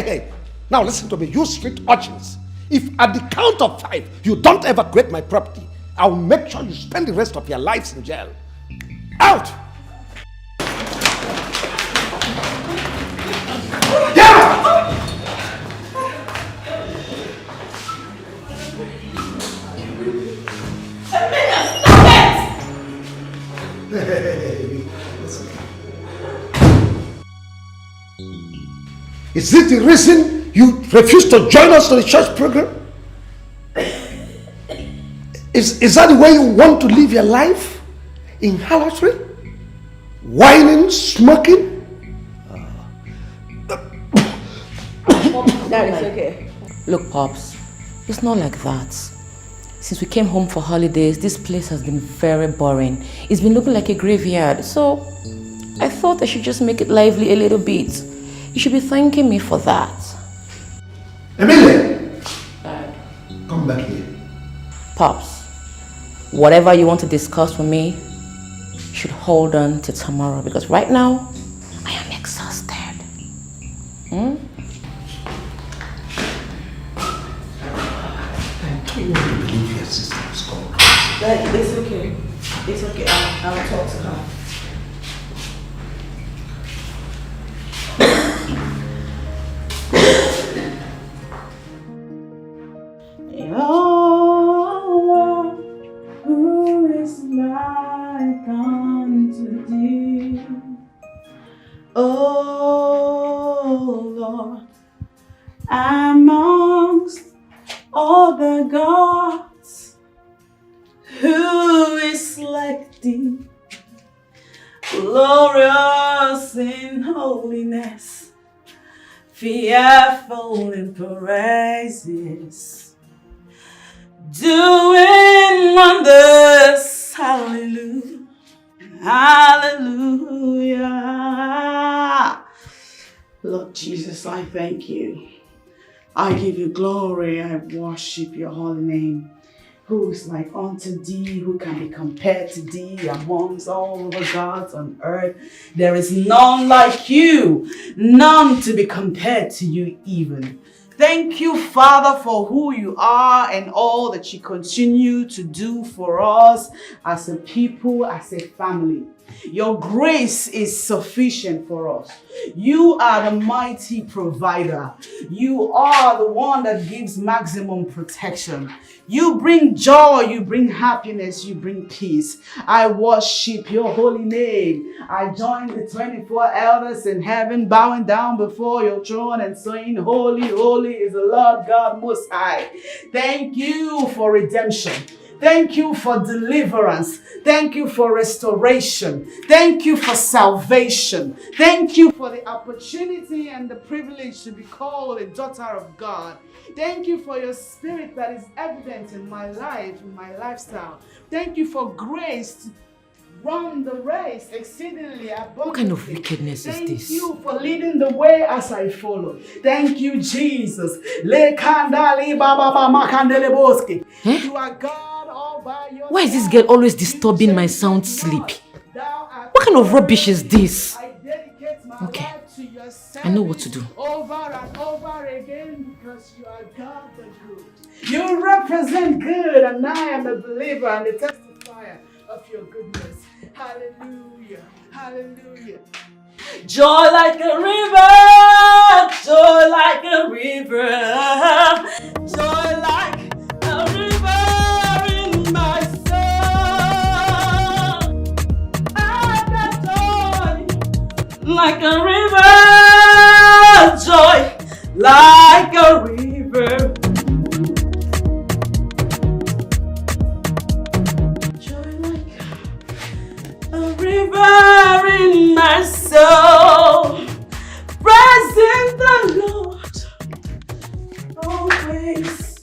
hey. Now listen to me, you street urchins. If at the count of 5 you don't evacuate my property, I'll make sure you spend the rest of your lives in jail. Out! Get out! Hey, listen. Is this the reason you refuse to join us to the church program? Is that the way you want to live your life? In harlotry? Whining, smoking? That is okay. Look, Pops, it's not like that. Since we came home for holidays, this place has been very boring. It's been looking like a graveyard. So I thought I should just make it lively a little bit. You should be thanking me for that. Emilia! Come back here. Pops, whatever you want to discuss with me, you should hold on to tomorrow because right now, I am exhausted. I don't want to believe your sister is gone. It's okay. It's okay. I'll talk to her. Oh, who is like unto thee? Oh Lord, amongst all the gods, who is like thee? Glorious in holiness, fearful in praises, doing wonders. Hallelujah, hallelujah. Lord Jesus, I thank you. I give you glory. I worship your holy name. Who is like unto thee? Who can be compared to thee amongst all the gods on earth? There is none like you, none to be compared to you even. Thank you, Father, for who you are and all that you continue to do for us as a people, as a family. Your grace is sufficient for us. You are the mighty provider. You are the one that gives maximum protection. You bring joy, you bring happiness, you bring peace. I worship your holy name. I join the 24 elders in heaven, bowing down before your throne and saying, holy, holy is the Lord God Most High. Thank you for redemption. Thank you for deliverance. Thank you for restoration. Thank you for salvation. Thank you for the opportunity and the privilege to be called a daughter of God. Thank you for your spirit that is evident in my life, in my lifestyle. Thank you for grace to run the race exceedingly abundantly. What kind of wickedness is this? Thank you for leading the way as I follow. Thank you, Jesus. You are God. Why is this girl always disturbing my sound sleep? What kind of rubbish is this? Okay, I know what to do. Over and over again because you are God the good. You represent good and I am a believer and a testifier of your goodness. Hallelujah. Hallelujah. Joy like a river, joy like a river, joy like a river in my soul. I got joy like a river, joy like a river. Joy like a river in my soul. Praising the Lord always.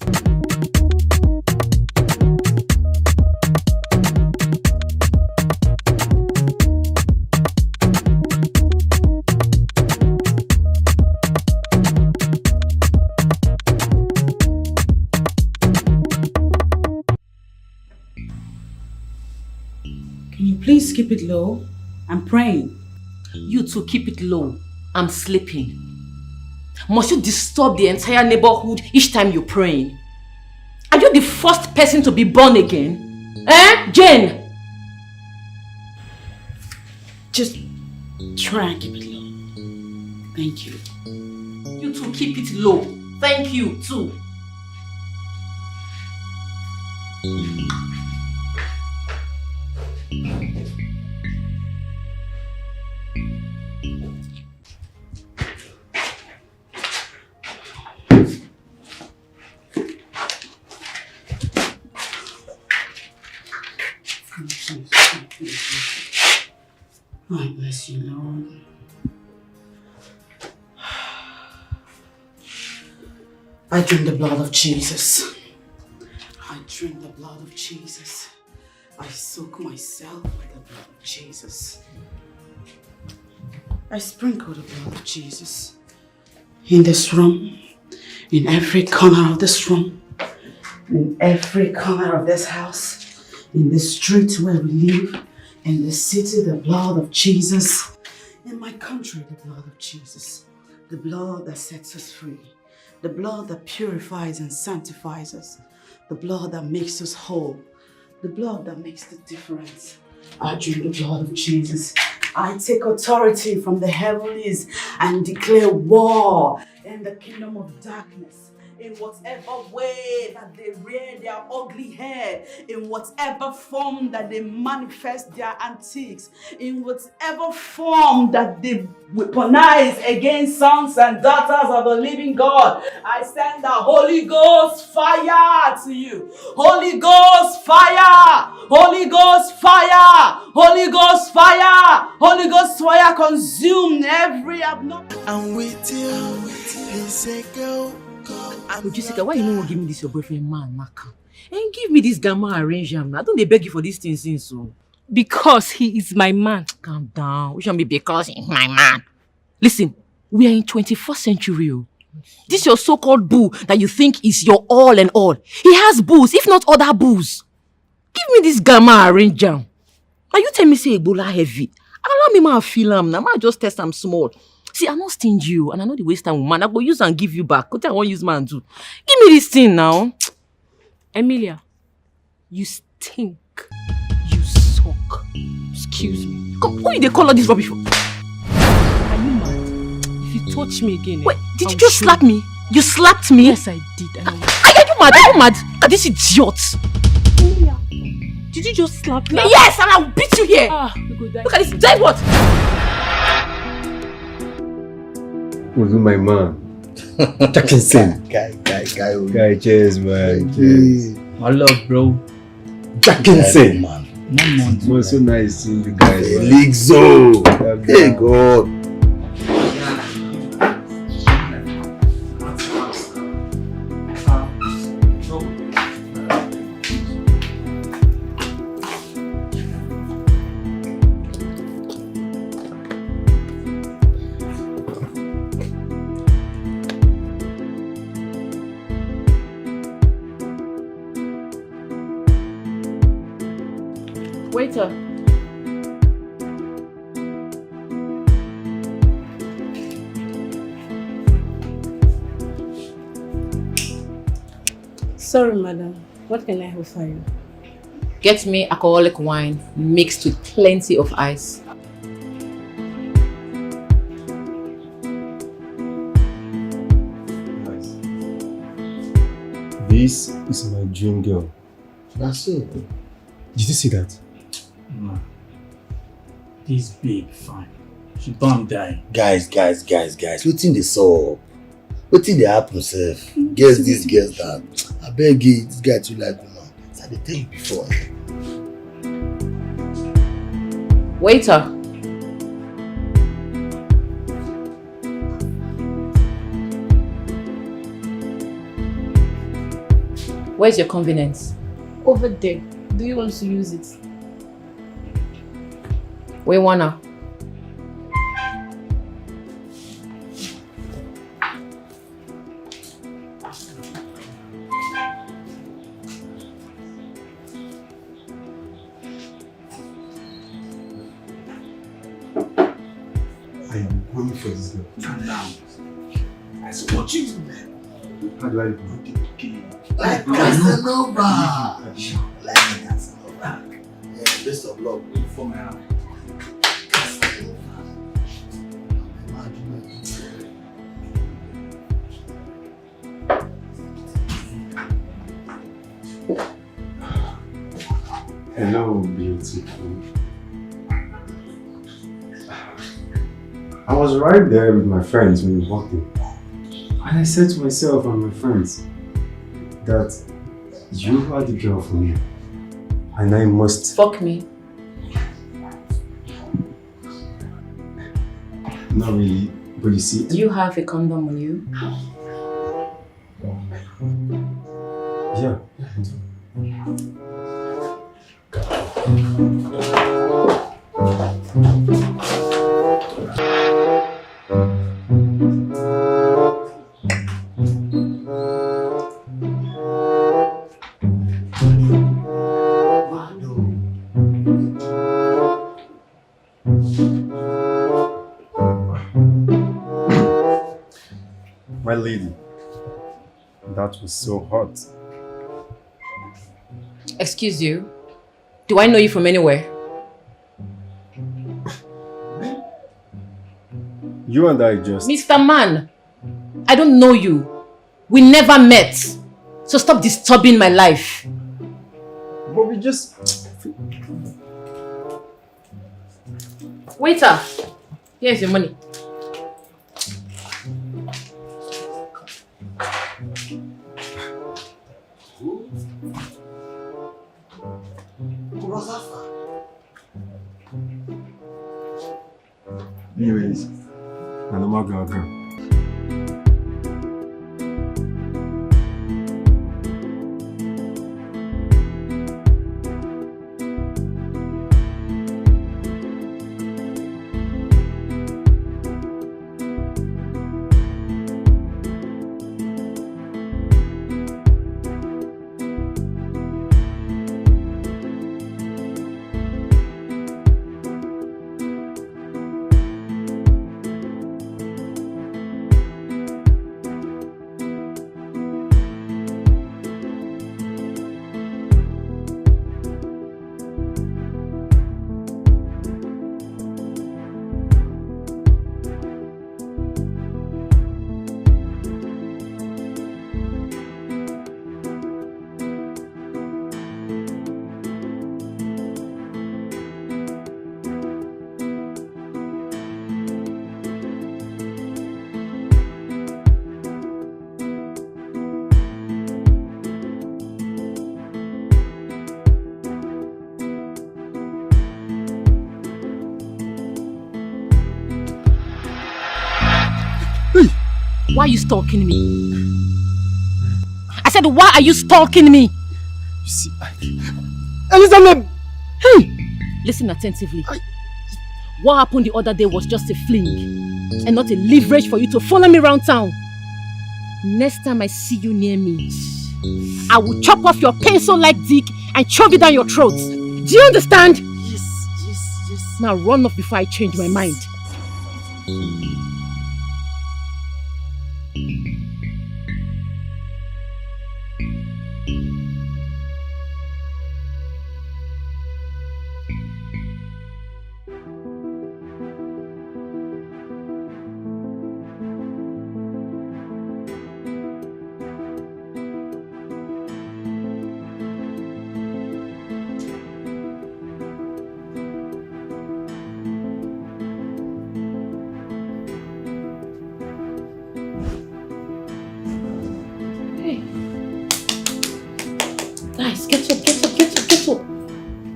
Can you please keep it low? I'm praying. You two keep it low. I'm sleeping. Must you disturb the entire neighborhood each time you're praying? Are you the first person to be born again? Eh, Jane? Just try and keep it low. Thank you. You too, keep it low. Thank you, too. I bless you, Lord. I drink the blood of Jesus. I drink the blood of Jesus. I soak myself with the blood of Jesus. I sprinkle the blood of Jesus in this room, in every corner of this room, in every corner of this house, in the street where we live, in the city, the blood of Jesus. In my country, the blood of Jesus. The blood that sets us free. The blood that purifies and sanctifies us. The blood that makes us whole. The blood that makes the difference. I drink the blood of Jesus. I take authority from the heavens and declare war in the kingdom of darkness. In whatever way that they rear their ugly hair, in whatever form that they manifest their antiques, in whatever form that they weaponize against sons and daughters of the living God, I send the Holy Ghost fire to you. Holy Ghost fire! Holy Ghost fire! Holy Ghost fire! Holy Ghost fire consume every abnormal. I'm with you. Please say go. Jessica, why you not give me this your boyfriend man, Naka? And give me this gamma arrangement. I don't they beg you for this thing since so. Because he is my man. Calm down. We shouldn't be because he's my man. Listen, we are in 21st century. This your so-called boo that you think is your all and all. He has boos, if not other boos. Give me this gamma arrangement. Now you tell me say Ebola heavy. Allow me ma feel am. Now ma just test am small. See, I'm not stingy and I know the waste time woman. I go use and give you back. What I want use man do? Give me this thing now. Emilia, you stink. You suck. Excuse me. Come, who they call all this rubbish for? Are you mad? If you touch me again, wait, did you just slap me? You slapped me? Yes, I did. Are you mad? Are you mad? Look at this idiot. Emilia, did you just slap me? Yes, and I'll beat you here. You go die. Look at this. Die what? Was my man. Jackinson. Guy, cheers, man. Cheers. My love, bro. Jackinson. Man. It was so nice seeing you guys. Ligzo. Hey, God. Waiter. Sorry, madam. What can I offer you? Get me alcoholic wine mixed with plenty of ice. This is my dream girl. That's it. Did you see that? Man, this babe fine. She don't die. Guys. Wetin dey sup? Wetin dey happen sef? Guess this, guess that. I beg you, this guy too like woman. As I dey tell you before. Waiter. Where's your convenience? Over there. Do you want to use it? We wanna. I am going for this girl. Calm down. I guys watching you, man. How do I put it? Okay. Like Casanova. Like Casanova. Yeah, best of luck for my hand. Hello, beautiful. I was right there with my friends when you walked in. And I said to myself and my friends that you are the girl for me. And I must... Fuck me. Not really, but you see... Do you have a condom on you? Yeah. My lady, that was so hot. Excuse you. Do I know you from anywhere? You and I just... Mr. Man, I don't know you. We never met. So stop disturbing my life. But we just... Waiter, here's your money. Anyways, I know my girl. Why are you stalking me? I said, why are you stalking me? You see, Elizabeth! Hey! Listen attentively. What happened the other day was just a fling and not a leverage for you to follow me around town. Next time I see you near me, I will chop off your pencil-like dick and shove it down your throat. Do you understand? Yes. Now run off before I change my mind.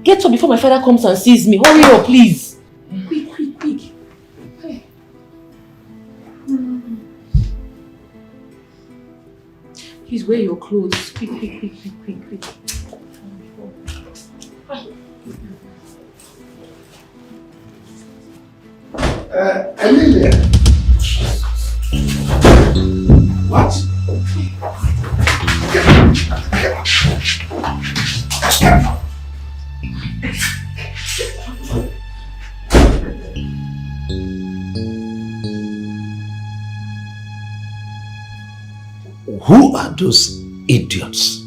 Get up before my father comes and sees me. Hurry up, please. Quick. Hey. Please wear your clothes. Quick. Emilia. What? Who are those idiots?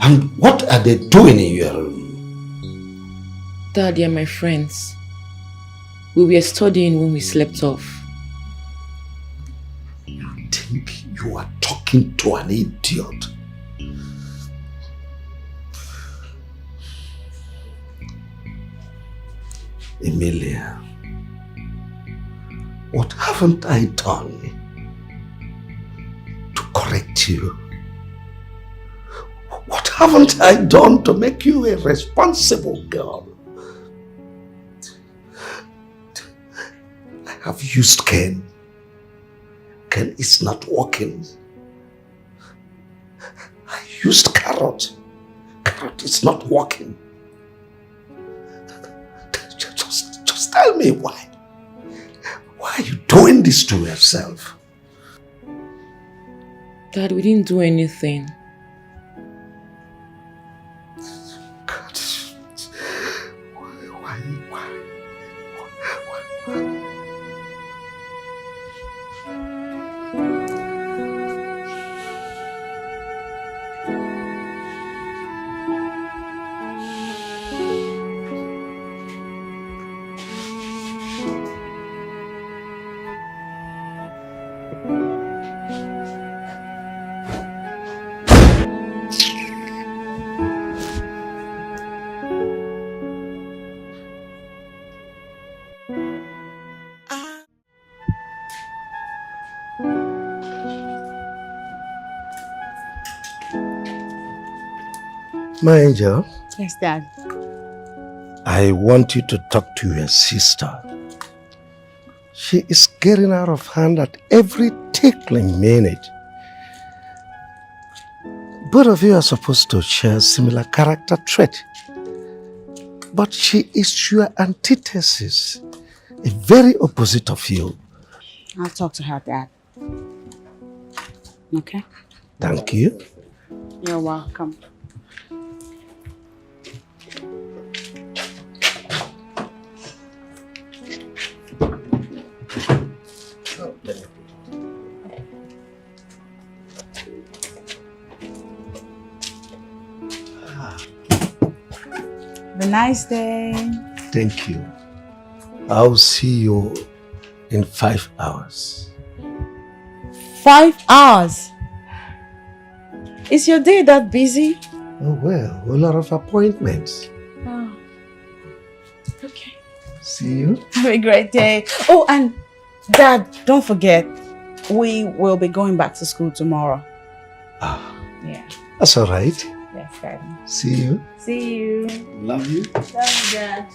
And what are they doing in your room? Dad, they're my friends. We were studying when we slept off. You think you are talking to an idiot? Emilia, what haven't I done to correct you? What haven't I done to make you a responsible girl? I have used Ken. Ken is not working. I used Carrot. Carrot is not working. Just tell me why. Why are you doing this to yourself? Dad, we didn't do anything. God. Why? My angel, Yes, Dad. I want you to talk to your sister. She is getting out of hand at every tickling minute. Both of you are supposed to share similar character trait. But she is your antithesis, a very opposite of you. I'll talk to her, Dad. Okay? Thank you. You're welcome. Have a nice day. Thank you. I'll see you in 5 hours. 5 hours? Is your day that busy? Oh well, a lot of appointments. Oh. Okay. See you. Have a great day. Oh, and Dad, don't forget, we will be going back to school tomorrow. Ah, Yeah. that's all right. Yes, Dad. See you. See you. Love you. Love you, Dad.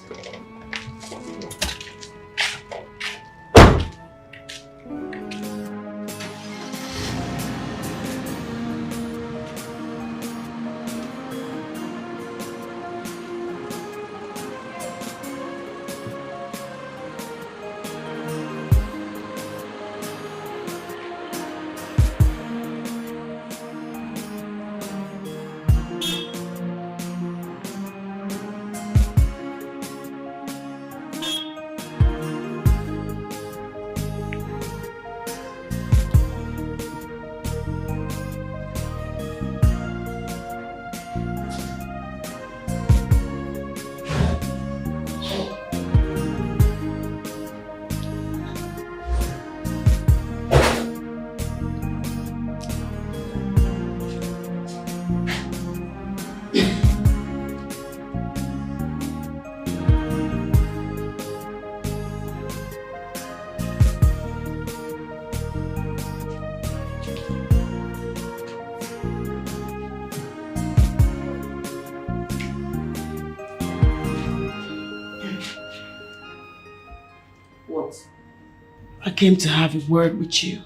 I came to have a word with you.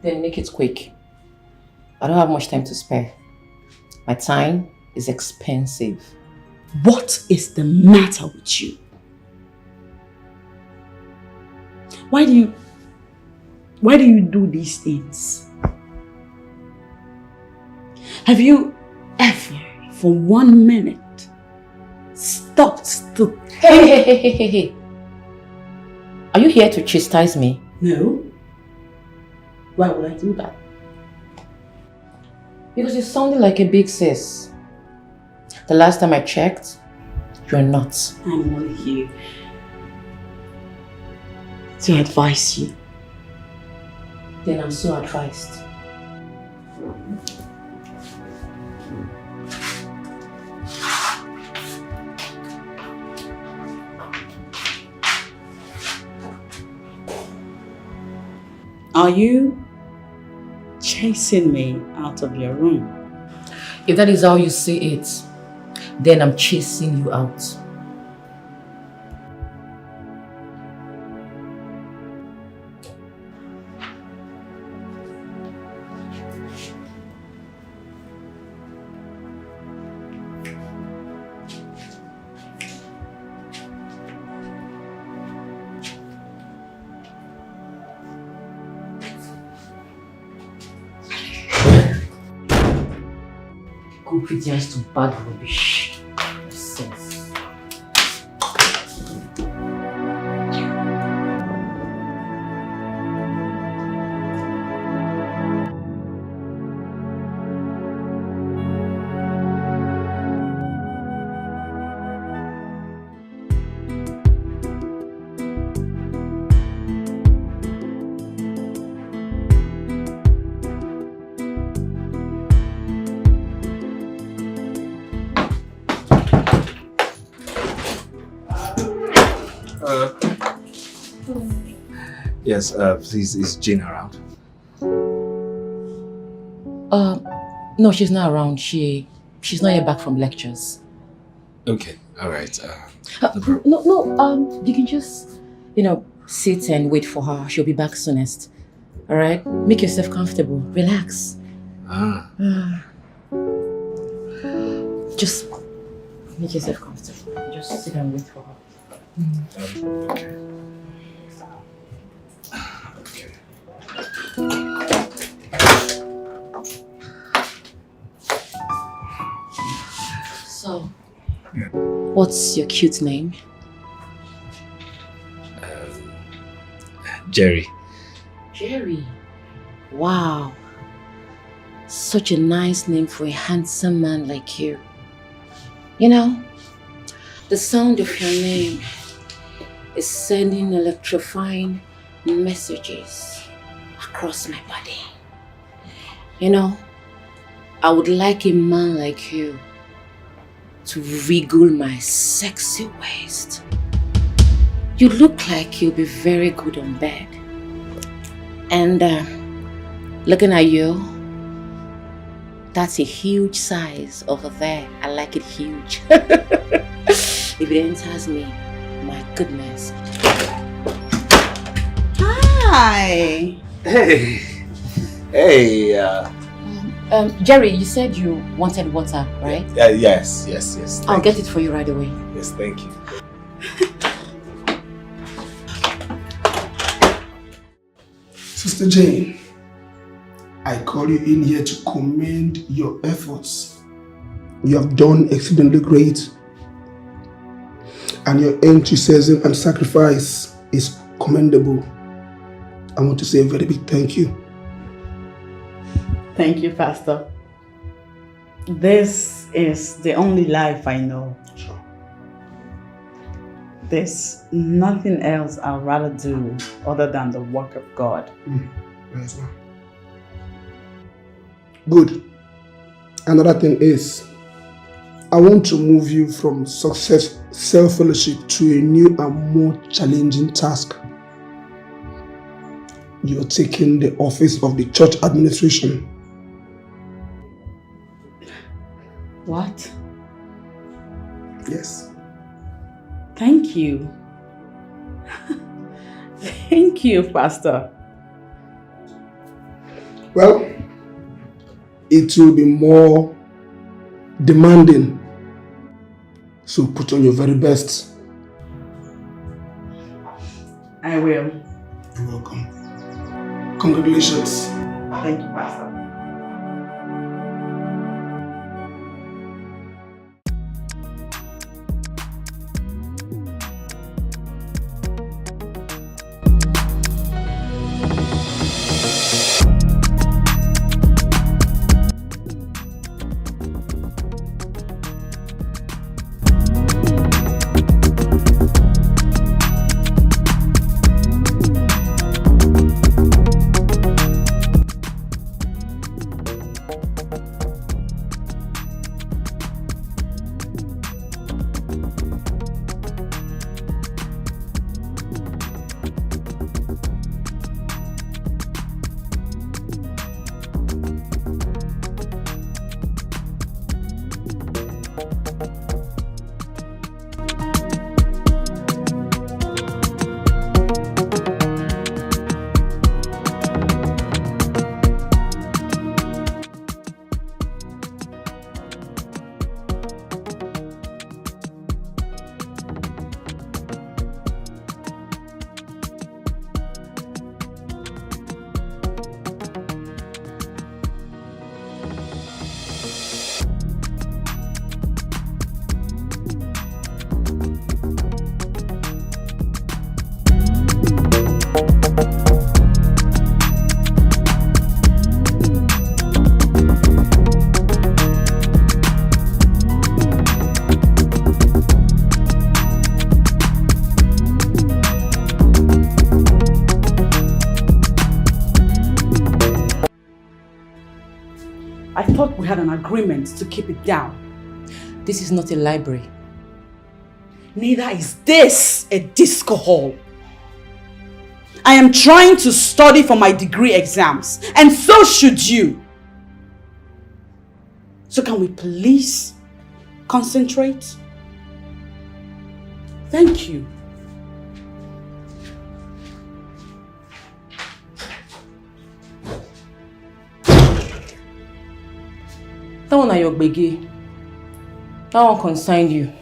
Then make it quick. I don't have much time to spare. My time is expensive. What is the matter with you? Why do you do these things? Have you ever, for 1 minute, stopped to Hey. Are you here to chastise me? No. Why would I do that? Because you're sounding like a big sis. The last time I checked, you're not. I'm only here to advise you. Then I'm so advised. Are you chasing me out of your room? If that is how you see it, then I'm chasing you out. Ingredients to bad rubbish. Nonsense. Yes, please, is Jane around? No, she's not around. She's not yet back from lectures. Okay, alright. No, you can just, sit and wait for her. She'll be back soonest. Alright? Make yourself comfortable. Relax. Just make yourself comfortable. Just sit and wait for her. Okay. So, what's your cute name? Jerry. Jerry. Wow. Such a nice name for a handsome man like you. The sound of your name is sending electrifying messages across my body. I would like a man like you to wriggle my sexy waist. You look like you'll be very good on bed. And looking at you, that's a huge size over there. I like it huge. If it enters me, my goodness. Hi. Hey. Hey, Jerry, you said you wanted water, right? yes. I'll get it for you right away. Yes, thank you. Sister Jane, I call you in here to commend your efforts. You have done exceedingly great. And your enthusiasm and sacrifice is commendable. I want to say a very big thank you. Thank you, Pastor. This is the only life I know. Sure. There's nothing else I'd rather do other than the work of God. Yes, ma'am. Good. Another thing is, I want to move you from success self-fellowship to a new and more challenging task. You're taking the office of the church administration. What? Yes. Thank you. Thank you, Pastor. Well, it will be more demanding. So put on your very best. I will. You're welcome. Congratulations. Thank you, Pastor. thought we had an agreement to keep it down. This is not a library. Neither is this a disco hall. I am trying to study for my degree exams, and so should you. So can we please concentrate? Thank you. That one are your gbege. That one consigned you.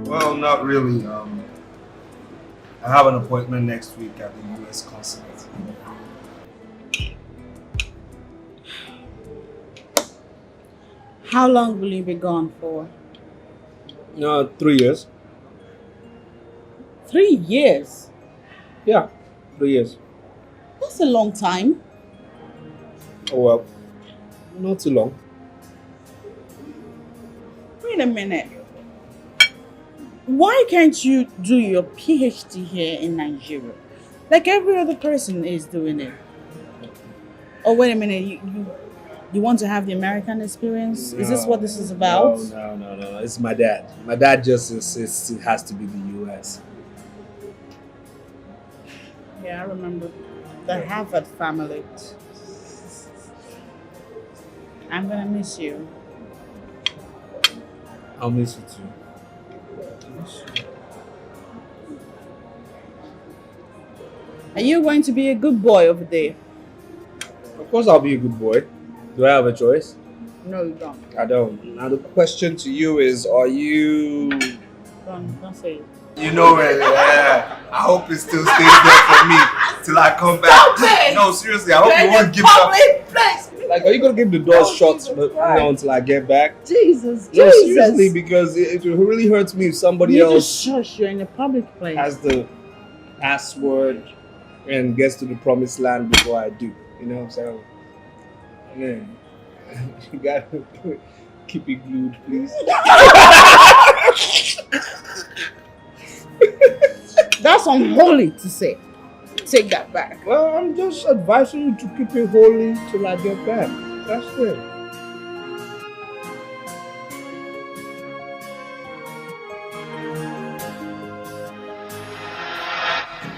Well, not really. I have an appointment next week at the US consulate. How long will you be gone for? 3 years. 3 years? Yeah, 3 years. That's a long time. Oh well, not too long. Wait a minute. Why can't you do your PhD here in Nigeria? Like every other person is doing it. Oh, wait a minute. You want to have the American experience? Is this what this is about? No. It's my dad. My dad just insists it has to be the US. Yeah, I remember the Harvard family. I'm gonna miss you. I'll miss you too. Are you going to be a good boy over there? Of course I'll be a good boy. Do I have a choice? No, you don't. I don't. Now the question to you is, are you... Don't say it. You know it, yeah. I hope it still stays there for me till I come back. No, seriously, I hope you won't give up. Like, are you gonna give the doors shut until I get back? Jesus. No, seriously, because it really hurts me if somebody You else just shush, you're in a public place. has the password and gets to the promised land before I do. You know what I'm saying? Man, you gotta keep it glued, please. That's unholy to say. Take that back. Well, I'm just advising you to keep it holy till I get back. That's it.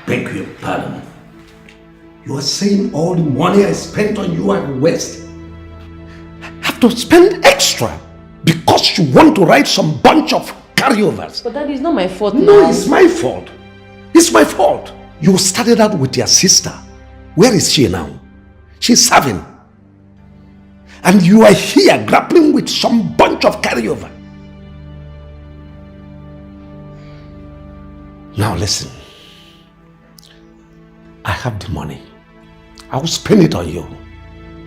Beg your pardon. You are saying all the money I spent on you at West, I have to spend extra because you want to write some bunch of carryovers. But that is not my fault No, now. it's my fault. It's my fault. You started out with your sister. Where is she now? She's serving. And you are here grappling with some bunch of carryover. Now listen. I have the money. I will spend it on you.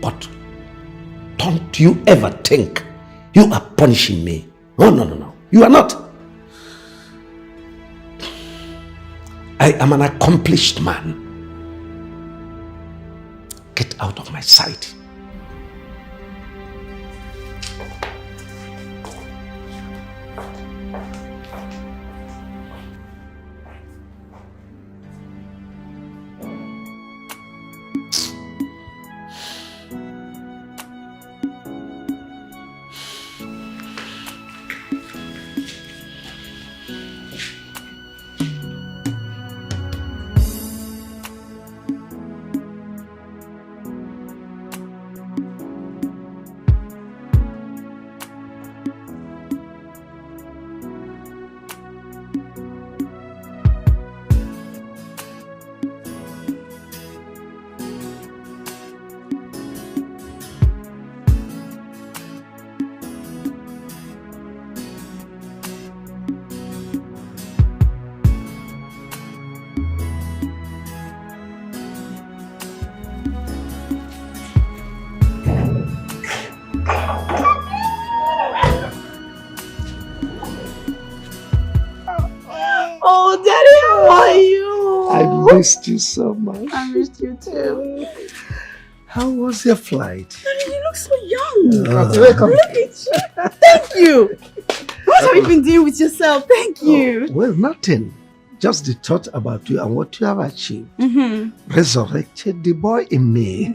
But don't you ever think you are punishing me. No. You are not. I am an accomplished man. Get out of my sight. missed you so much. I missed you too. How was your flight? Daddy, you look so young. Welcome. Look at you. Thank you. What have you been doing with yourself? Thank you. Well, nothing. Just the thought about you and what you have achieved resurrected the boy in me.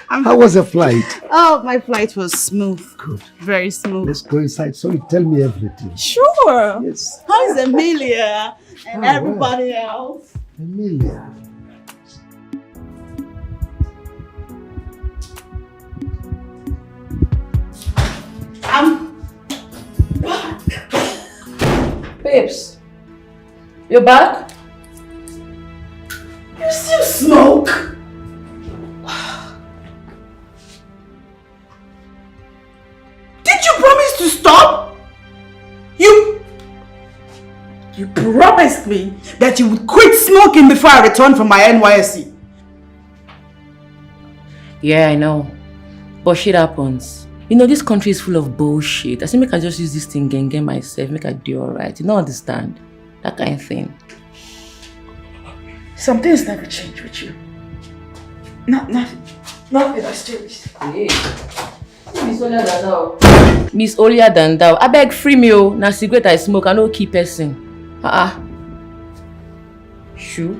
How was the flight? Oh, my flight was smooth. Good. Very smooth. Let's go inside so you tell me everything. Sure. Yes. How's Amelia and everybody else? Amelia. I'm back. Babes, you're back? You still smoke? Did you promise to stop? You promised me that you would quit smoking before I return from my NYSC. Yeah, I know. But shit happens. You know, this country is full of bullshit. I say make I just use this thing and get myself, make I do alright. You don't understand? That kind of thing. Some things never change with you. Nothing has changed. Hey. Miss Olier than thou. Miss Olier than thou. I beg free me oh. Na cigarette I smoke, I no keep person. Shoo.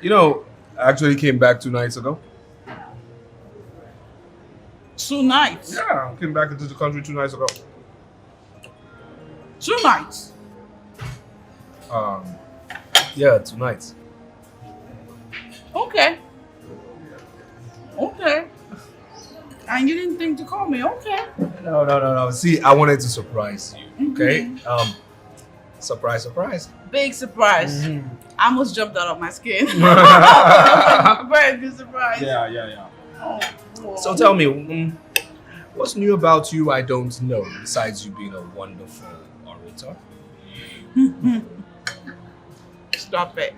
You know, I actually came back 2 nights ago. 2 nights? Yeah, I came back into the country 2 nights ago. 2 nights? Yeah, 2 nights. Okay. And you didn't think to call me, okay. No. See, I wanted to surprise you, okay? Surprise. Big surprise. I almost jumped out of my skin. Very good surprise. Yeah. Oh. So tell me, what's new about you I don't know, besides you being a wonderful orator? Stop it.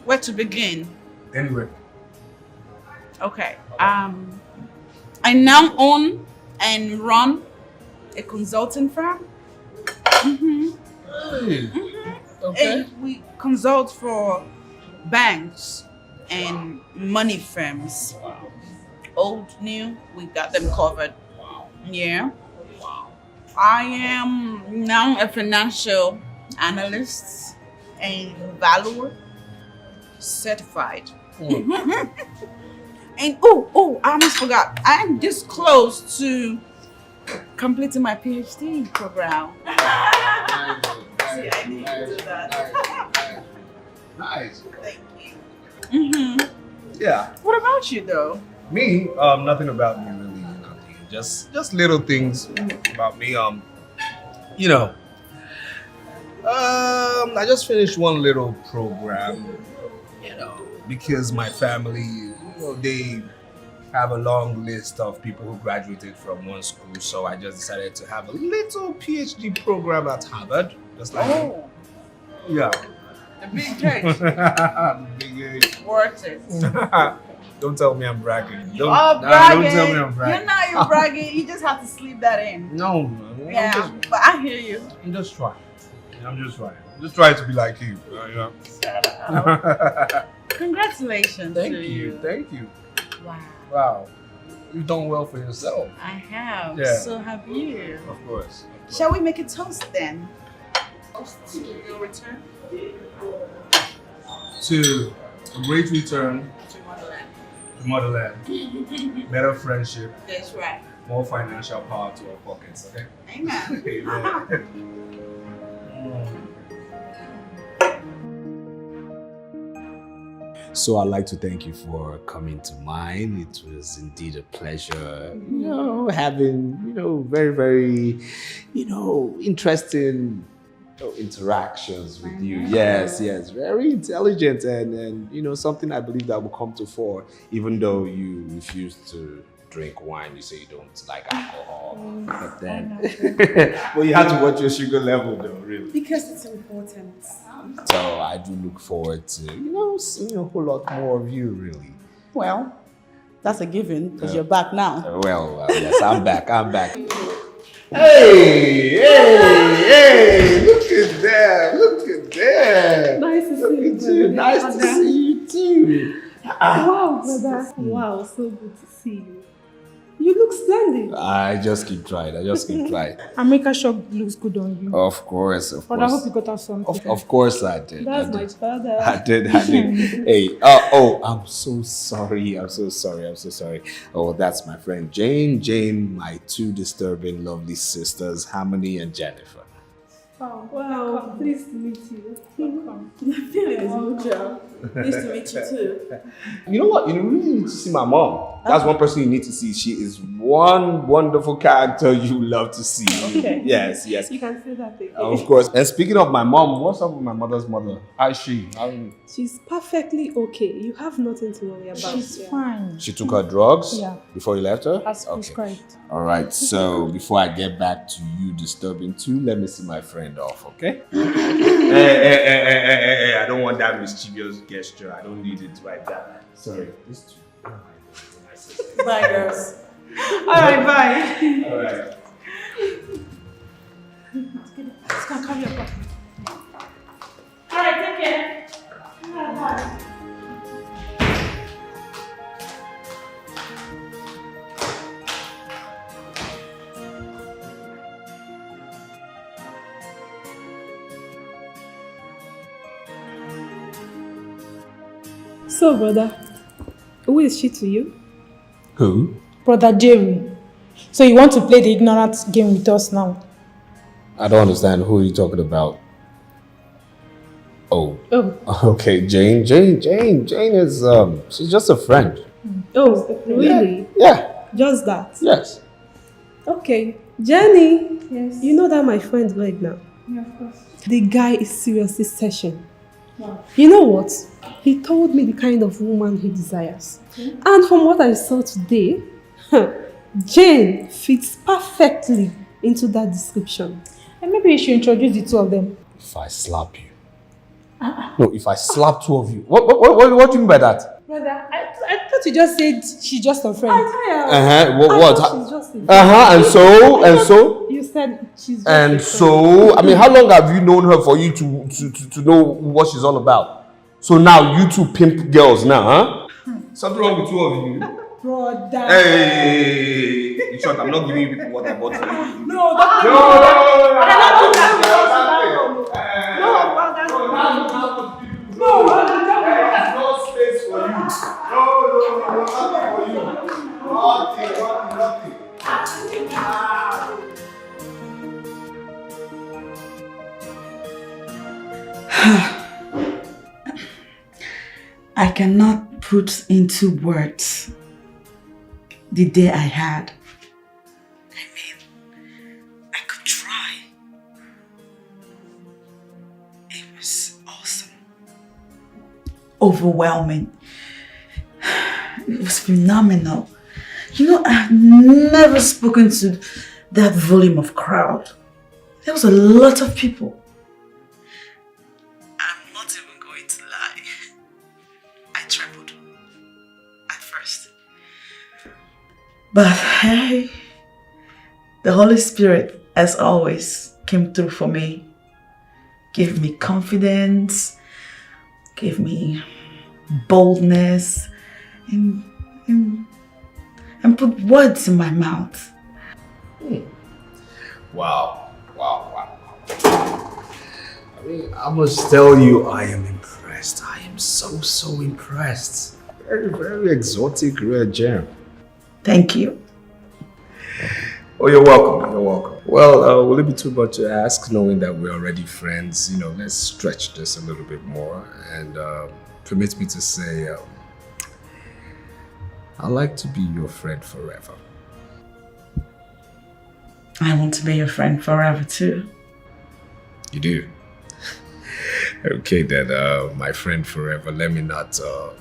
Where to begin? Anyway. Okay. I now own and run a consulting firm. Hey. Okay. And we consult for banks and money firms. Old, new, we got them covered. Yeah. I am now a financial analyst and valuer, certified. And I almost forgot. I am this close to completing my PhD program. See, I need to do that. Nice. Thank you. Yeah. What about you, though? Me, nothing about me really. Nothing. Just little things about me. You know. I just finished one little program. You know, because my family, they have a long list of people who graduated from one school, so I just decided to have a little PhD program at Harvard, just like me. Yeah. The big H. Big H. Worth it. Don't tell me I'm bragging. Bragging. Don't tell me I'm bragging. You're not even bragging. You just have to sleep that in. No, Yeah, but I hear you. I'm just trying. I'm just trying to be like you. You know? Congratulations Thank to you. Thank you. Wow. You've done well for yourself. I have. Yeah. So have you. Of course. Shall we make a toast then? Toast to your return. To a great return To motherland. to motherland, better friendship, That's right. more financial power to our pockets, okay? Amen. Amen. So I'd like to thank you for coming to mine. It was indeed a pleasure, having, very, very, interesting interactions with you. Yes, very intelligent and something I believe that will come to fore. Even though you refuse to drink wine, you say you don't like alcohol, but then well, you have to watch your sugar level though, really. Because it's important. So I do look forward to seeing a whole lot more of you, really. Well, that's a given because you're back now. Well, yes, I'm back. Hey! Look at that! Nice to see you. Nice to see you too. Wow, brother. Wow, so good to see you. You look splendid. I just keep trying. America shop looks good on you. Of course. But I hope you got us something. Of course I did. That's my father. I did. Hey, I'm so sorry. Oh, that's my friend Jane, my two disturbing, lovely sisters, Harmony and Jennifer. Wow, pleased to meet you. Welcome. Feelings, Uche. Nice to meet you too. You know what? You really need to see my mom. That's one person you need to see. She is one wonderful character you love to see. Okay. Yes. You can say that again. Of course. And speaking of my mom, what's up with my mother's mother? How is she? She's perfectly okay. You have nothing to worry about. She's fine. She took her drugs? Yeah. Before you left her? As prescribed. All right. So before I get back to you disturbing too, let me see my friend off, okay? Hey, I don't want that mischievous gesture. I don't need it right there. Sorry. Bye, girls. Alright, bye. Alright. Let's go carry your bottle. Alright, take care. Bye. So, brother, who is she to you? Who? Brother Jerry. So you want to play the ignorant game with us now? I don't understand. Who are you talking about? Oh. Okay, Jane is she's just a friend. Oh, really? Yeah. Just that? Yes. Okay. Jenny. Yes. You know that my friend right now? Yeah, of course. The guy is seriously searching. Wow. You know what? He told me the kind of woman he desires. Okay. And from what I saw today, Jane fits perfectly into that description. And maybe you should introduce the two of them. If I slap you. No, if I slap two of you. What do you mean by that? Brother, I thought you just said she's just a friend. What? She's just a friend. And so? You said she's just And a friend. so, I mean, how long have you known her for you to know what she's all about? So now you two pimp girls now, huh? Something wrong with two of you? Brother. Hey, in short, I'm not giving you people what I bought for you. No, There's no space for you. No, nothing for you. Nothing. I cannot put into words the day I had. I mean, I could try. It was awesome. Overwhelming. It was phenomenal. You know, I've never spoken to that volume of crowd. There was a lot of people. I'm not even going to lie. I trembled at first. But hey, the Holy Spirit, as always, came through for me. Gave me confidence, gave me boldness, and put words in my mouth. Wow. I mean, I must tell you, I am impressed. I am so impressed. Very, very exotic, rare gem. Thank you. Oh, you're welcome. Well, will it be too much to ask, knowing that we're already friends? Let's stretch this a little bit more and permit me to say, I'd like to be your friend forever. I want to be your friend forever too. You do? Okay then, my friend forever, let me not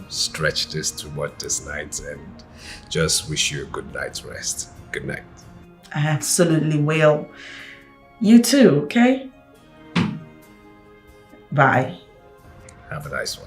stretch this too much this night and just wish you a good night's rest. Good night. I absolutely will. You too, okay? Bye. Have a nice one.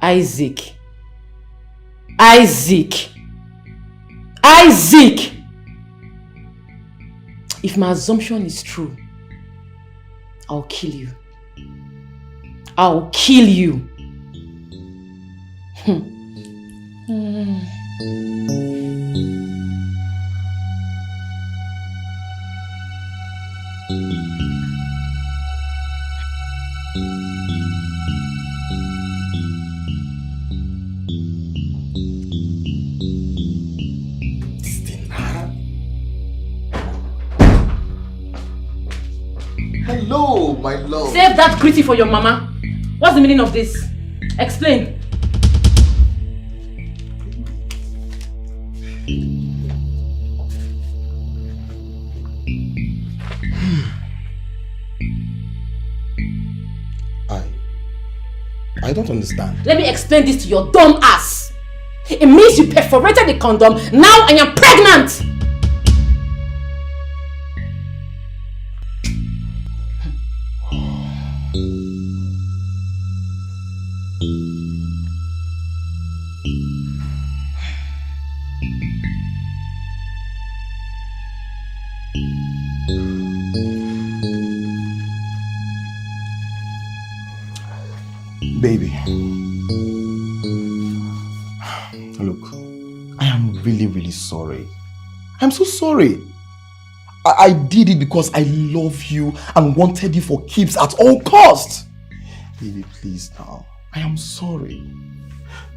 Isaac. Isaac. Isaac! If my assumption is true, I'll kill you. I'll kill you. Hello, my love. Save that gritty for your mama. What's the meaning of this? Explain. I don't understand. Let me explain this to your dumb ass. It means you perforated the condom. Now I am pregnant. Baby, look, I am really sorry. I'm so sorry. I did it because I love you and wanted you for keeps at all costs. Baby, please now. I am sorry.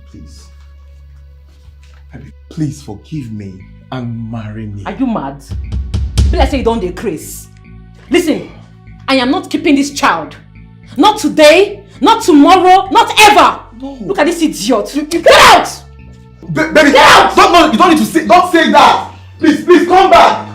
Please. Baby, please forgive me and marry me. Are you mad? Let's say you don't decrease. Listen, I am not keeping this child. Not today, not tomorrow, not ever. No. Look at this idiot. Get out! Baby, get out! You don't need to say, don't say that. Please, come back.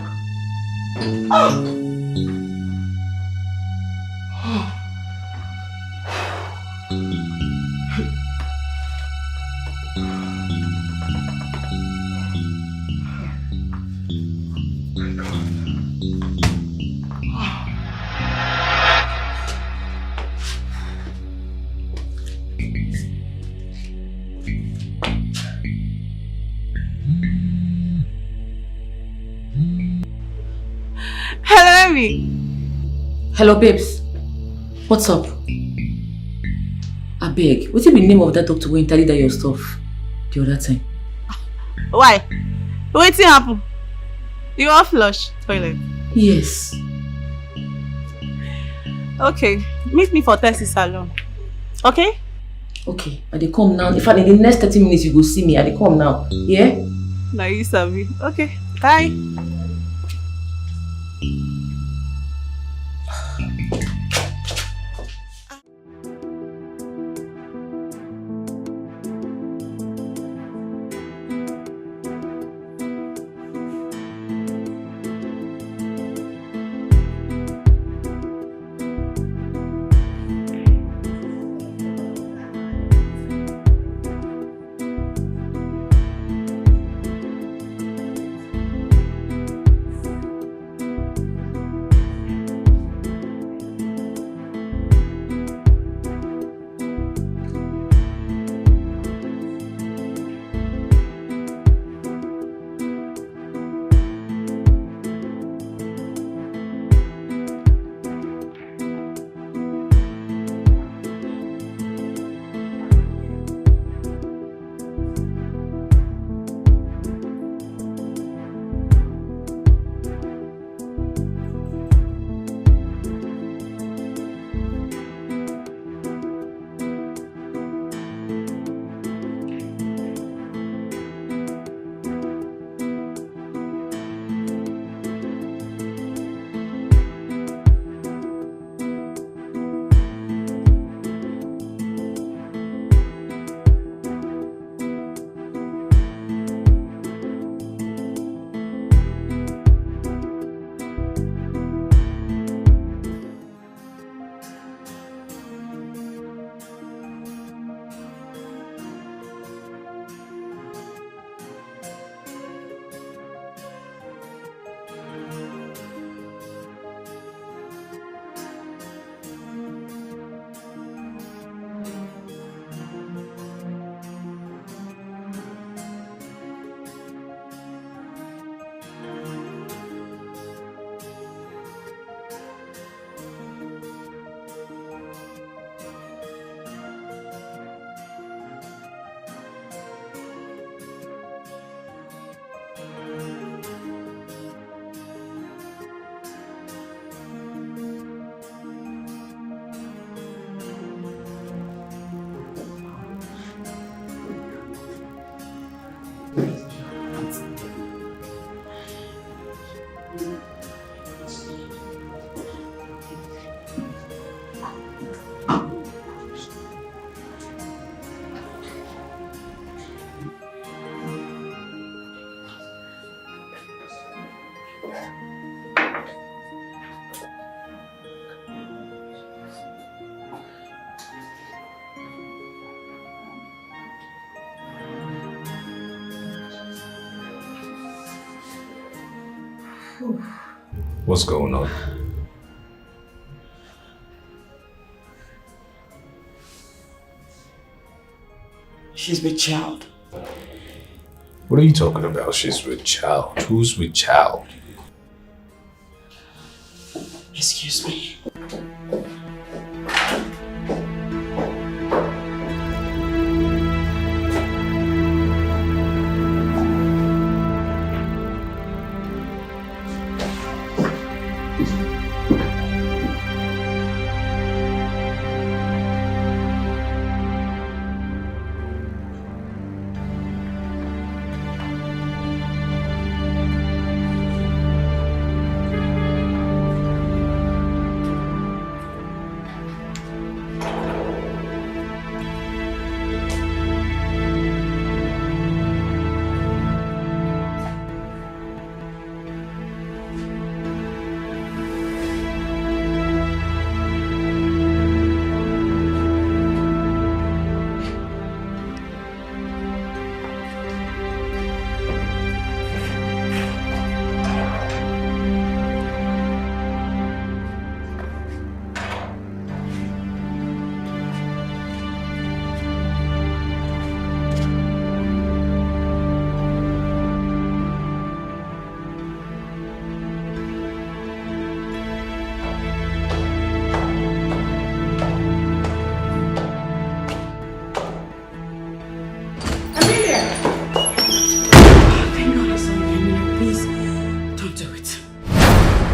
Hello, Amy. Hello, babes. What's up? I beg. What's the name of that doctor when tell you that your stuff the other time? Why? What's happen? You all flush toilet? Yes. Okay. Meet me for Tessie salon. Okay? Okay. I dey come now. In fact, in the next 30 minutes you go see me. I dey come now. Yeah? Now you sabi. Okay. Bye. What's going on? She's with child. What are you talking about? She's with child. Who's with child? Excuse me.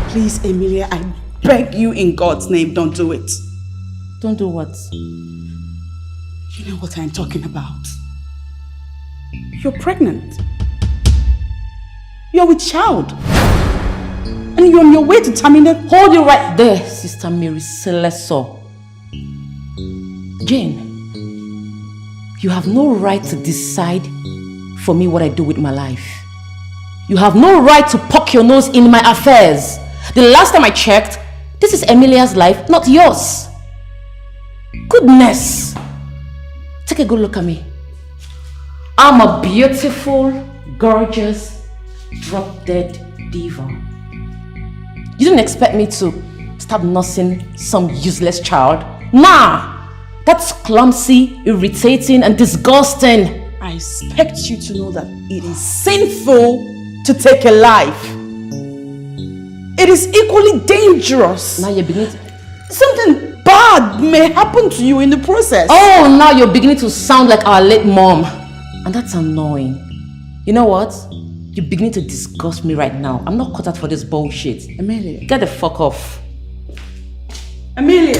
Please, Emilia, I beg you in God's name, don't do it. Don't do what? You know what I'm talking about. You're pregnant. You're with child. And you're on your way to terminate. Hold it right there, Sister Mary Celesso. Jane, you have no right to decide for me what I do with my life. You have no right to poke your nose in my affairs. The last time I checked, this is Emilia's life, not yours. Goodness. Take a good look at me. I'm a beautiful, gorgeous, drop-dead diva. You didn't expect me to start nursing some useless child? Nah! That's clumsy, irritating, and disgusting. I expect you to know that it is sinful to take a life. It is equally dangerous. Now you're beginning to... Something bad may happen to you in the process. Oh, now you're beginning to sound like our late mom. And that's annoying. You know what? You're beginning to disgust me right now. I'm not cut out for this bullshit. Amelia. Get the fuck off. Amelia.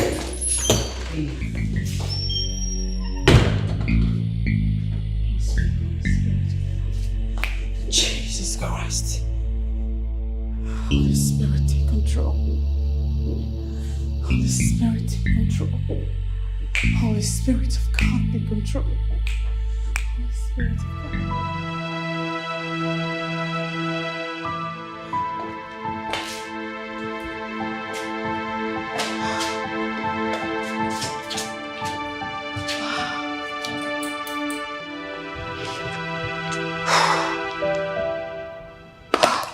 Jesus Christ. Holy Spirit, take control. Holy Spirit, take control. Holy Spirit of God, take control. Holy Spirit of God.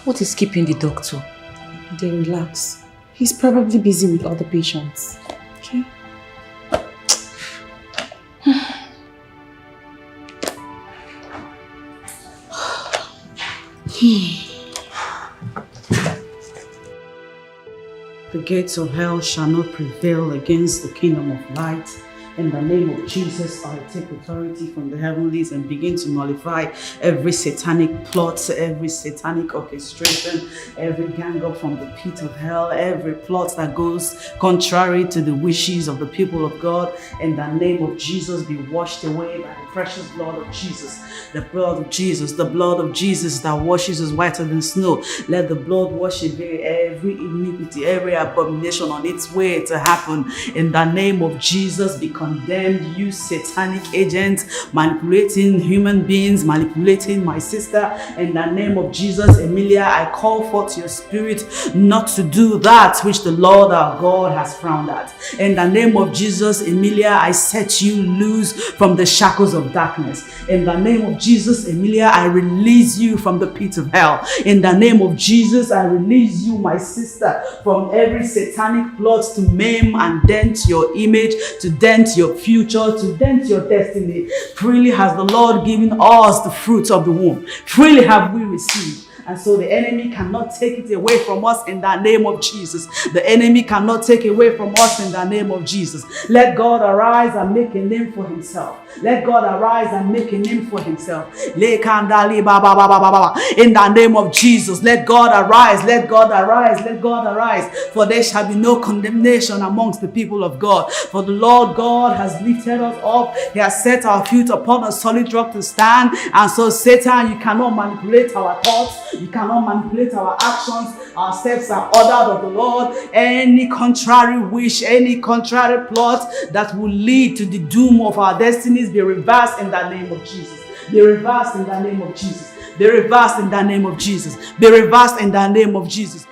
What is keeping the doctor? They relax. He's probably busy with other patients. Okay? The gates of hell shall not prevail against the kingdom of light. In the name of Jesus, I take authority from the heavenlies and begin to nullify every satanic plot, every satanic orchestration, every gang up from the pit of hell, every plot that goes contrary to the wishes of the people of God. In the name of Jesus, be washed away by the precious blood of Jesus. The blood of Jesus, the blood of Jesus that washes us whiter than snow. Let the blood wash away every iniquity, every abomination on its way to happen. In the name of Jesus, because condemned, you satanic agents manipulating human beings, manipulating my sister. In the name of Jesus, Emilia, I call forth your spirit not to do that which the Lord our God has frowned at. In the name of Jesus, Emilia, I set you loose from the shackles of darkness. In the name of Jesus, Emilia, I release you from the pit of hell. In the name of Jesus, I release you, my sister, from every satanic plot to maim and dent your image, to dent your future, to dent your destiny. Freely has the Lord given us the fruits of the womb. Freely have we received. And so the enemy cannot take it away from us in the name of Jesus. The enemy cannot take it away from us in the name of Jesus. Let God arise and make a name for himself. Let God arise and make a name for himself. In the name of Jesus, let God arise, let God arise, let God arise. For there shall be no condemnation amongst the people of God. For the Lord God has lifted us up. He has set our feet upon a solid rock to stand. And so Satan, you cannot manipulate our thoughts. You cannot manipulate our actions. Our steps are ordered of the Lord. Any contrary wish, any contrary plot that will lead to the doom of our destinies be reversed in the name of Jesus. Be reversed in the name of Jesus. Be reversed in the name of Jesus. Be reversed in the name of Jesus.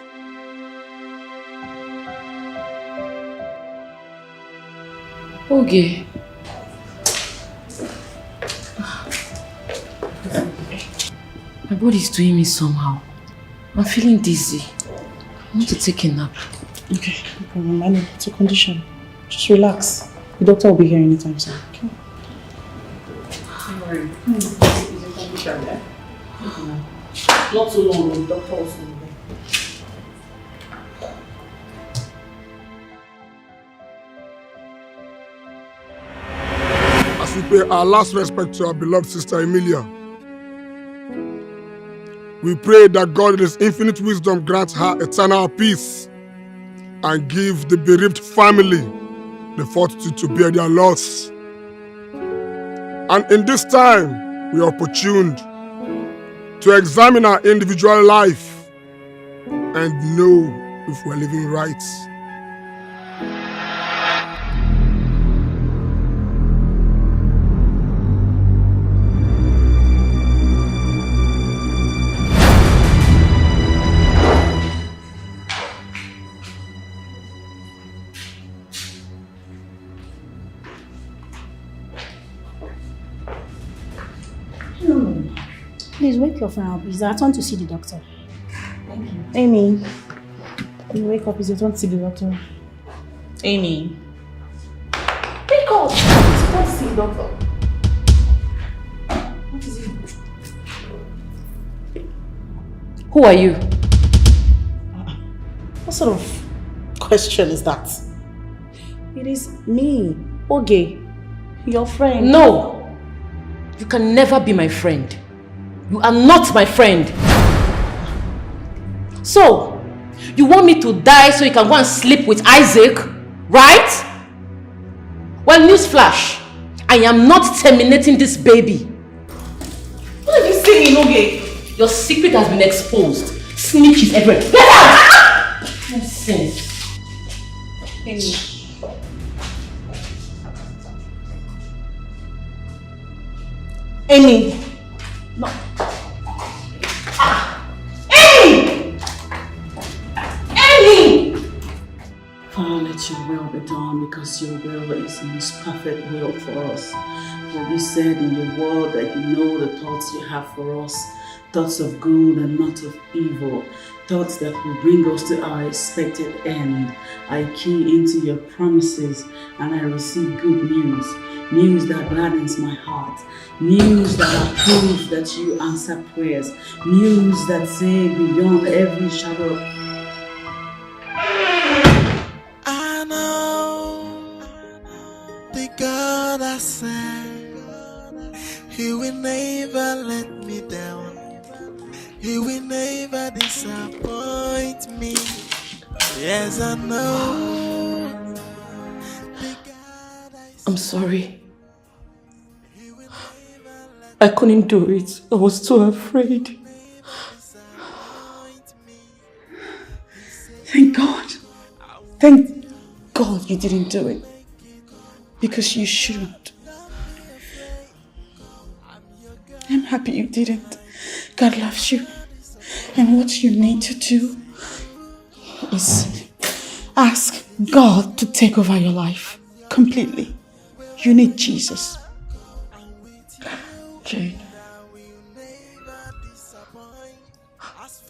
Okay. My body is doing me somehow. I'm feeling dizzy. I want to take a nap. Okay, no problem. I know it's a condition. Just relax. The doctor will be here anytime soon. Okay? Don't worry. It's a condition, yeah? Not too long, the doctor will soon be here. As we pay our last respect to our beloved sister Emilia, we pray that God in His infinite wisdom grants her eternal peace and give the bereaved family the fortitude to bear their loss. And in this time, we are opportuned to examine our individual life and know if we're living right. Please wake your friend up. It's our turn to see the doctor. Thank you. Amy, you wake up. It's your turn to see the doctor. Amy. Wake up! It's your turn to see the doctor. What is it? Who are you? What sort of question is that? It is me, Oge, your friend. No! You can never be my friend. You are not my friend. So, you want me to die so you can go and sleep with Isaac, right? Well, newsflash, I am not terminating this baby. What are you saying, Oge? Your secret has been exposed. Snitches everywhere. Get out! Nonsense. Amy. Amy! No. Amy! Amy! Father, let your will be done because your will is the most perfect will for us. For you said in your word that you know the thoughts you have for us, thoughts of good and not of evil, thoughts that will bring us to our expected end. I key into your promises and I receive good news. News that gladdens my heart. News that are proof that you answer prayers. News that say beyond every shadow. I know the God I serve, He will never let me down. He will never disappoint me. Yes, I know. I'm sorry. I couldn't do it. I was too afraid. Thank God. Thank God you didn't do it. because you shouldn't. I'm happy you didn't. God loves you. And what you need to do is ask God to take over your life completely. You need Jesus. Jane,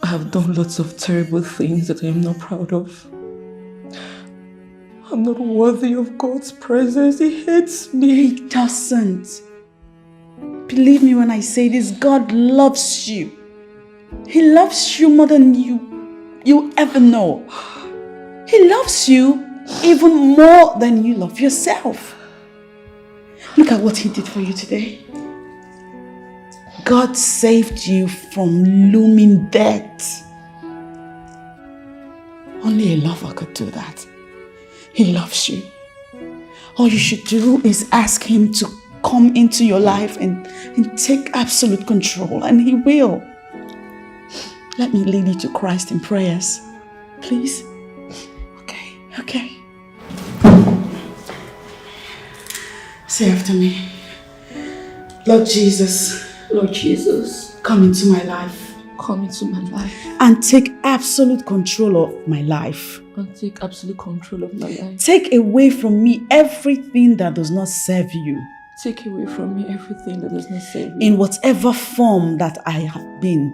I have done lots of terrible things that I am not proud of. I'm not worthy of God's presence. He hates me. He doesn't. Believe me when I say this, God loves you. He loves you more than you ever know. He loves you even more than you love yourself. Look at what He did for you today. God saved you from looming death. Only a lover could do that. He loves you. All you should do is ask Him to come into your life and take absolute control, and He will. Let me lead you to Christ in prayers. Please? Okay. Say after me. Lord Jesus. Lord Jesus. Come into my life. Come into my life. And take absolute control of my life. And take absolute control of my life. Take away from me everything that does not serve you. Take away from me everything that does not serve you. In whatever form that I have been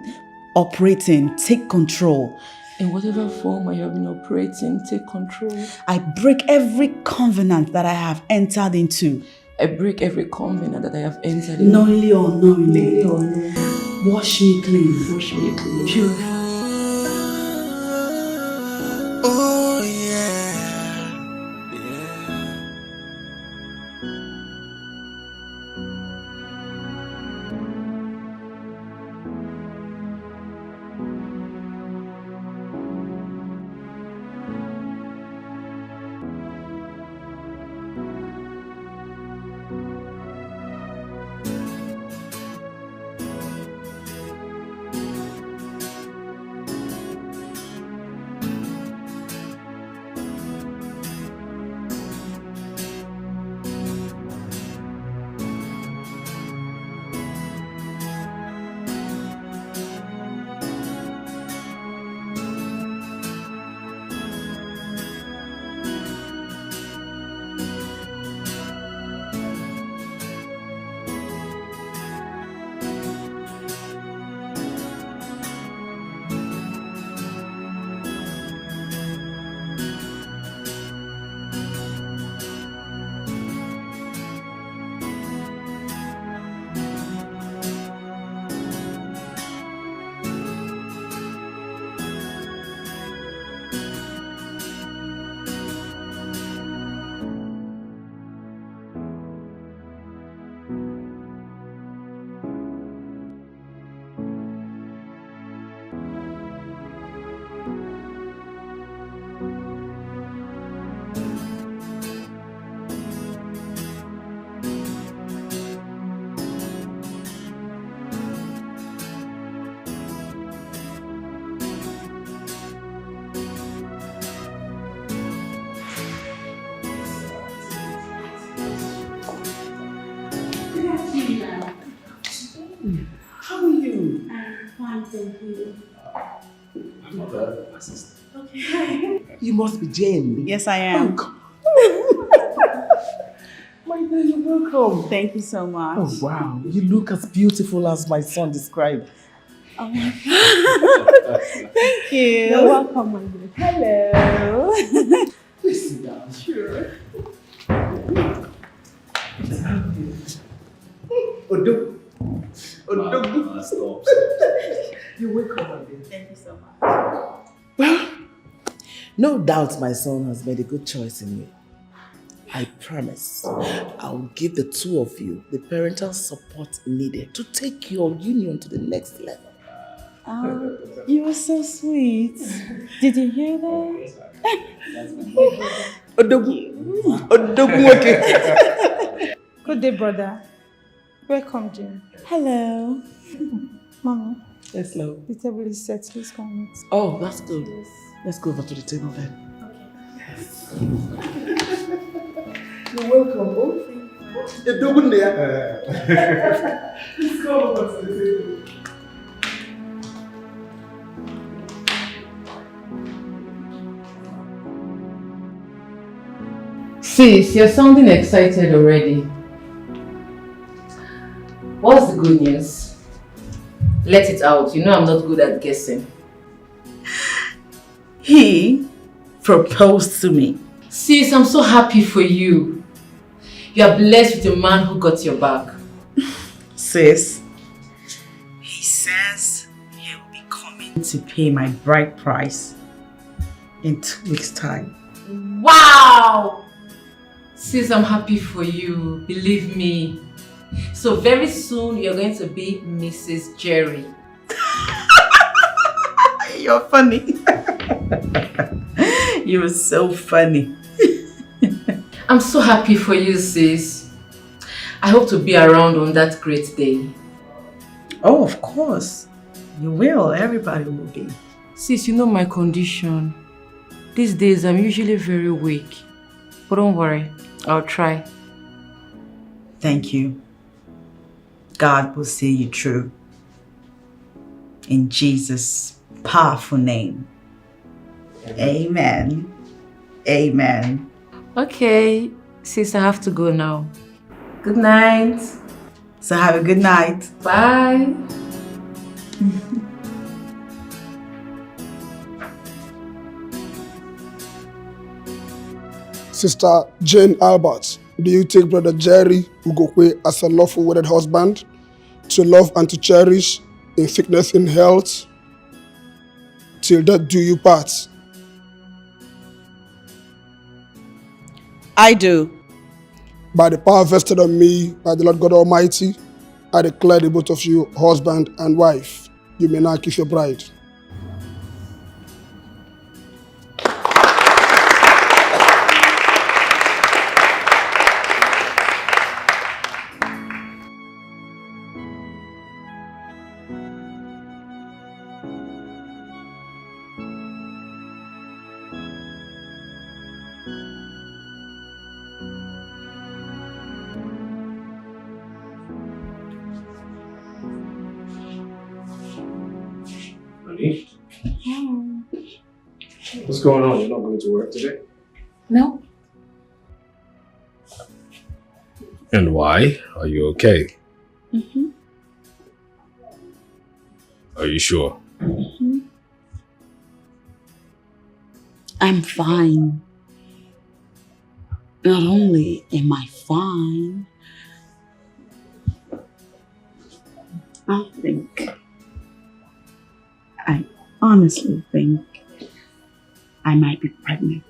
operating, take control. In whatever form I have been operating, take control. I break every covenant that I have entered into. I break every covenant that I have entered into. Knowingly or unknowingly. Knowingly. Wash me clean. Wash me clean. Purify. Oh yeah. How are you? I'm fine, thank you. I'm not bad, my sister. Okay. You must be Jane. Yes, I am. My dear, you're welcome. Thank you so much. Oh, wow. You look as beautiful as my son described. Oh my God. Thank you. You're welcome, my dear. Hello. Please sit down. Sure. Odo. Wow, stop. You're welcome, my dear. Thank you so much. Well, no doubt my son has made a good choice in you. I promise I'll give the two of you the parental support needed to take your union to the next level. You were so sweet. Did you hear that? Good day, brother. Welcome, Jane. Hello. Mommy. Yes, love. The table is set. Please come with. Oh, that's good. Yes. Let's go over to the table then. Okay. Yes. You're welcome. A double there. Let's go over to the table. Sis, you're sounding excited already. What's the good news? Let it out. You know I'm not good at guessing. He proposed to me. Sis, I'm so happy for you. You are blessed with a man who got your back. Sis, he says he will be coming to pay my bride price in 2 weeks' time. Wow! Sis, I'm happy for you. Believe me. So very soon you're going to be Mrs. Jerry. You're funny. You're so funny. I'm so happy for you, sis. I hope to be around on that great day. Oh, of course. You will. Everybody will be. Sis, you know my condition. These days I'm usually very weak. But don't worry, I'll try. Thank you. God will see you through. In Jesus' powerful name. Amen. Amen. Okay, sis, I have to go now. Good night. So have a good night. Bye. Sister Jane Albert, do you take Brother Jerry Ugokwe as a lawful wedded husband, to love and to cherish, in sickness and health, till death do you part? I do. By the power vested on me by the Lord God Almighty, I declare the both of you husband and wife. You may now kiss your bride. What's going on? You're not going to work today? No. And why? Are you okay? Mm-hmm. Are you sure? Mm-hmm. I'm fine. Not only am I fine, I honestly think I might be pregnant.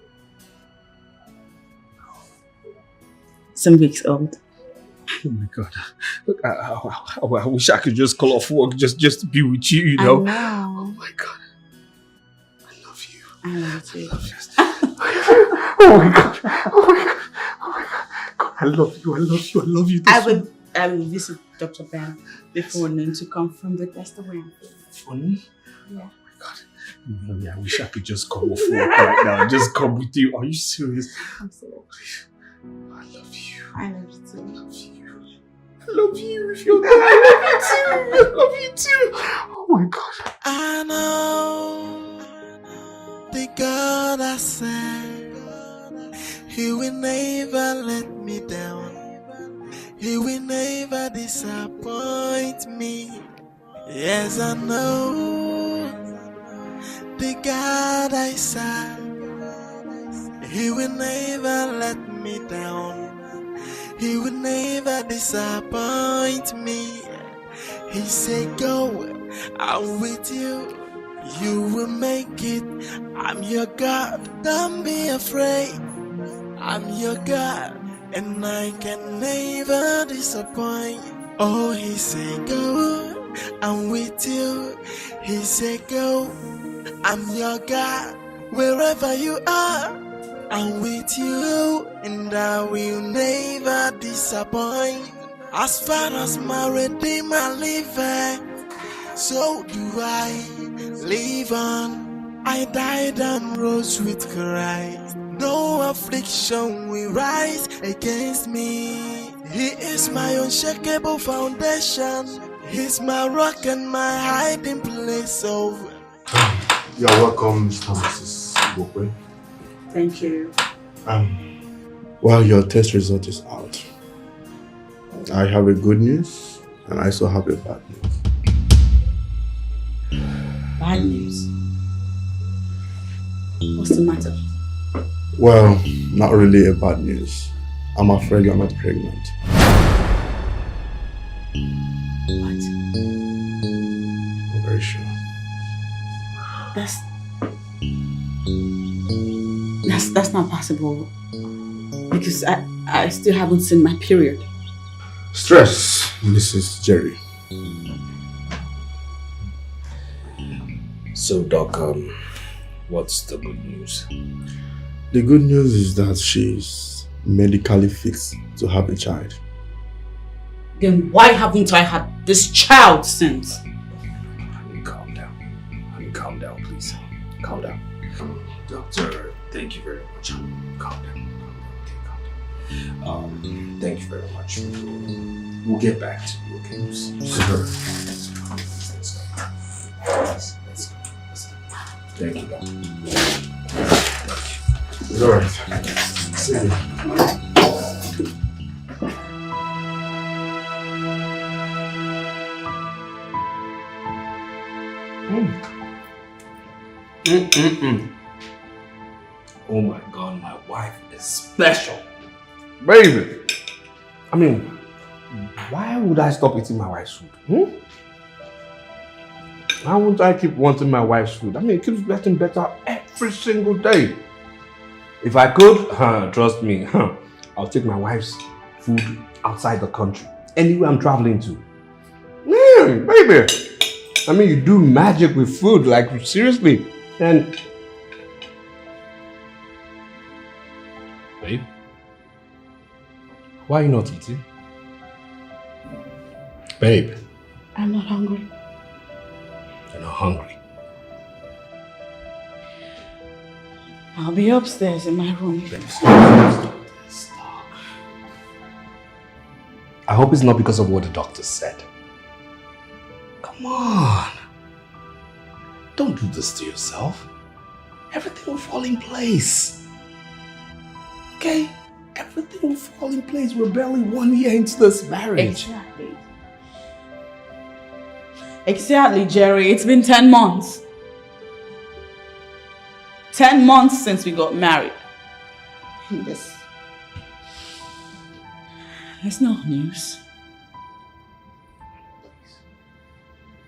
Some weeks old. Oh my God. Look, I wish I could just call off work just to be with you, you know? I know. Oh my God. I love you. I love you. Oh my God. Oh my God. Oh my God. God, I love you. I love you. I love you. I will visit Dr. Ben before noon to confirm that that's the way I'm feeling. Funny? Yeah. Oh my God. Really, I wish I could just come off work right now. Just come with you. Are you serious? I'm serious. I love you. I love you too. I love you. I love you. If you're there, I love you too. Oh my God. I know the God I serve, He will never let me down. He will never disappoint me. Yes, I know the God I serve, He will never let me down. He will never disappoint me. He said, go, I'm with you. You will make it. I'm your God. Don't be afraid. I'm your God, and I can never disappoint. Oh, He said, go, I'm with you. He said, go, I'm your God. Wherever you are, I'm with you, and I will never disappoint. As far as my Redeemer liveth, so do I live on. I died and rose with Christ. No affliction will rise against me. He is my unshakable foundation. He's my rock and my hiding place. Of You're welcome, Mr. and Mrs. Igokwe. Thank you. Well, your test result is out. I have a good news and I also have a bad news. Bad news? What's the matter? Well, not really a bad news. I'm afraid you're not pregnant. What? I'm very sure. That's not possible. Because I still haven't seen my period. Stress, Mrs. Jerry. So, Doc, what's the good news? The good news is that she's medically fit to have a child. Then why haven't I had this child since? Calm down. Calm down, please. Calm down. Doctor, thank you very much. Calm down. Okay, calm down. Thank you very much. We'll get back to you, okay? Sure. Let's go. Thank you, Doctor. It's alright. See you. Oh my God, my wife is special. Baby! I mean, why would I stop eating my wife's food? Why won't I keep wanting my wife's food? I mean, it keeps getting better every single day. If I could, trust me, I'll take my wife's food outside the country, anywhere I'm traveling to. Man, baby! I mean, you do magic with food, like seriously. And babe, why are you not eating? Babe, I'm not hungry. you're not hungry. I'll be upstairs in my room. Stop. I hope it's not because of what the doctor said. Come on. Don't do this to yourself. Everything will fall in place. Okay? Everything will fall in place. We're barely 1 year into this marriage. Exactly, Jerry. It's been 10 months. 10 months since we got married. There's no news.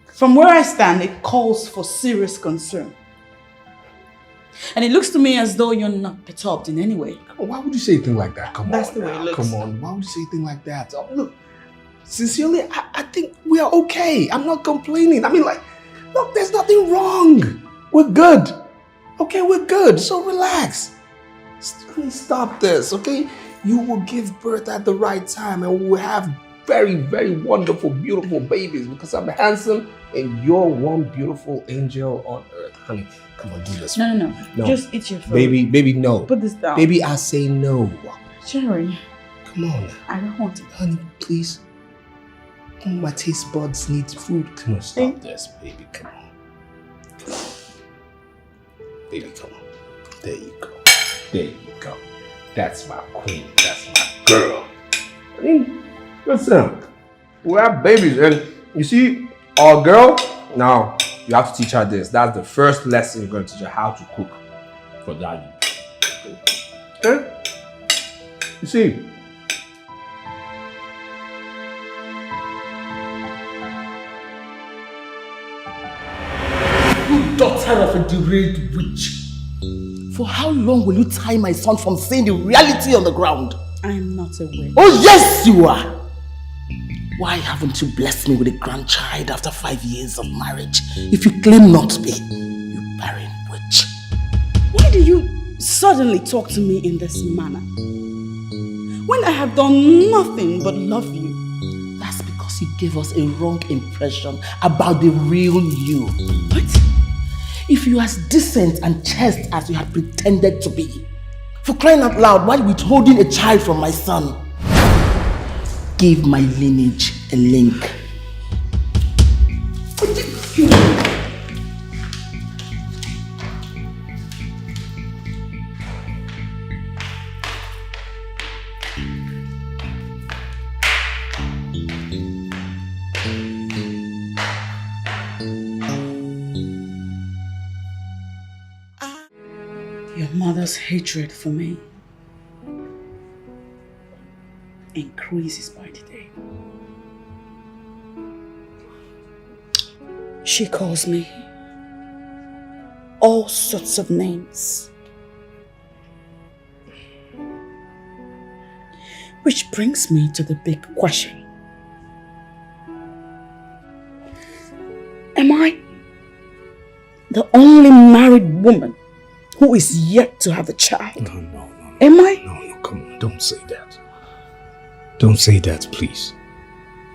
From where I stand, it calls for serious concern. And it looks to me as though you're not perturbed in any way. Why would you say a thing like that? That's the way it looks. Come on, why would you say a thing like that? Oh, look, sincerely, I think we are okay. I'm not complaining. I mean, like, look, there's nothing wrong. We're good. Okay, we're good. So relax. Stop this, okay? You will give birth at the right time and we will have very, very wonderful, beautiful babies because I'm handsome and you're one beautiful angel on earth. Honey, come on, do this. No. Just eat your food. Baby, no. Put this down. Baby, I say no. Jerry. Come on. I don't want it. Honey, please. Oh, my taste buds need food. Come on, stop this, baby. Come on. Baby, come on. There you go. There you go. That's my queen. That's my girl. I mean, listen, we have babies and you see, our girl, now you have to teach her this. That's the first lesson you're going to teach her, how to cook for daddy. Okay? You see, Daughter of a derailed witch. For how long will you tie my son from seeing the reality on the ground? I am not a witch. Oh yes, you are. Why haven't you blessed me with a grandchild after 5 years of marriage? If you claim not to be, you barren witch. Why do you suddenly talk to me in this manner? When I have done nothing but love you. That's because you gave us a wrong impression about the real you. What? If you are as decent and chaste as you had pretended to be, For crying out loud, why withholding a child from my son? Give my lineage a link. Your mother's hatred for me increases by the day. She calls me all sorts of names. Which brings me to the big question. Am I the only married woman who is yet to have a child? No. Am I? No, come on, don't say that. Don't say that, please.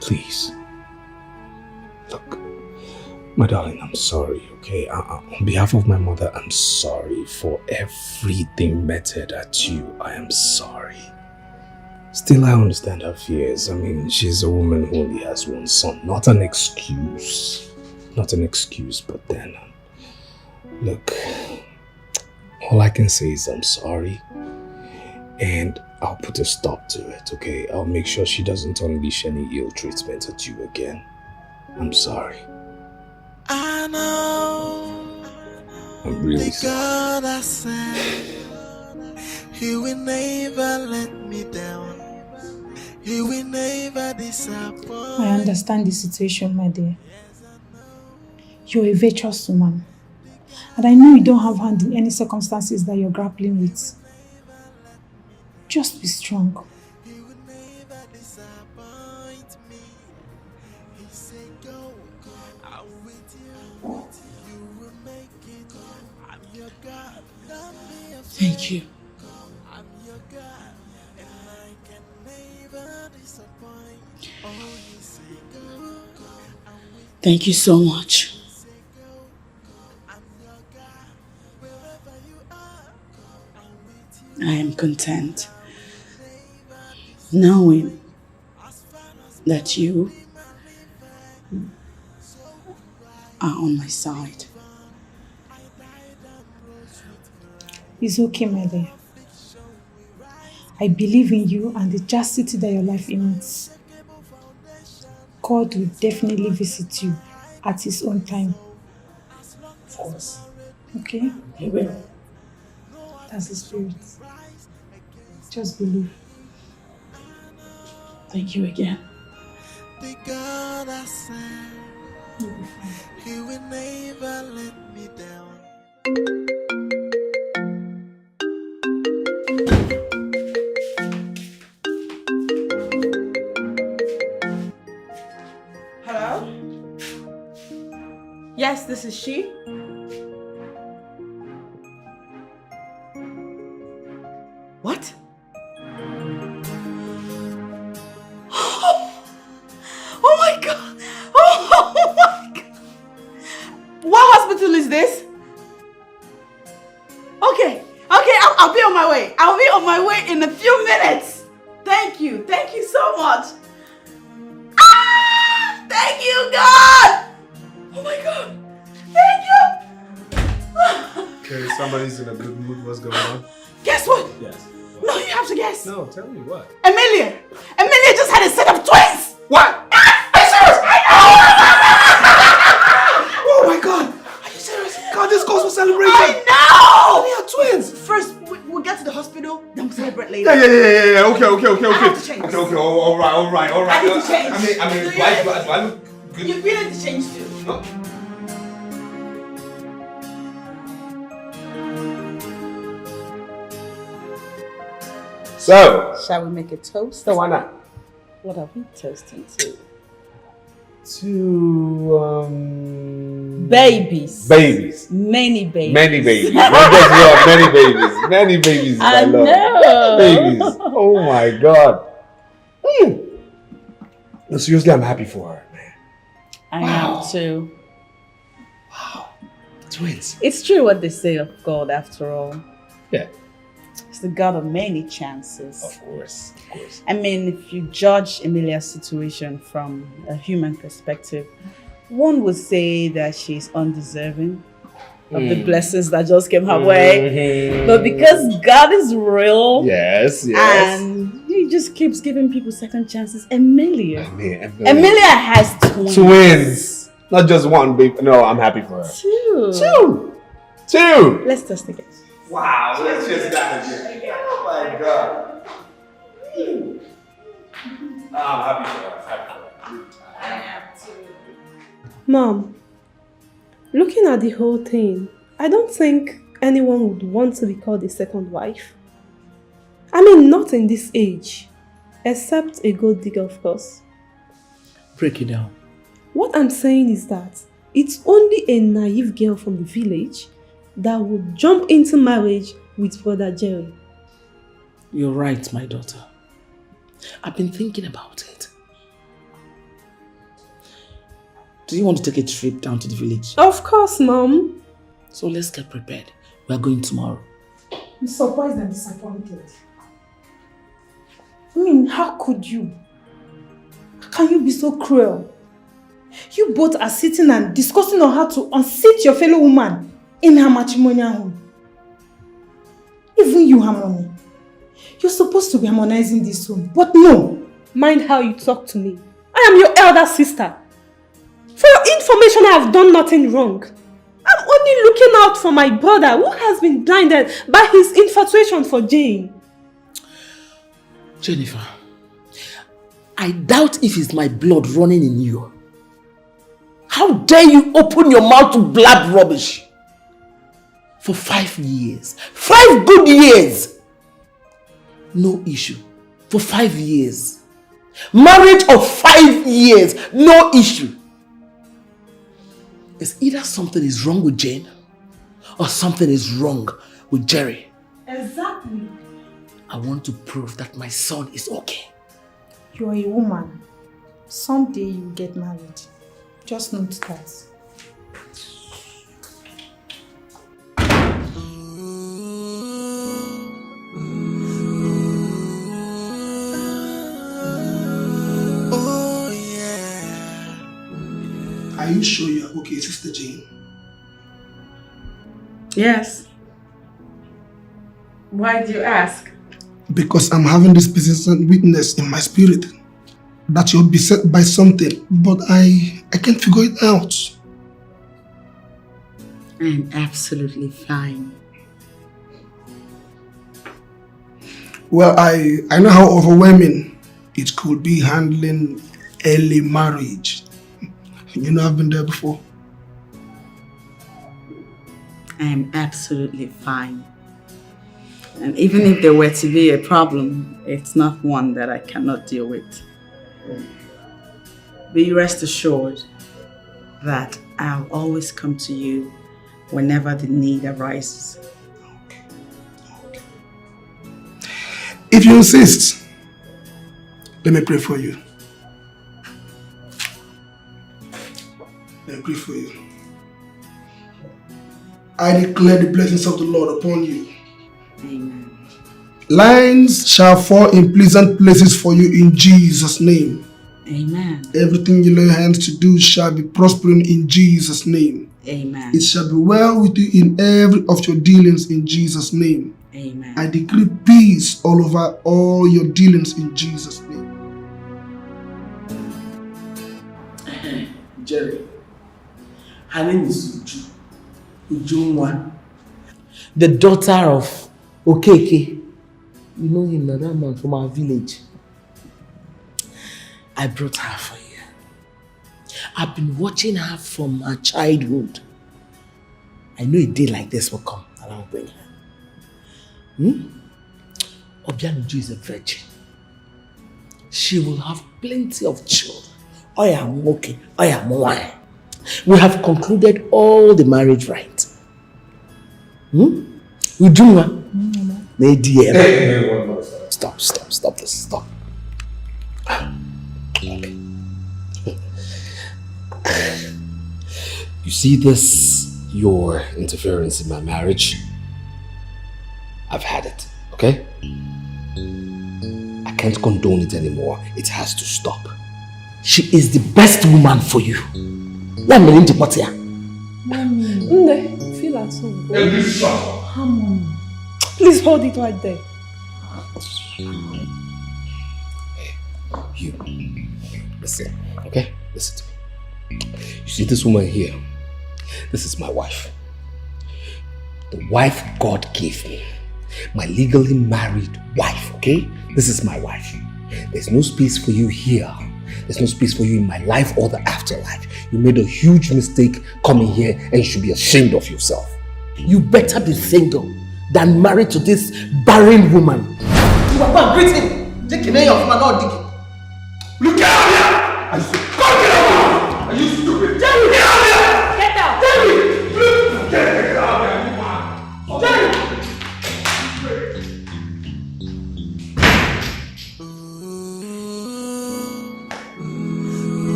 Please. Look, my darling, I'm sorry, okay? On behalf of my mother, I'm sorry for everything meted at you. I am sorry. Still, I understand her fears. I mean, she's a woman who only has one son. Not an excuse. Not an excuse, but then, look, all I can say is I'm sorry. And I'll put a stop to it, okay? I'll make sure she doesn't unleash any ill treatment at you again. I'm sorry. I know. I'm really sorry. God I said, He will never let me down. He will never disappoint. I understand the situation, my dear. You're a virtuous woman. And I know you don't have hand in any circumstances that you're grappling with. Just be strong. Thank you. Thank you so much. I am content knowing that you are on my side. It's okay, my dear. I believe in you and the chastity that your life emits. God will definitely visit you at His own time. Of course. Okay? He will. That's the spirit. Just believe. Thank you again. The God I serve, You'll be fine. He will never let me down. Hello? Yes, this is she. What? Oh my God! Oh my God! What hospital is this? Okay, I'll be on my way. I'll be on my way in a few minutes. Thank you so much. Ah! Thank you, God! Oh my God! Thank you! Okay, somebody's in a good mood. What's going on? Guess what? Yes. No, you have to guess. No, tell me what. Emilia just had a set of twins! What? Are you serious? Oh my God! Are you serious? God, this calls for celebration. I know! They are twins. First, we'll get to the hospital, then we'll celebrate later. Yeah. Okay. I have to change. Okay. All right. I need to change. I mean, do I look good? You need to change too. No. So, shall we make a toast? No, why not? What are we toasting to? Babies. Babies. Many babies. Many babies. Many babies. Many babies. I love. know. Babies. Oh my God. No, seriously, I'm happy for her, man. I am too. Wow. Twins. It's true what they say of God after all. Yeah. is the God of many chances. Of course. I mean, if you judge Emilia's situation from a human perspective, one would say that she's undeserving of the blessings that just came her way. But because God is real, Yes. and He just keeps giving people second chances. Emilia Emilia has twins. Twins. Not just one, babe. No, I'm happy for her. Two. Let's test again. Wow, let's just that again. Oh my God. I'm happy for her. I have to. Mom, looking at the whole thing, I don't think anyone would want to be called a second wife. I mean, not in this age. Except a gold digger, of course. Break it down. What I'm saying is that it's only a naive girl from the village that would jump into marriage with Brother Jerry. You're right, my daughter. I've been thinking about it. Do you want to take a trip down to the village? Of course, Mom. So let's get prepared. We are going tomorrow. I'm surprised and disappointed. I mean, how could you? How can you be so cruel? You both are sitting and discussing on how to unseat your fellow woman in her matrimonial home. Even you, Harmony. You're supposed to be harmonizing this home, but no. Mind how you talk to me. I am your elder sister. For your information, I have done nothing wrong. I'm only looking out for my brother who has been blinded by his infatuation for Jane. Jennifer, I doubt if it's my blood running in you. How dare you open your mouth to blab rubbish? For 5 years. 5 good years! No issue. For 5 years. Marriage of 5 years. No issue. It's either something is wrong with Jane or something is wrong with Jerry. Exactly. I want to prove that my son is okay. You're a woman. Someday you'll get married. Just note that. Oh yeah. Are you sure you are okay, Sister Jane? Yes. Why do you ask? Because I'm having this persistent witness in my spirit that you're beset by something, but I can't figure it out. I'm absolutely fine. Well, I know how overwhelming it could be handling early marriage. You know, I've been there before. I'm absolutely fine. And even if there were to be a problem, it's not one that I cannot deal with. Be rest assured that I'll always come to you whenever the need arises. If you insist, let me pray for you. Let me pray for you. I declare the blessings of the Lord upon you. Amen. Lines shall fall in pleasant places for you in Jesus' name. Amen. Everything you lay hands to do shall be prospering in Jesus' name. Amen. It shall be well with you in every of your dealings in Jesus' name. Amen. I decree peace all over all your dealings in Jesus' name. Jerry, her name is Uche. Ujunwa, the daughter of Okeke. You know him, that man from our village. I brought her for you. I've been watching her from her childhood. I know a day like this will come and I'll bring her. Obianuju is a virgin. She will have plenty of children. I am okay. I am wine. We have concluded all the marriage rites. Ujunwa. My dear. Stop this. Stop. You see this, your interference in my marriage? I've had it, okay? Okay? I can't condone it anymore. It has to stop. She is the best woman for you. One minute to put here. Mommy. Nde, feel at home. Harmony. Please hold it right there. Hey, you. Listen, okay? Listen to me. You see this woman here? This is my wife. The wife God gave me. My legally married wife, okay? This is my wife. There's no space for you here. There's no space for you in my life or the afterlife. You made a huge mistake coming here and you should be ashamed of yourself. You better be single than married to this barren woman. You are greet him. Take the name of man or dig. Look out here! Are you stupid? Jerry! Get out here! Get out! Jerry! Look! Get out here, man! Jerry!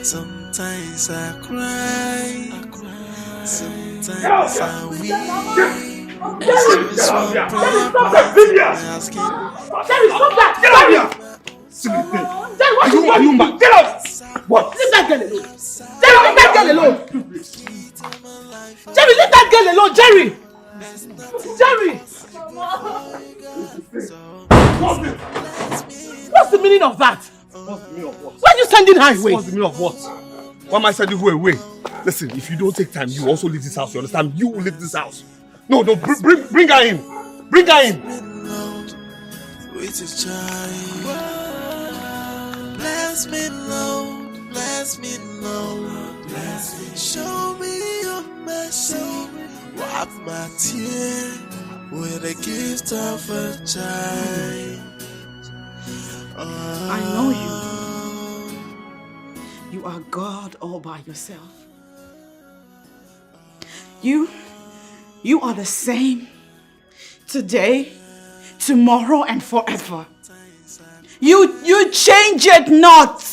Sometimes I cry, sometimes I weep. Jerry, stop that! Get out here! Silly thing. Are you mad? Get out! What? Leave that girl alone. Jerry, leave that girl alone. Jerry, leave that girl alone. Jerry! Jerry! What's the meaning of that? What's the meaning of what? Why are you sending her away? What's the meaning of what? Why am I sending her away? Listen, if you don't take time, you also leave this house. You understand? You will leave this house. No, bring her in. Bring her in. With a child, bless me, Lord, bless me, Lord, bless me. Show me your mercy, wipe my tear with the gift of a child. I know you. You are God all by yourself. You are the same today, tomorrow, and forever. You change it not.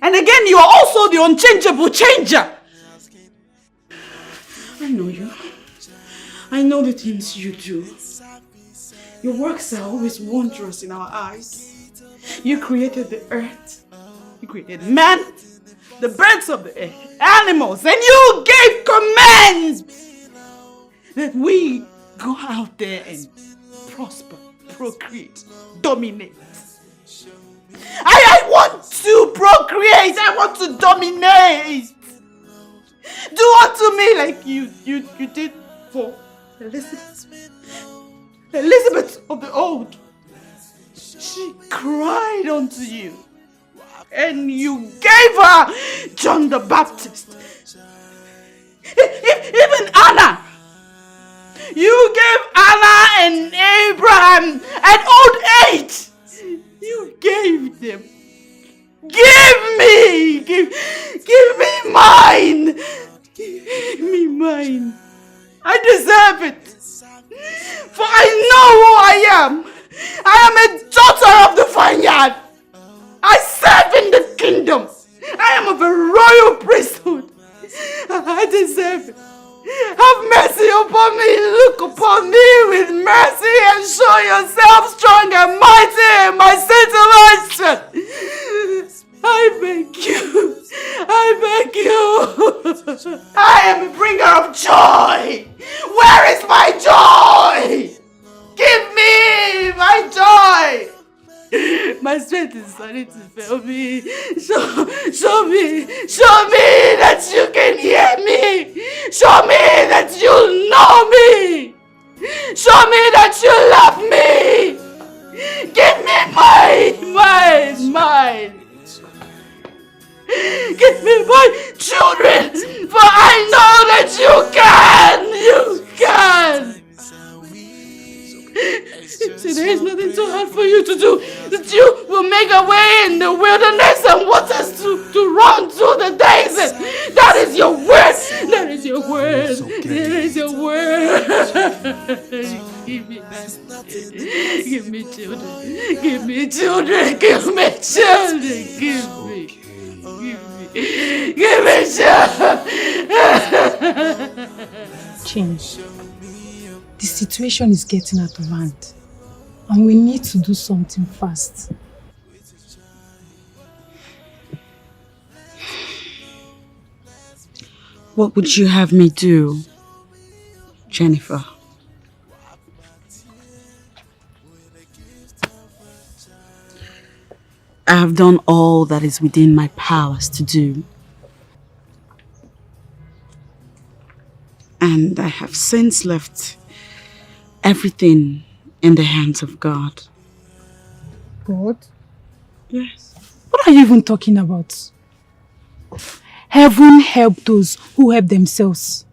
And again, you are also the unchangeable changer. I know you. I know the things you do. Your works are always wondrous in our eyes. You created the earth. You created man, the birds of the air, animals, and you gave commands that we go out there and prosper, procreate, dominate. I want to procreate. I want to dominate. Do unto me like you did for Elizabeth. Elizabeth of the old. She cried unto you. And you gave her John the Baptist. Even Anna. You gave Anna and Abraham at old age. You gave them. Give me mine. Give me mine. I deserve it. For I know who I am. I am a daughter of the vineyard. I serve in the kingdom. I am of a royal priesthood. I deserve it. Have mercy upon me. Look upon me with mercy and show yourself strong and mighty in my situation. I beg you. I beg you. I am a bringer of joy. Where is my joy? Give me my joy. My strength is starting to fail me. Show me that you can hear me. Show me that you know me. Show me that you love me. Give me mine. Give me my children, for I know that you can. See, there is nothing too hard for you to do. That you will make a way in the wilderness and waters to run through the desert. That is your word. That is is your word. There is your word. Give me children. Give me children. Give me children. Give me children. Change. The situation is getting out of hand. And we need to do something fast. What would you have me do, Jennifer? I have done all that is within my powers to do. And I have since left everything in the hands of God. God? Yes. What are you even talking about? Heaven help those who help themselves.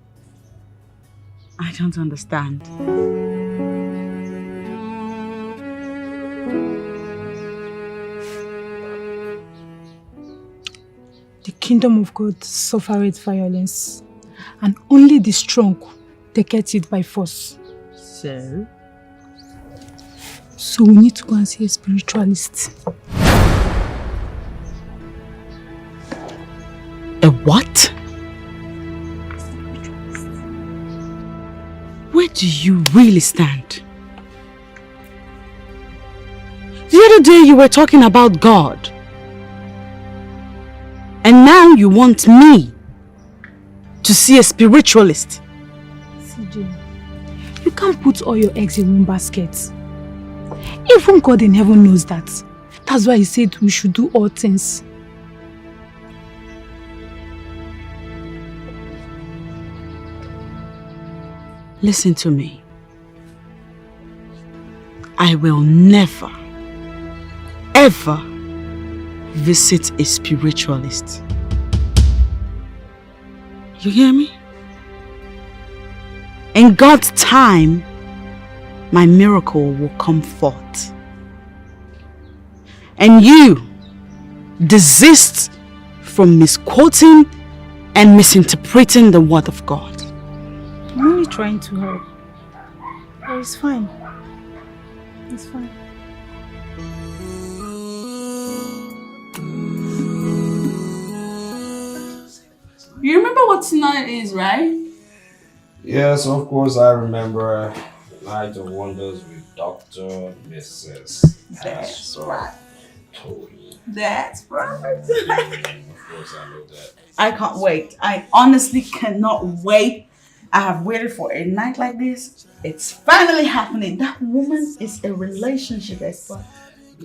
I don't understand. The kingdom of God suffereth violence, and only the strong taketh it by force. So we need to go and see a spiritualist. A what? Where do you really stand? The other day you were talking about God. And now you want me to see a spiritualist. CJ, you can't put all your eggs in one basket. Even God in heaven knows that. That's why he said we should do all things. Listen to me. I will never, ever visit a spiritualist. You hear me? In God's time, my miracle will come forth. And you desist from misquoting and misinterpreting the word of God. I'm only trying to help. But it's fine. It's fine. You remember what tonight is, right? Yes, of course I remember. Night of Wonders with Dr. Mrs. That's right. Tony. That's right. Of course I know that. I can't wait. I honestly cannot wait. I have waited for a night like this. It's finally happening. That woman is a relationship expert.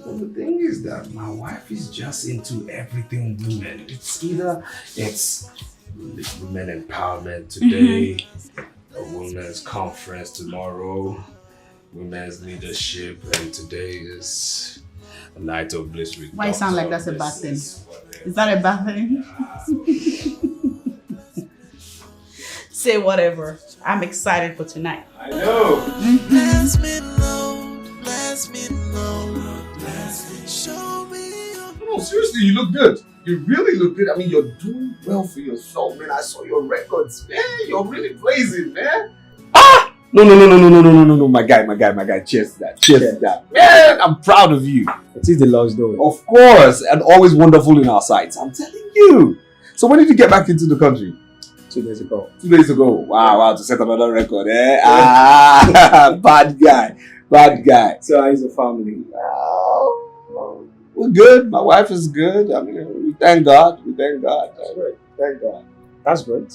Well, the thing is that my wife is just into everything women. It's women empowerment today, a women's conference tomorrow, women's leadership, and today is a night of bliss with Why it sound like that's a bad thing? Is that a bad thing? Say whatever. I'm excited for tonight. I know. Bless me, Lord, bless me, Lord, bless me, show me your... No, seriously, you look good. You really look good. I mean, you're doing well for yourself, man. I saw your records, man. You're really blazing, man. Ah! No, my guy. Cheers to that. Cheers to that. Man, I'm proud of you. It is the Lord's doing. Of course, and always wonderful in our sights. I'm telling you. So when did you get back into the country? 2 days ago. 2 days ago. Wow, to set another record, eh? Ah, bad guy. So how is the family? We're good. My wife is good. I mean, we thank God. That's great. Thank God. That's great.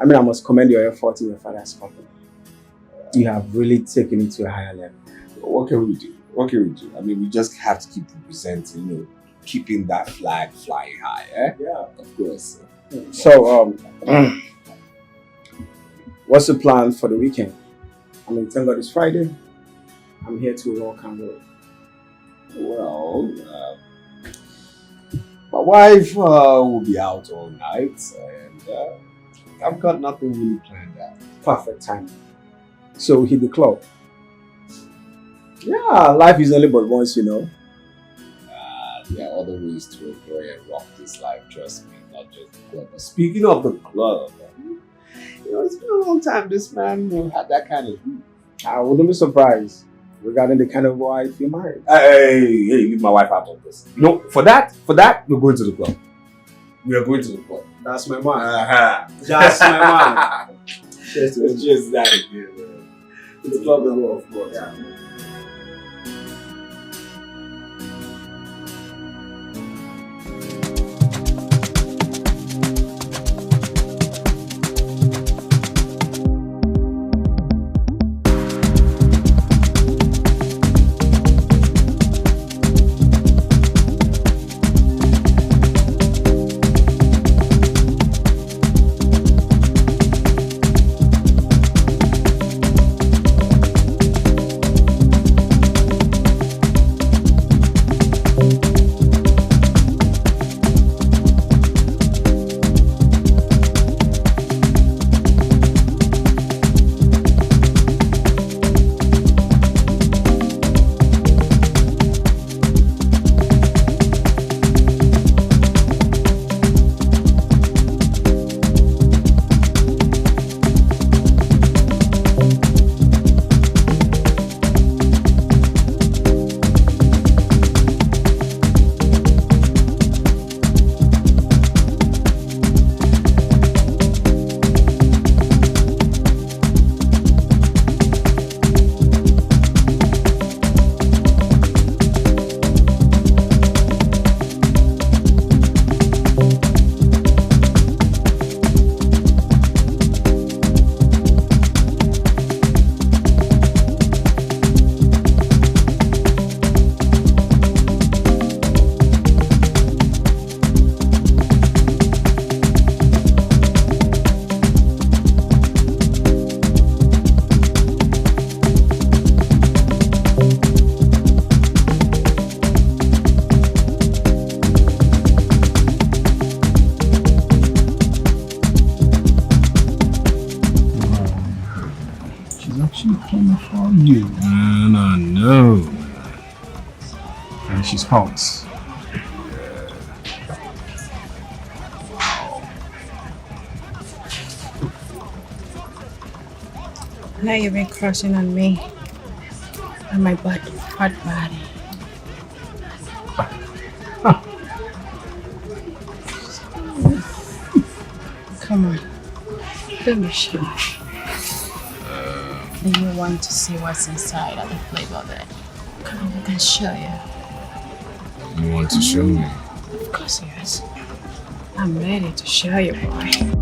I mean, I must commend your effort in your father's company. You have really taken it to a higher level. What can we do? I mean, we just have to keep representing, keeping that flag flying high, eh? Yeah. Of course. So, what's the plan for the weekend? I mean, thank God it's Friday. I'm here to rock and roll. Well, my wife will be out all night, and I've got nothing really planned out. Perfect time. So we hit the club. Yeah, life is only but once, There are other ways to enjoy and rock this life, trust me, not just the club. But speaking of the club, It's been a long time this man had that kind of view. I wouldn't be surprised regarding the kind of wife you married. Hey, leave my wife out of this. For that, we're going to the club. We are going to the club. That's my man. That's my man. Cheers to that again, man. It's the club, of course. Yeah. Man, I know. And she's hot. Now you've been crushing on me and my hot body. Come on, don't be shy. Do you want to see what's inside of the flavor of it? Come on, I can show you. You want to show me? Of course, yes. I'm ready to show you, boy.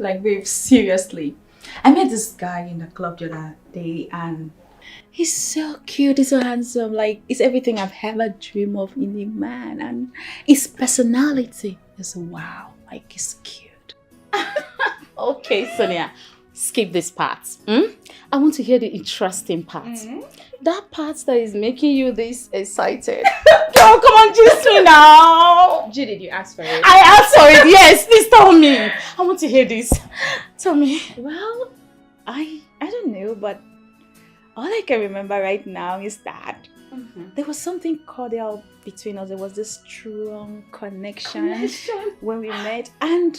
Like, babe, seriously. I met this guy in the club the other day and he's so cute, he's so handsome. Like, it's everything I've ever dreamed of in a man. And his personality is wow. Like, he's cute. Okay, Sonia, skip this part. I want to hear the interesting part. That part that is making you this excited. Girl, come on, juice me now. Did you ask for it? I asked for it, yes. Please tell me. I want to hear this. Tell me. Well, I don't know, but all I can remember right now is that there was something cordial between us. There was this strong connection when we met, and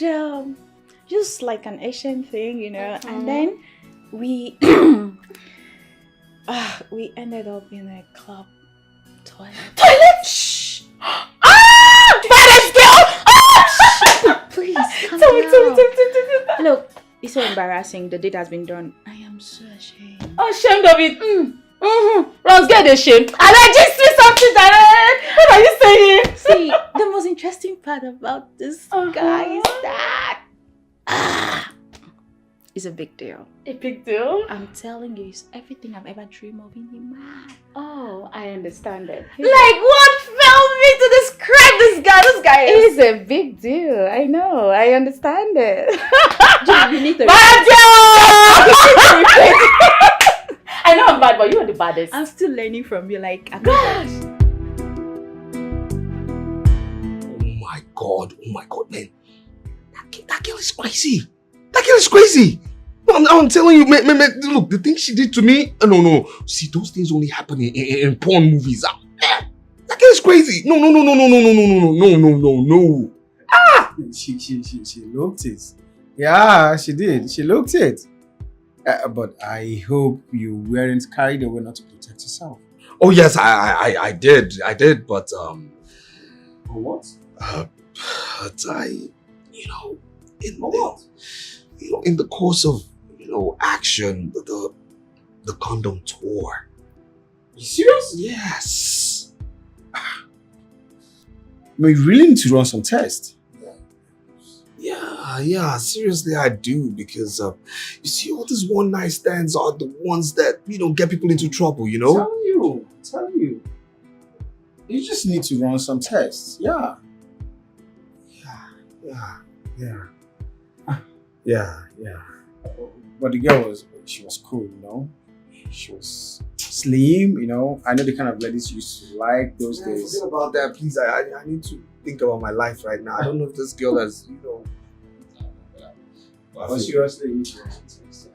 just like an Asian thing, you know. And then we we ended up in a club toilet. Shh! Baddest girl! Please, calm Tell me. Look, it's so embarrassing. The date has been done. I am so ashamed. Ashamed of it. Rose, get ashamed. And I just see something that. What are you saying? See, the most interesting part about this guy is that it's a big deal. A big deal? I'm telling you, it's everything I've ever dreamed of in a man. Oh, I understand it. Like what felt me to describe this guy? This guy is a big deal. I know. I understand it. You need to I know I'm bad, but you are the baddest. I'm still learning from you. Like, gosh. Oh my god, man. That girl is crazy. That girl is crazy. No, I'm telling you, man, look, the things she did to me, no. See, those things only happen in porn movies. That girl is crazy. No. She looked it. Yeah, she did. She looked it. But I hope you weren't carried away not to protect yourself. Oh yes, I did, but what? But in the course of action, the condom tore. You serious? Yes. We really need to run some tests. Yeah, seriously I do, because you see, all these one night stands are the ones that get people into trouble, Tell you. You just need to run some tests. Yeah. But the girl she was cool, She was slim, I know the kind of ladies you used to like those days. Forget about that, please. I need to think about my life right now. I don't know if this girl has, But seriously, you need to run some tests.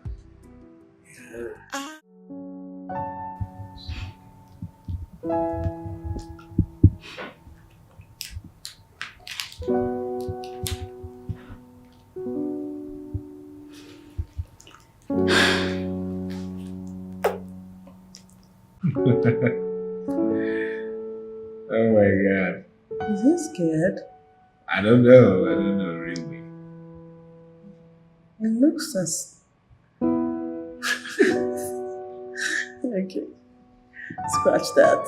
Oh my god. Is he scared? I don't know really. It looks as... Okay. Scratch that.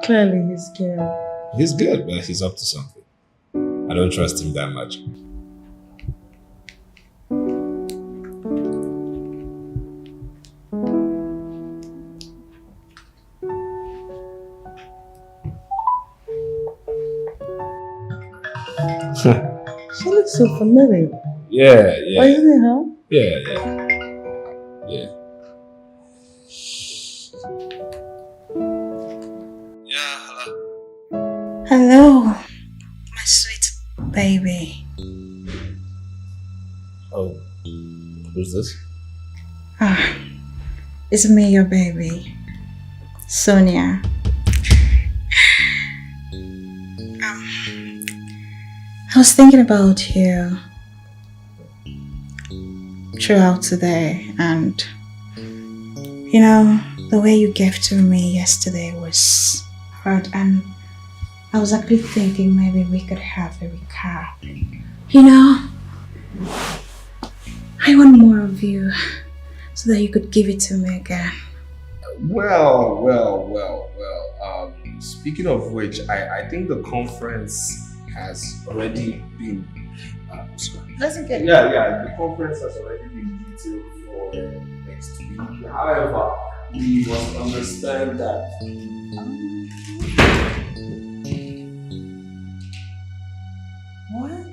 Clearly he's scared. He's good, but he's up to something. I don't trust him that much. She looks so familiar. Yeah. Oh, isn't it her? Yeah. Hello, my sweet baby. Oh, who's this? It's me, your baby, Sonia. I was thinking about you throughout today, and the way you gave to me yesterday was hard, and I was actually thinking maybe we could have a recap. I want more of you so that you could give it to me again. Well. Speaking of which, I think the conference has already been. Doesn't get Yeah. The conference has already been detailed for next week. However, we must understand that. What?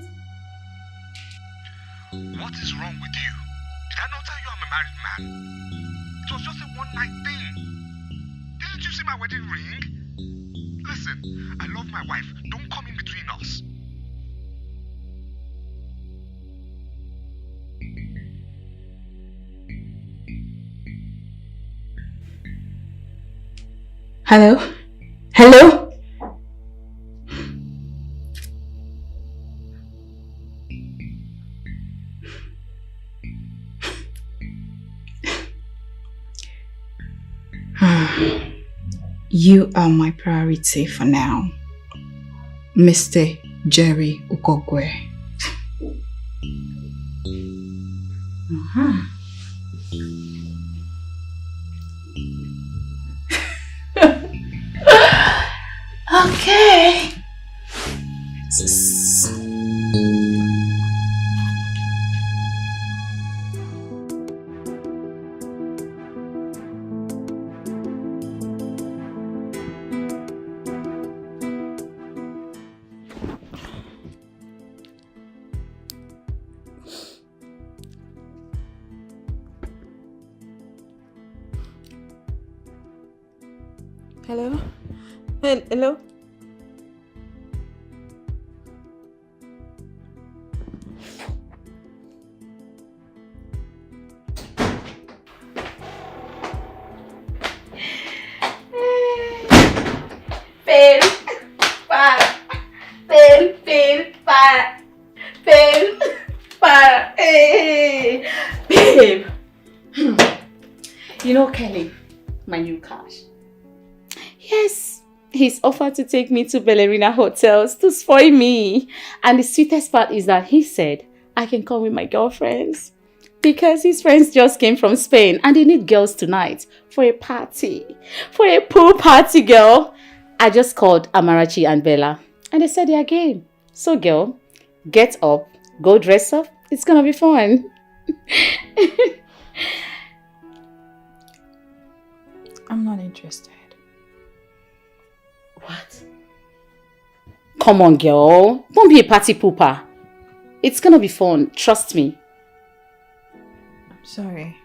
What is wrong with you? Did I not tell you I'm a married man? It was just a one-night thing. Didn't you see my wedding ring? Listen, I love my wife. Don't come in between us. Hello? Hello? You are my priority for now, Mr. Jerry Ukogwe. Okay. Hello? Hello? Fail, para, fail, para, fail, para, hey, babe. You know Kelly, my new cash. Yes, he's offered to take me to Ballerina Hotels to spoil me. And the sweetest part is that he said I can come with my girlfriends because his friends just came from Spain and they need girls tonight for a party. For a pool party, girl. I just called Amarachi and Bella and they said they're game. So girl, get up, go dress up. It's gonna be fun. I'm not interested. What? Come on, girl. Don't be a party pooper. It's gonna be fun. Trust me. I'm sorry.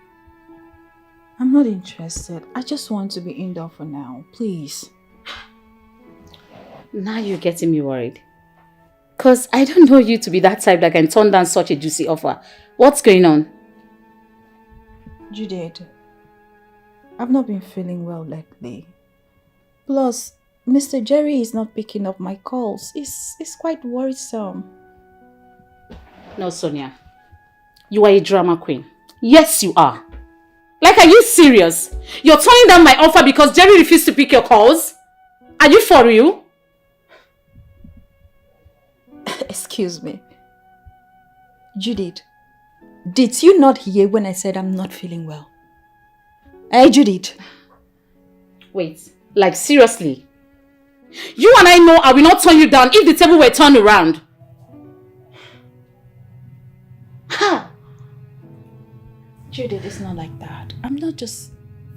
I'm not interested. I just want to be indoor for now. Please. Now you're getting me worried. Because I don't know you to be that type that can turn down such a juicy offer. What's going on? Judith, I've not been feeling well lately. Plus, Mr. Jerry is not picking up my calls. It's quite worrisome. No, Sonia. You are a drama queen. Yes, you are. Like, are you serious? You're turning down my offer because Jerry refused to pick your calls? Are you for real? Excuse me. Judith, did you not hear when I said I'm not feeling well? Hey, Judith. Wait, like seriously? You and I know I will not turn you down if the table were turned around. Ha! Judith, it's not like that. I'm not just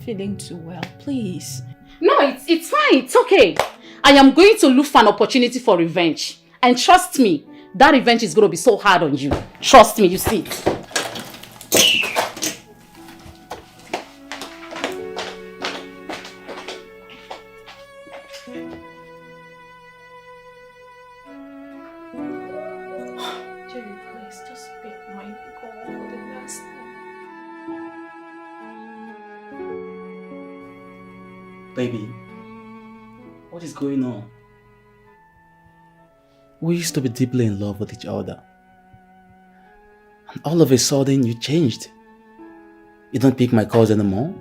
feeling too well, please. No, it's fine, it's okay. I am going to look for an opportunity for revenge. And trust me, that revenge is going to be so hard on you. Trust me, you see. Jerry, please just pick my call for the last time. Baby, what is going on? We used to be deeply in love with each other. And all of a sudden, you changed. You don't pick my calls anymore.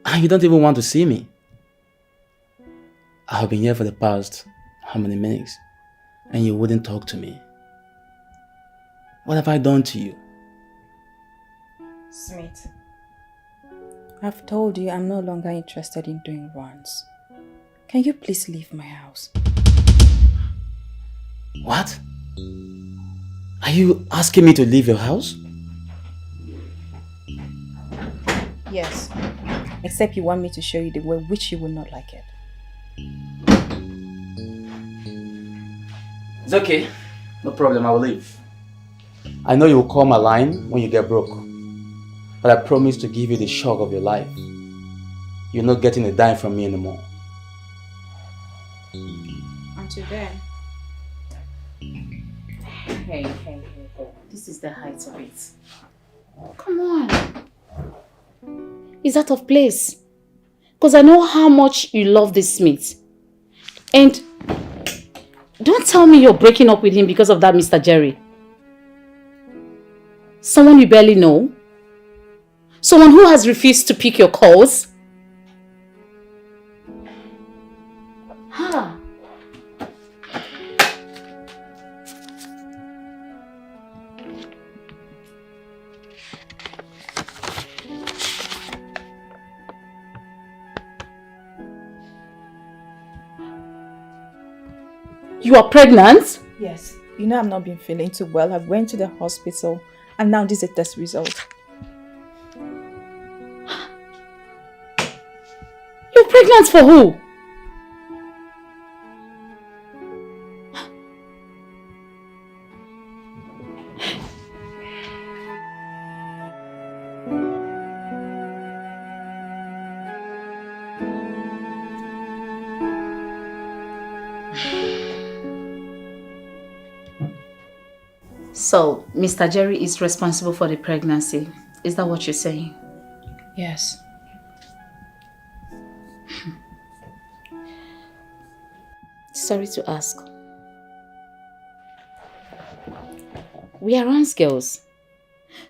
And you don't even want to see me. I have been here for the past how many minutes? And you wouldn't talk to me. What have I done to you? Smith, I've told you I'm no longer interested in doing runs. Can you please leave my house? What? Are you asking me to leave your house? Yes, except you want me to show you the way which you will not like it. It's okay. No problem, I will leave. I know you will call my line when you get broke. But I promise to give you the shock of your life. You're not getting a dime from me anymore. Until then. Hey. This is the height of it. Come on. Is that of place? Because I know how much you love this Smith. And don't tell me you're breaking up with him because of that Mr. Jerry. Someone you barely know. Someone who has refused to pick your calls. Ha! You are pregnant? Yes. You know I've not been feeling too well. I went to the hospital and now this is a test result. You're pregnant for who? So, Mr. Jerry is responsible for the pregnancy. Is that what you're saying? Yes. Sorry to ask. We are Rance girls.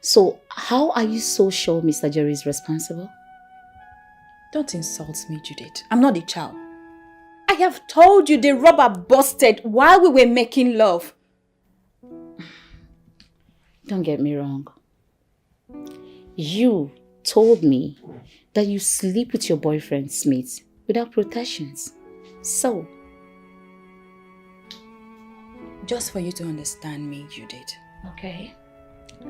So, how are you so sure Mr. Jerry is responsible? Don't insult me, Judith. I'm not a child. I have told you the rubber busted while we were making love. Don't get me wrong. You told me that you sleep with your boyfriend, Smith, without protections. So? Just for you to understand me, Judith. Okay.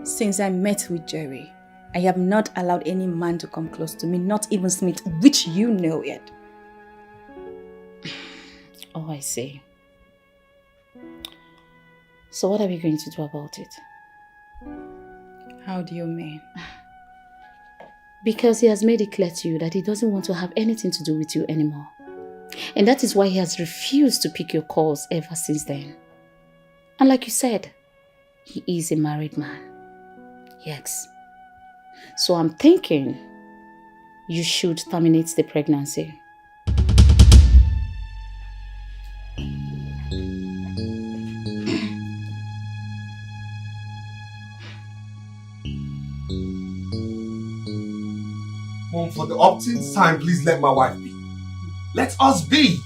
Since I met with Jerry, I have not allowed any man to come close to me, not even Smith, which you know it. Oh, I see. So what are we going to do about it? How do you mean? Because he has made it clear to you that he doesn't want to have anything to do with you anymore. And that is why he has refused to pick your calls ever since then. And like you said, he is a married man. Yes. So I'm thinking you should terminate the pregnancy. Mom, for the upteenth time, please let my wife be. Let us be.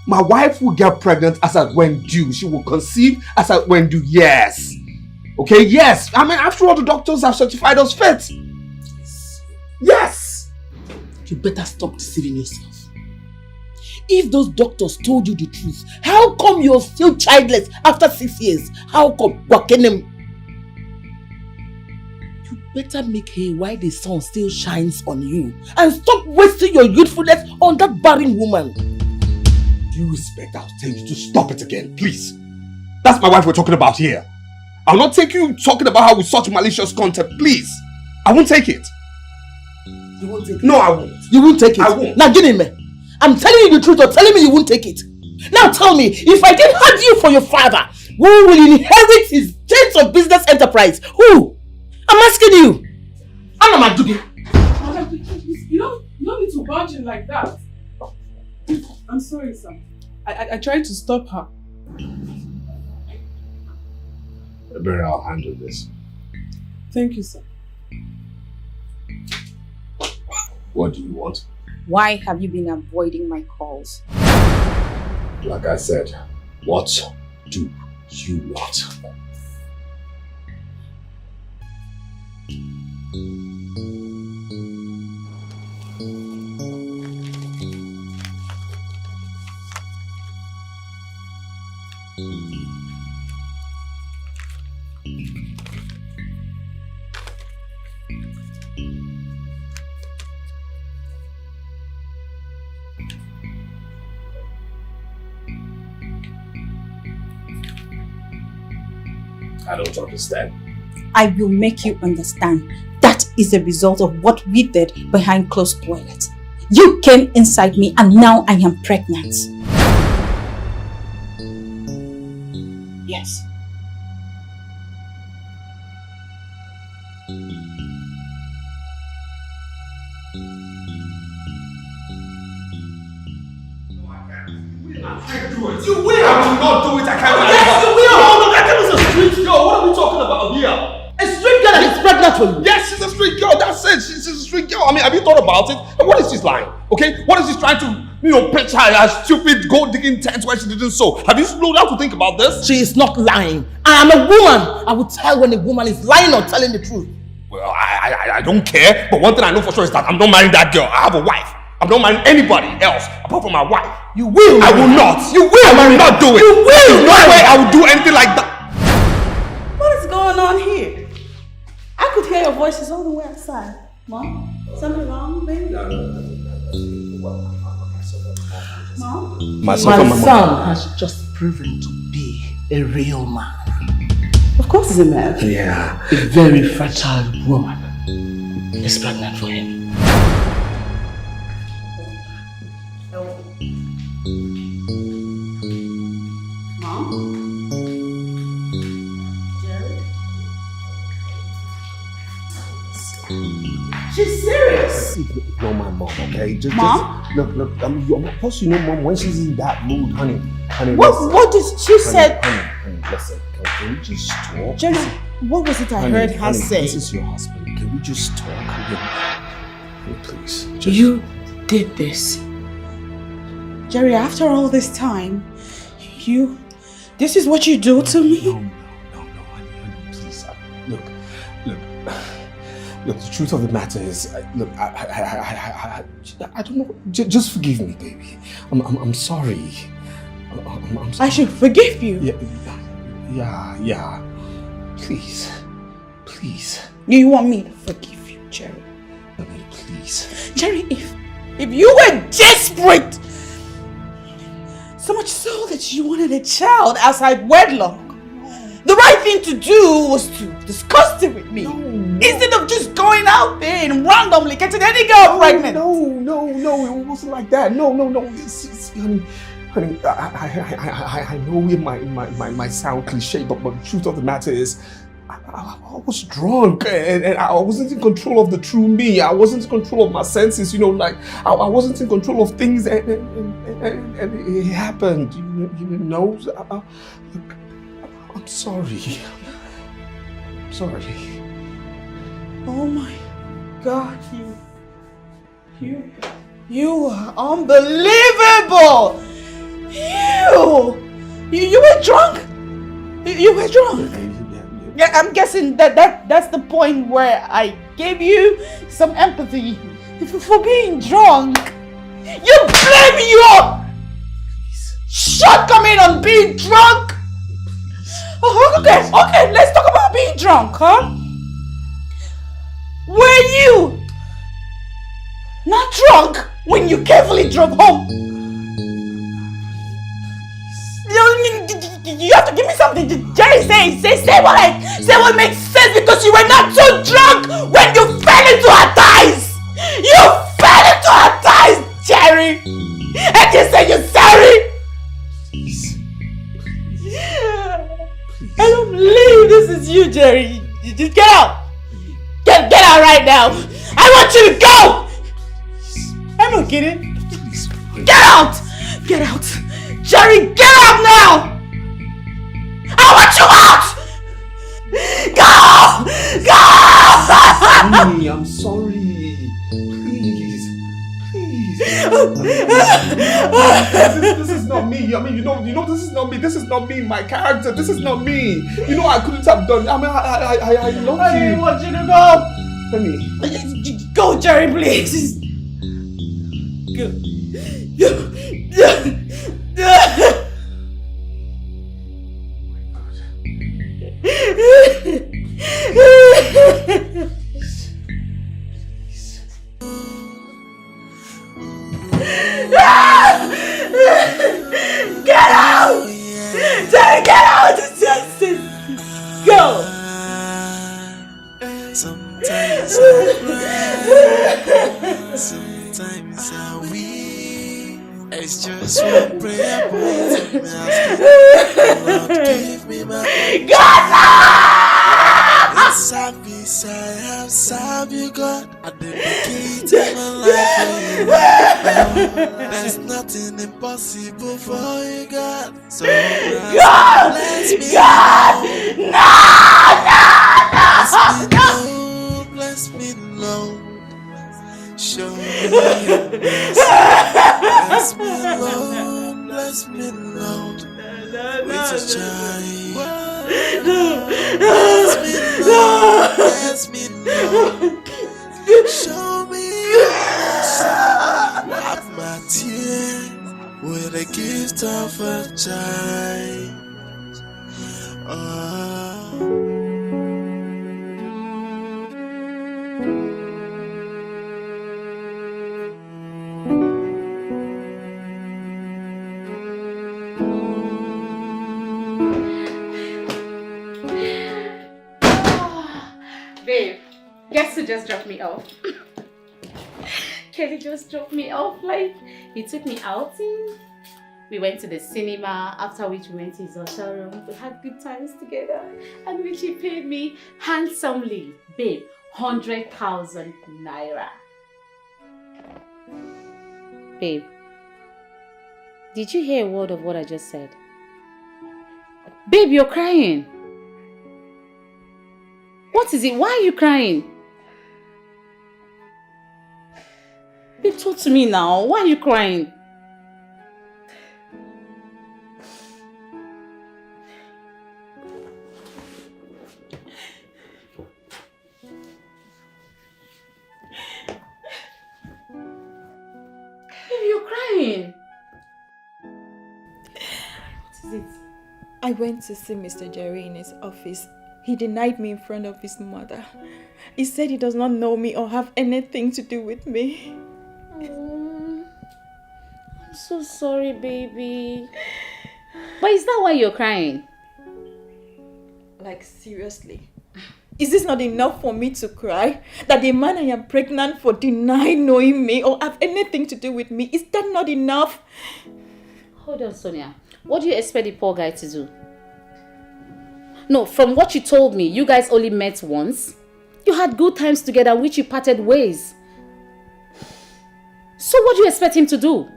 My wife will get pregnant as at when due. She will conceive as at when due. Yes. Okay, yes. I mean, after all, the doctors have certified us fit. Yes. You better stop deceiving yourself. If those doctors told you the truth, how come you're still childless after 6 years? How come? You better make hay while the sun still shines on you and stop wasting your youthfulness on that barren woman. Due respect, I'll tell you to stop it again, please. That's my wife we're talking about here. I'll not take you talking about her with such malicious content, please. I won't take it. You won't take it? No, I won't. You won't take it? I won't. Now get in, man. I'm telling you the truth, or telling me you won't take it. Now tell me, if I didn't have you for your father, who will inherit his chains of business enterprise? Who? I'm asking you. Anna Madubi. You don't need to barge in like that. I'm sorry, sir. I tried to stop her. Better, I'll handle this. Thank you, sir. What do you want? Why have you been avoiding my calls? Like I said, what do you want? I don't understand. I will make you understand. That is the result of what we did behind closed toilets. You came inside me and now I am pregnant. Yes. You will! I will not do it, I can't. Yes, you will! No, that girl is a street girl. What are we talking about here? A street girl that is pregnant for you. Yes, she's a street girl, that's it. She's a street girl. I mean, have you thought about it? And what is she lying? Okay? What is she trying to, pitch her stupid gold digging tent where she didn't sow? Have you slowed down to think about this? She is not lying. I am a woman. I will tell when a woman is lying or telling the truth. Well, I don't care, but one thing I know for sure is that I'm not marrying that girl. I have a wife. I'm not marrying anybody else apart from my wife. You will. I will not. You will. I will not do it. You will. There's no way I will do anything like that. What is going on here? I could hear your voices all the way outside. Mom? Something wrong, baby? No. Mom? My son has just proven to be a real man. Of course he's a man. Yeah. A very fertile woman is pregnant for him. She's serious. Ignore my mom, okay? Mom? Look. Of course you know mom when she's in that mood, honey. What did she say? Honey, listen. Can we just talk? Jenny, what was it I heard her say? This is your husband. Can we just talk? Honey, please. You did this. Jerry, after all this time, this is what you do to me? No, honey, please. Look, the truth of the matter is, I don't know. Just forgive me, baby. I'm sorry. I'm sorry. I should forgive you. Yeah. Please. You want me to forgive you, Jerry? Please. Jerry, if you were desperate, so much so that you wanted a child outside wedlock, the right thing to do was to discuss it with me. Instead of just going out there and randomly getting any girl pregnant. No, it wasn't like that. No. Honey, I know it might sound cliche, but the truth of the matter is, I was drunk and I wasn't in control of the true me. I wasn't in control of my senses, I wasn't in control of things and it happened, I'm sorry. Oh my God, you are unbelievable! You were drunk? You were drunk? Yeah, I'm guessing that's the point where I gave you some empathy for being drunk. You blame your shortcoming on being drunk? Oh, okay, let's talk about being drunk, huh? Were you not drunk when you carefully drove home? You have to give me something. Jerry, say what makes sense, because you were not so drunk when you fell into her thighs. You fell into her thighs, Jerry, and you say you're sorry. Please. I don't believe this is you, Jerry. You just get out. Get out right now. I want you to go. I'm not kidding. Get out. Jerry, get out now. I want you out. Go. Honey, I'm sorry. Please. This is not me. I mean, you know, this is not me. This is not me. My character. This is not me. I couldn't have done. I mean, I love you. I want you to go. Honey. Go, Jerry, please. Go. Get out! Jerry, get out! Go! Sometimes I cry, sometimes I weep. It's just one prayer point. I'm asking, Lord, give me my own child. In service, I have served you, God. I dedicated my life for you. Oh, there's nothing impossible for you, God. So bless me, God. Bless me, Lord. Show me your mercy. Bless me, Lord. Bless me, Lord. With a child. Bless me, Lord. Bless me, Lord. Show me your mercy. Wipe my tears with the gift of a child. Babe, guess who just dropped me off? Kelly just dropped me off. Like, he took me outing. We went to the cinema, after which we went to his hotel room. We had good times together. And which he paid me handsomely. Babe, 100,000 naira. Babe, did you hear a word of what I just said? Babe, you're crying. What is it? Why are you crying? Babe, talk to me now. Why are you crying? Babe, you're crying. What is it? I went to see Mr. Jerry in his office. He denied me in front of his mother. He said he does not know me or have anything to do with me. Oh, I'm so sorry, baby. But is that why you're crying? Like, seriously? Is this not enough for me to cry? That the man I am pregnant for denied knowing me or have anything to do with me? Is that not enough? Hold on, Sonia. What do you expect the poor guy to do? No, from what you told me, you guys only met once. You had good times together, which you parted ways. So what do you expect him to do?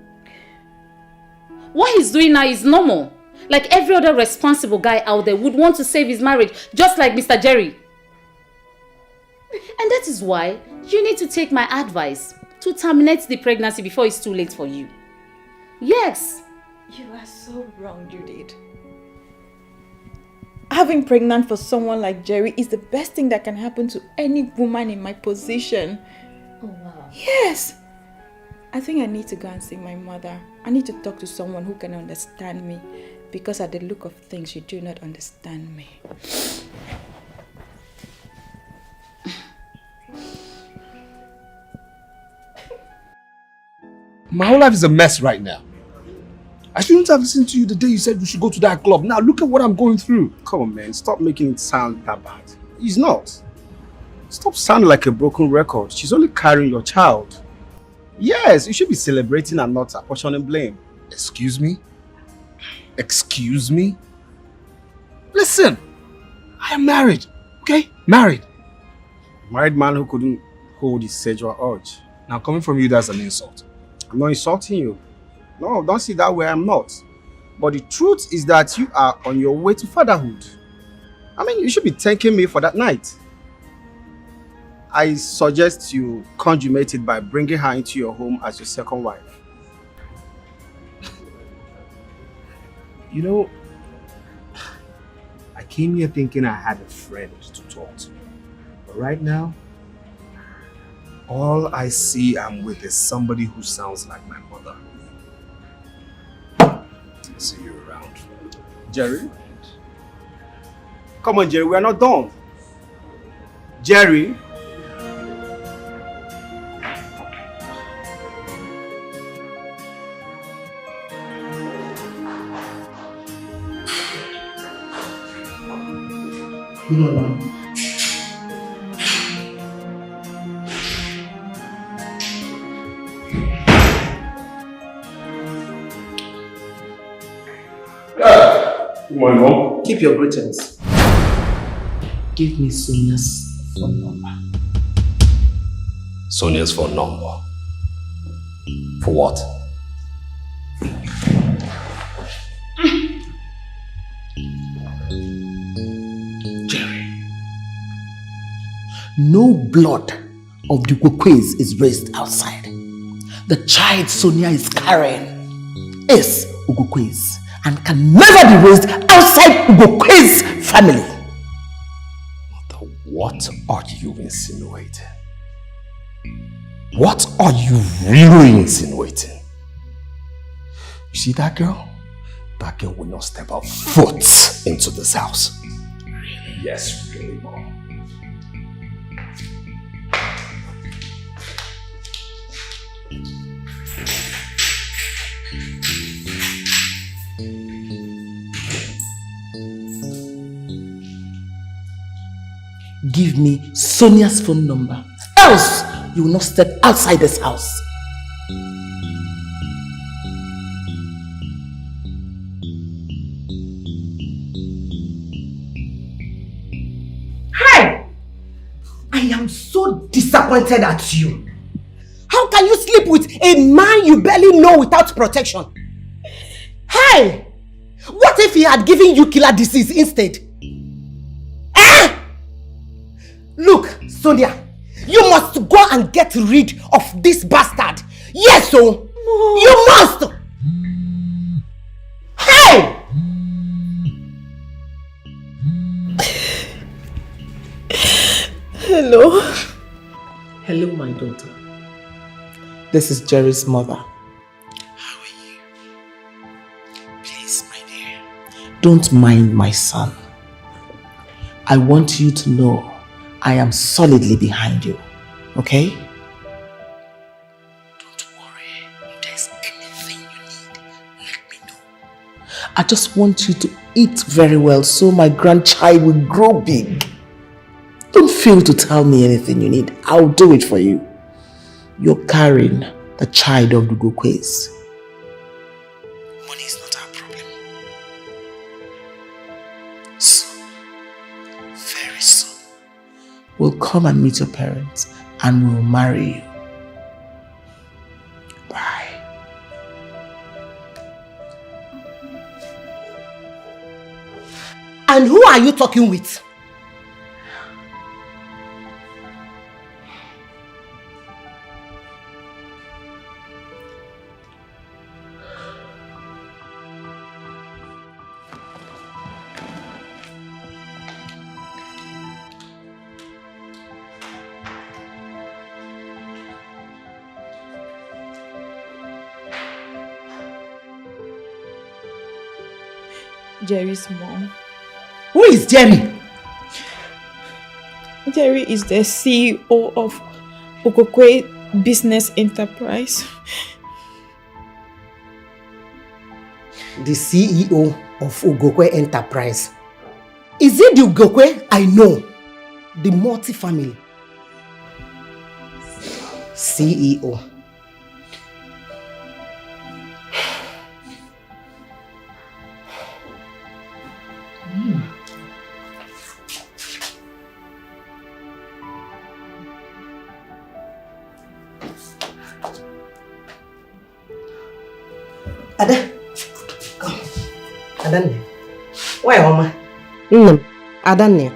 What he's doing now is normal. Like every other responsible guy out there would want to save his marriage, just like Mr. Jerry. And that is why you need to take my advice to terminate the pregnancy before it's too late for you. Yes. You are so wrong, Judith. Having pregnant for someone like Jerry is the best thing that can happen to any woman in my position. Oh, wow. Yes. I think I need to go and see my mother. I need to talk to someone who can understand me. Because at the look of things, you do not understand me. My whole life is a mess right now. I shouldn't have listened to you the day you said we should go to that club. Now look at what I'm going through. Come on, man. Stop making it sound that bad. He's not. Stop sounding like a broken record. She's only carrying your child. Yes, you should be celebrating and not apportioning blame. Excuse me? Excuse me? Listen, I am married, okay? Married. A married man who couldn't hold his sexual urge. Now coming from you, that's an insult. I'm not insulting you. No, don't see that way, I'm not. But the truth is that you are on your way to fatherhood. I mean, you should be thanking me for that night. I suggest you consummate it by bringing her into your home as your second wife. You know, I came here thinking I had a friend to talk to. But right now, all I see I'm with is somebody who sounds like my mother. See you around. Jerry? Come on, Jerry, we are not done. Jerry? No, no. Good morning, Mom. Keep your greetings. Give me Sonia's phone number. Sonia's phone number. For what? Jerry. No blood of the Gokwe's is raised outside. The child Sonia is carrying is Ugokwe's and can never be raised outside Ugokwe's family. What are you insinuating? What are you really insinuating? You see that girl? That girl will not step her foot into this house. Really? Yes, really, Mom. Give me Sonia's phone number, else you will not step outside this house. Hi! I am so disappointed at you. How can you sleep with a man you barely know without protection? Hey! What if he had given you killer disease instead? Look, Sonia, you must go and get rid of this bastard. Yes, so you must. Hey! Hello. Hello, my daughter. This is Jerry's mother. How are you? Please, my dear, don't mind my son. I want you to know I am solidly behind you, okay? Don't worry. If there's anything you need, let me know. I just want you to eat very well so my grandchild will grow big. Don't fail to tell me anything you need. I'll do it for you. You're carrying the child of the Gokwe's. Money is not our problem. Soon, very soon, we'll come and meet your parents and we'll marry you. Bye. And who are you talking with? Jerry's mom. Who is Jerry? Jerry is the CEO of Ugokwe Business Enterprise. The CEO of Ugokwe Enterprise. Is it the Ugokwe I know? The multi-family. CEO. Ada, come. Adanne. Why, Mama? Adanne.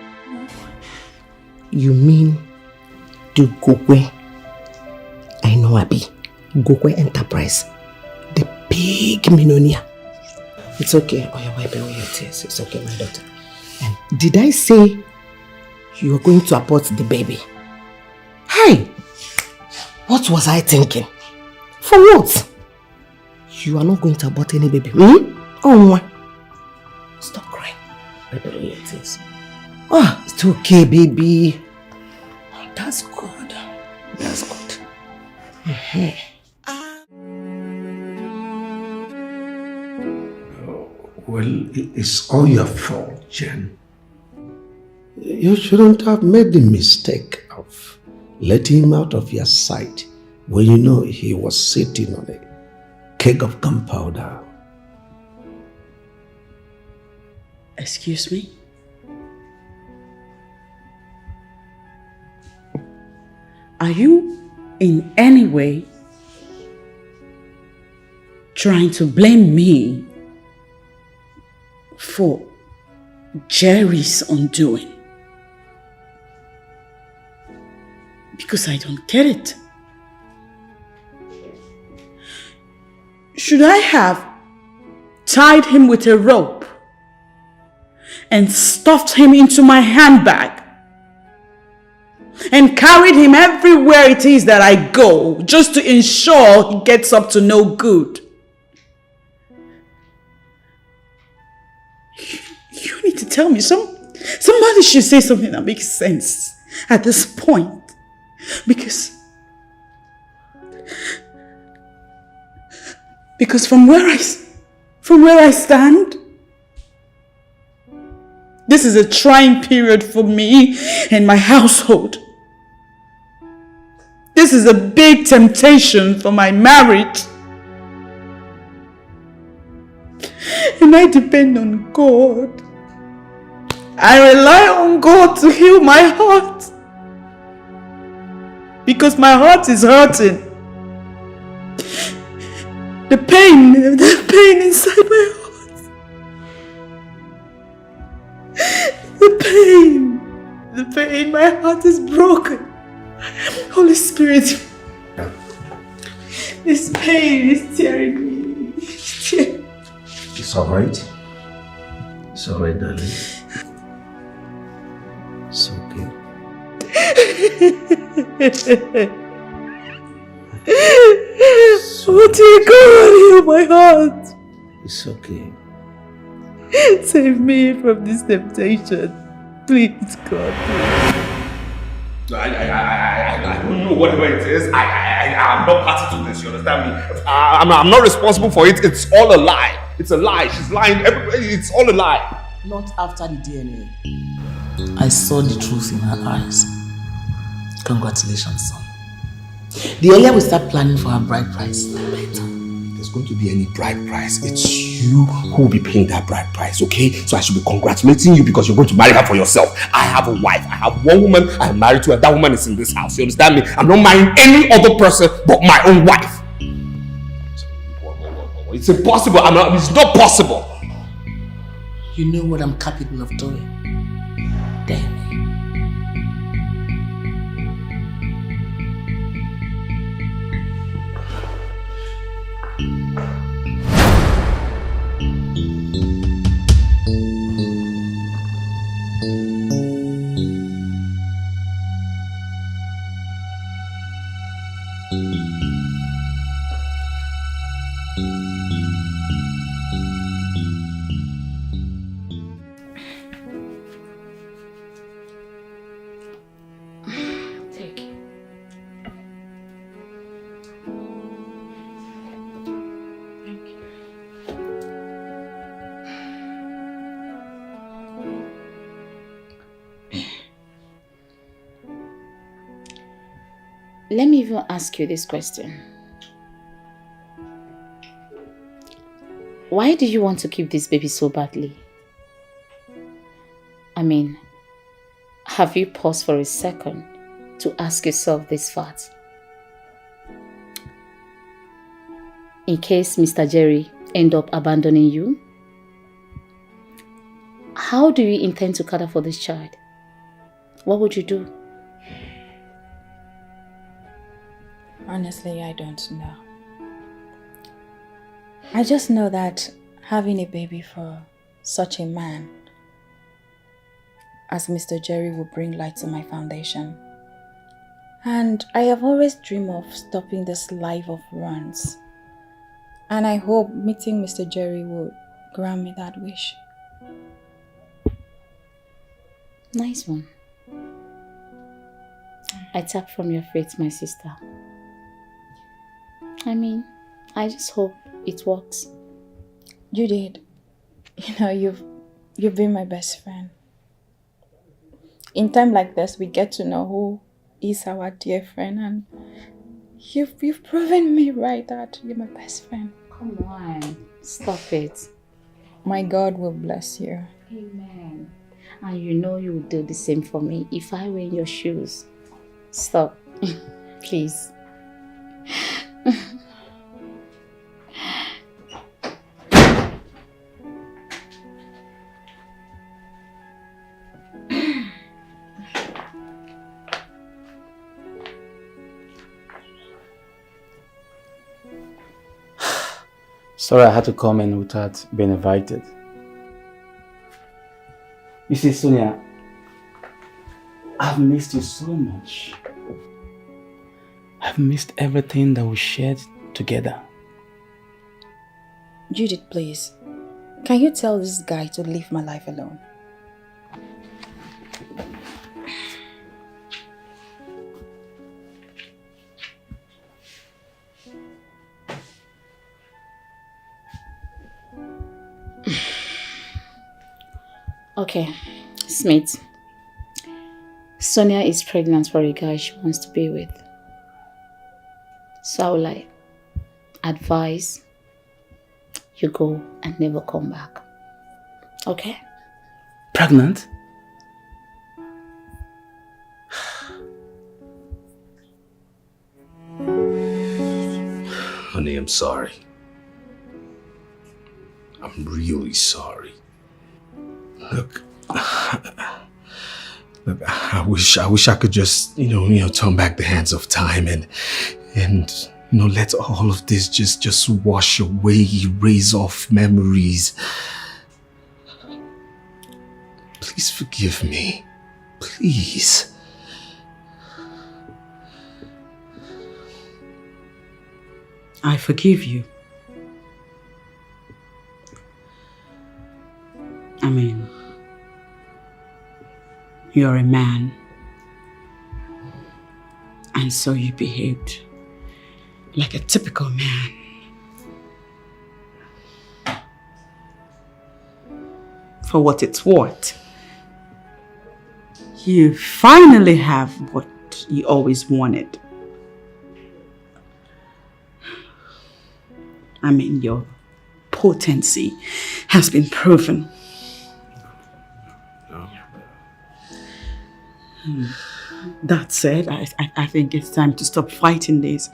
You mean the Gokwe? I know Abi. Gokwe Enterprise. The big millionaire. It's okay. Oh, you're wiping away your tears. It's okay, my daughter. And did I say you are going to abort the baby? Hey! What was I thinking? For what? You are not going to abort any baby. Oh, stop crying. Wipe away your tears. Ah, it's okay, baby. That's good. That's good. Well, it's all your fault, Jen. You shouldn't have made the mistake of letting him out of your sight when you know he was sitting on a keg of gunpowder. Excuse me? Are you in any way trying to blame me for Jerry's undoing? Because I don't get it. Should I have tied him with a rope and stuffed him into my handbag and carried him everywhere it is that I go just to ensure he gets up to no good? You need to tell me. Somebody should say something that makes sense at this point. Because from where I stand, this is a trying period for me and my household. This is a big temptation for my marriage. And I depend on God. I rely on God to heal my heart. Because my heart is hurting. The pain inside my heart. The pain, my heart is broken. Holy Spirit, this pain is tearing me. It's alright. It's alright, darling. It's okay. Oh dear God, heal my heart. It's okay. Save me from this temptation. Please, God. I don't know whatever it is. I'm not party to this, you understand me? I'm not responsible for it. It's all a lie. It's a lie. She's lying. It's all a lie. Not after the DNA. I saw the truth in her eyes. Congratulations, son. The earlier we start planning for her bride price, the better. There's going to be any bride price. It's you who will be paying that bride price, okay? So I should be congratulating you because you're going to marry her for yourself. I have a wife. I have one woman. I'm married to her. That woman is in this house. You understand me? I'm not marrying any other person but my own wife. It's impossible. It's not possible. You know what I'm capable of doing. Damn. Let me even ask you this question. Why do you want to keep this baby so badly? I mean, have you paused for a second to ask yourself this fact? In case Mr. Jerry end up abandoning you, how do you intend to cater for this child? What would you do? Honestly, I don't know. I just know that having a baby for such a man as Mr. Jerry will bring light to my foundation. And I have always dreamed of stopping this life of runs. And I hope meeting Mr. Jerry will grant me that wish. Nice one. I tap from your faith, my sister. I mean, I just hope it works. You did. You know, you've been my best friend. In time like this, we get to know who is our dear friend, and you've proven me right that you're my best friend. Come on, stop it. My God will bless you. Amen. And you know you would do the same for me if I were in your shoes. Stop, please. Sorry I had to come in without being invited. You see, Sonia, I've missed you so much. I've missed everything that we shared together. Judith, please. Can you tell this guy to leave my life alone? Okay, Smith. Sonia is pregnant for a guy she wants to be with. So I would like advise you go and never come back. Okay? Pregnant? Honey, I'm sorry. I'm really sorry. Look, I wish I could just, turn back the hands of time and let all of this just wash away, erase off memories. Please forgive me. Please. I forgive you. I mean, you're a man, and so you behaved like a typical man. For what it's worth, you finally have what you always wanted. I mean, your potency has been proven. That said, I think it's time to stop fighting this.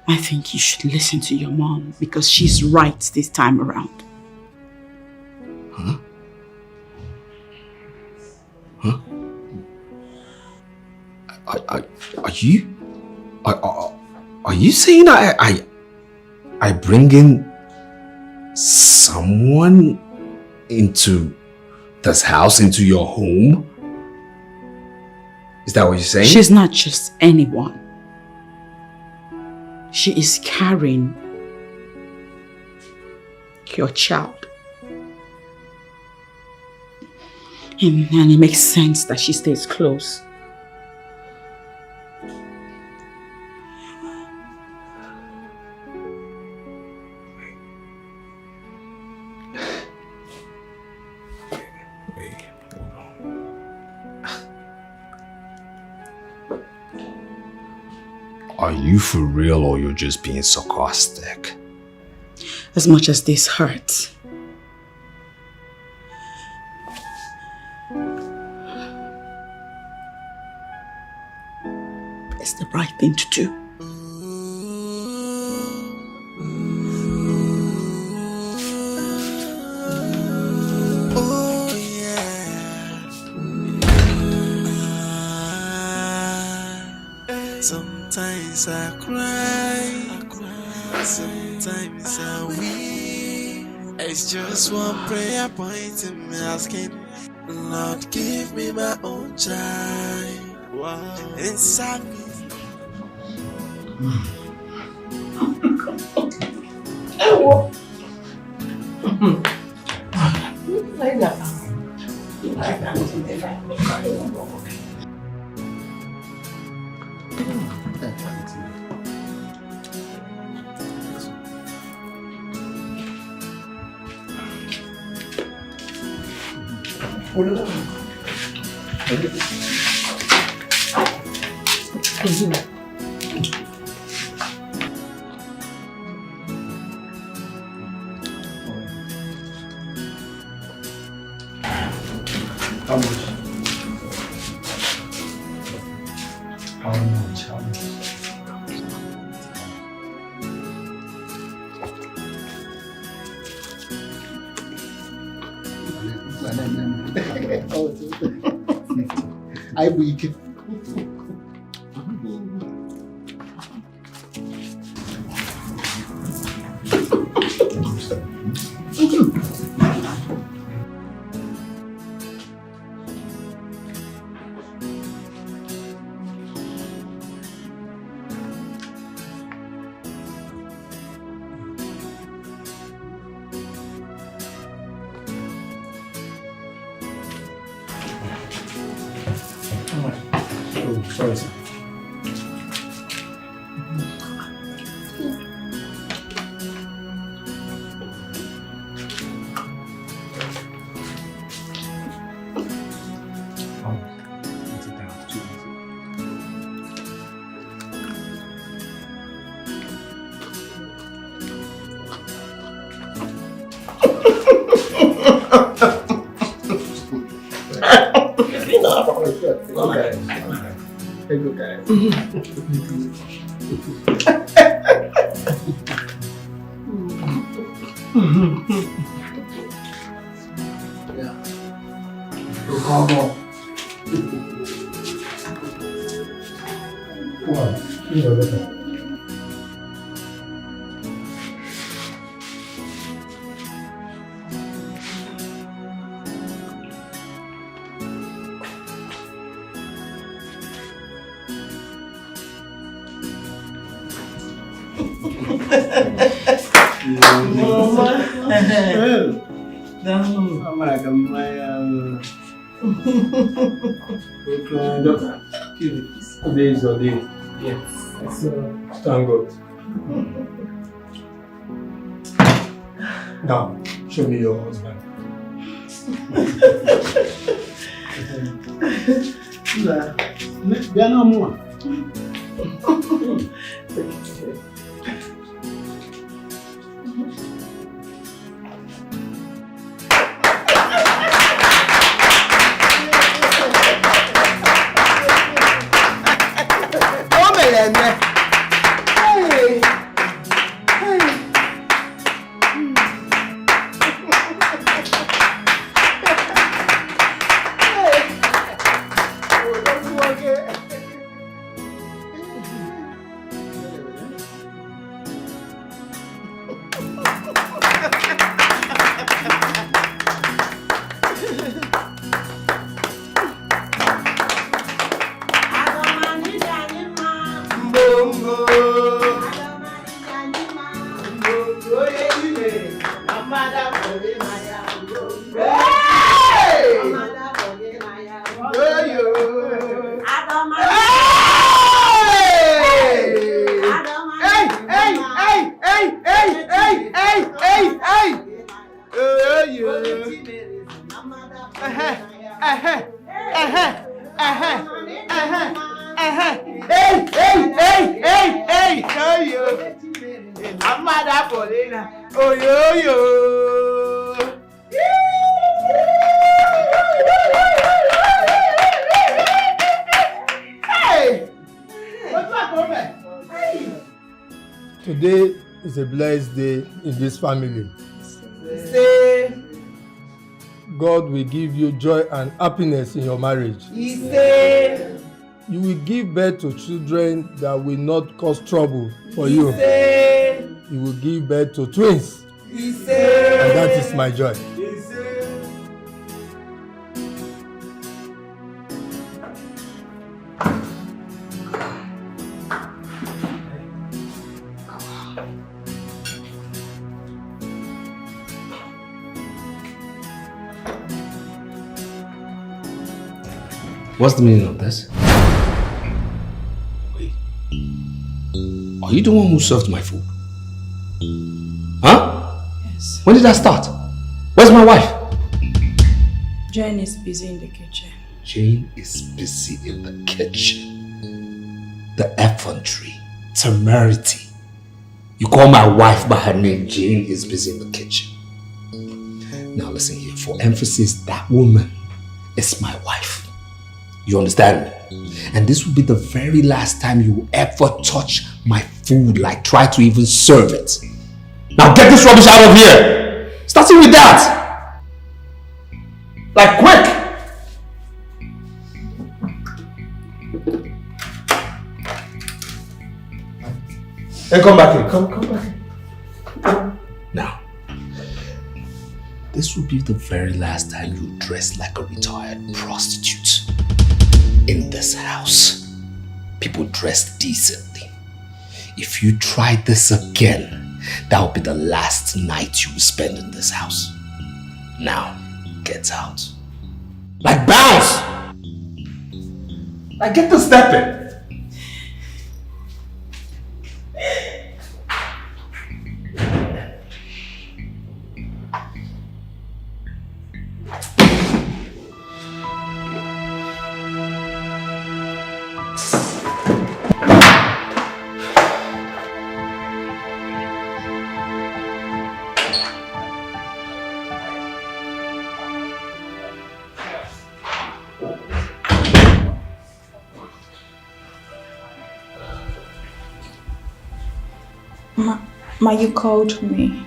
I think you should listen to your mom because she's right this time around. Huh? Huh? Are you saying I bring in someone into this house, into your home? Is that what you're saying? She's not just anyone. She is carrying your child. And it makes sense that she stays close. Are you for real or you're just being sarcastic? As much as this hurts, it's the right thing to do. Sometimes I cry, sometimes I weep. It's just one prayer point in me asking, Lord, give me my own child. Wow. Inside me. Like that. Like that. How much? How much? How much? I weak. Oh, sorry, sir. Today is your day. Yes. Thank God. Now, show me your husband. They are no more. Today is a blessed day in this family. Say, God will give you joy and happiness in your marriage. he say, You will give birth to children that will not cause trouble for he you. say, You will give birth to twins, he say, and that is my joy. he say. What's the meaning of this? Wait. Are you the one who served my food? Huh? Yes. When did that start? Where's my wife? Jen is busy in the kitchen. Jane is busy in the kitchen. The effrontery, temerity. You call my wife by her name, Jane is busy in the kitchen. Now listen here, for emphasis, that woman is my wife. You understand me? And this will be the very last time you will ever touch my food, like try to even serve it. Now get this rubbish out of here! Starting with that! Like quick! Hey, come back here. Come back here. Now, this will be the very last time you dress like a retired prostitute in this house. People dress decently. If you try this again, that will be the last night you will spend in this house. Now, get out. Like bounce! Like get the step in. Ma, you called me.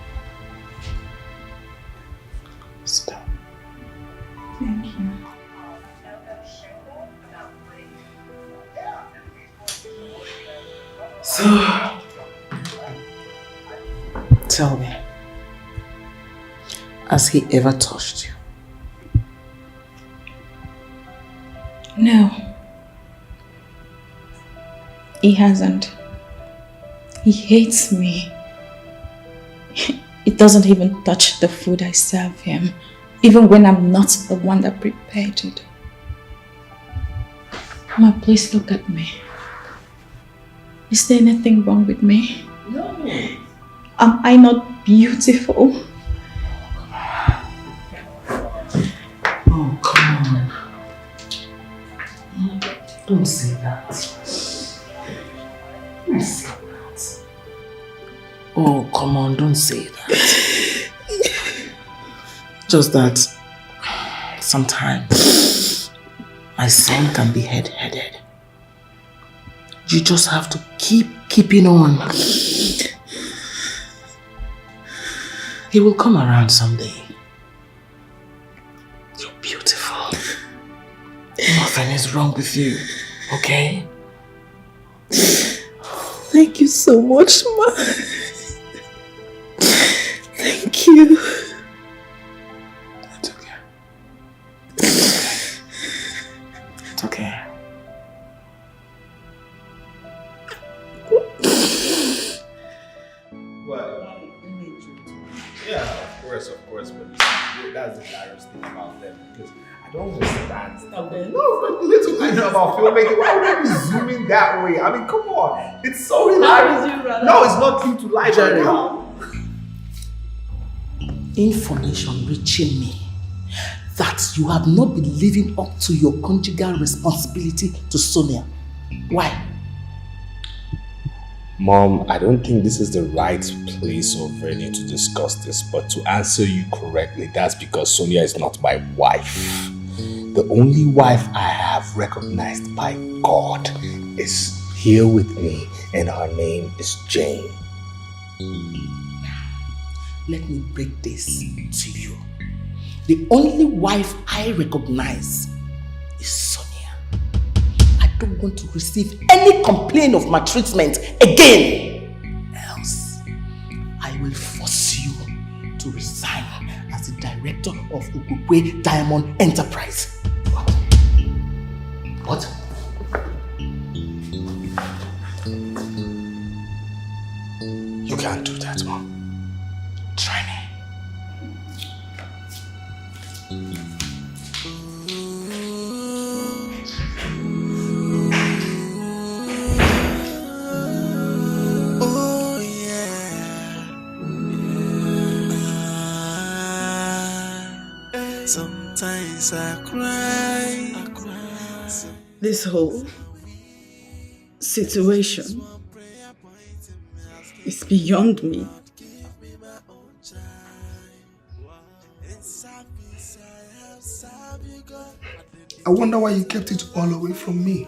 Sit down. Thank you. So, tell me, has he ever touched you? No. He hasn't. He hates me. He doesn't even touch the food I serve him, even when I'm not the one that prepared it. Ma, please look at me. Is there anything wrong with me? No. Am I not beautiful? Oh, come on. Don't say that. Don't say that. Oh, come on, don't say that. Just that sometimes my son can be head-headed. You just have to keep keeping on. He will come around someday. You're beautiful. Nothing is wrong with you, okay? Thank you so much, Ma. Thank you. It's okay. It's okay. What? Yeah, of course, but that's the hilarious thing about them because I don't understand. No, but little I know about filmmaking. Why would I be zooming that way? I mean, come on, it's so hilarious. No, it's not true to life. Jerry. Information reaching me that you have not been living up to your conjugal responsibility to Sonia. Why? Mom, I don't think this is the right place or venue to discuss this, but to answer you correctly, that's because Sonia is not my wife. The only wife I have recognized by God is here with me, and her name is Jane. Let me break this to you. The only wife I recognize is Sonia. I don't want to receive any complaint of maltreatment again. Else, I will force you to resign as the director of Ukukwe Diamond Enterprise. What? You can't do that, Mom. Try me. Oh yeah. Sometimes I cry This whole situation is beyond me. I wonder why you kept it all away from me.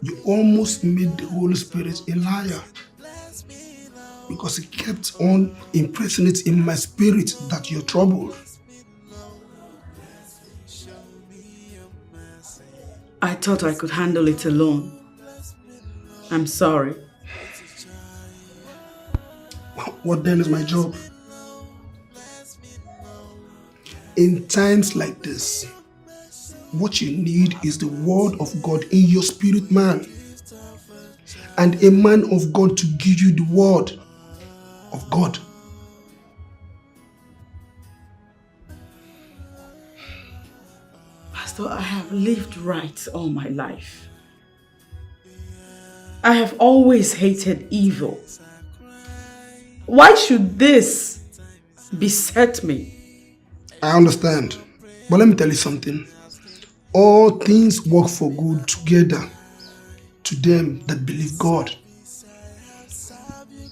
You almost made the Holy Spirit a liar. Because he kept on impressing it in my spirit that you're troubled. I thought I could handle it alone. I'm sorry. What then is my job? In times like this, what you need is the word of God in your spirit, man. And a man of God to give you the word of God. Pastor, I have lived right all my life. I have always hated evil. Why should this beset me? I understand. But let me tell you something. All things work for good together to them that believe God.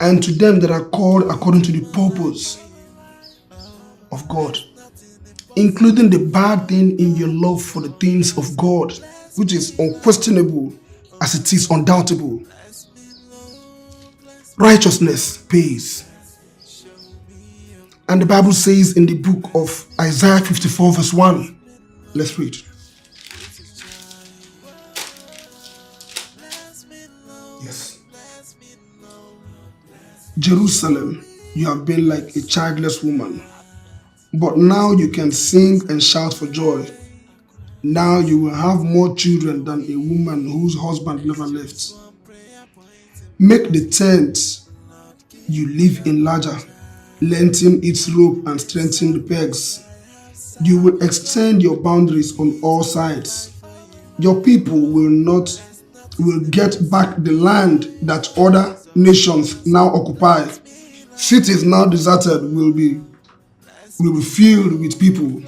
And to them that are called according to the purpose of God. Including the bad thing in your love for the things of God, which is unquestionable as it is undoubtable. Righteousness pays. And the Bible says in the book of Isaiah 54 verse 1. Let's read. Yes. Jerusalem, you have been like a childless woman. But now you can sing and shout for joy. Now you will have more children than a woman whose husband never left. Make the tent you live in larger, lengthen its rope and strengthen the pegs. You will extend your boundaries on all sides. Your people will get back the land that other nations now occupy. Cities now deserted will be filled with people.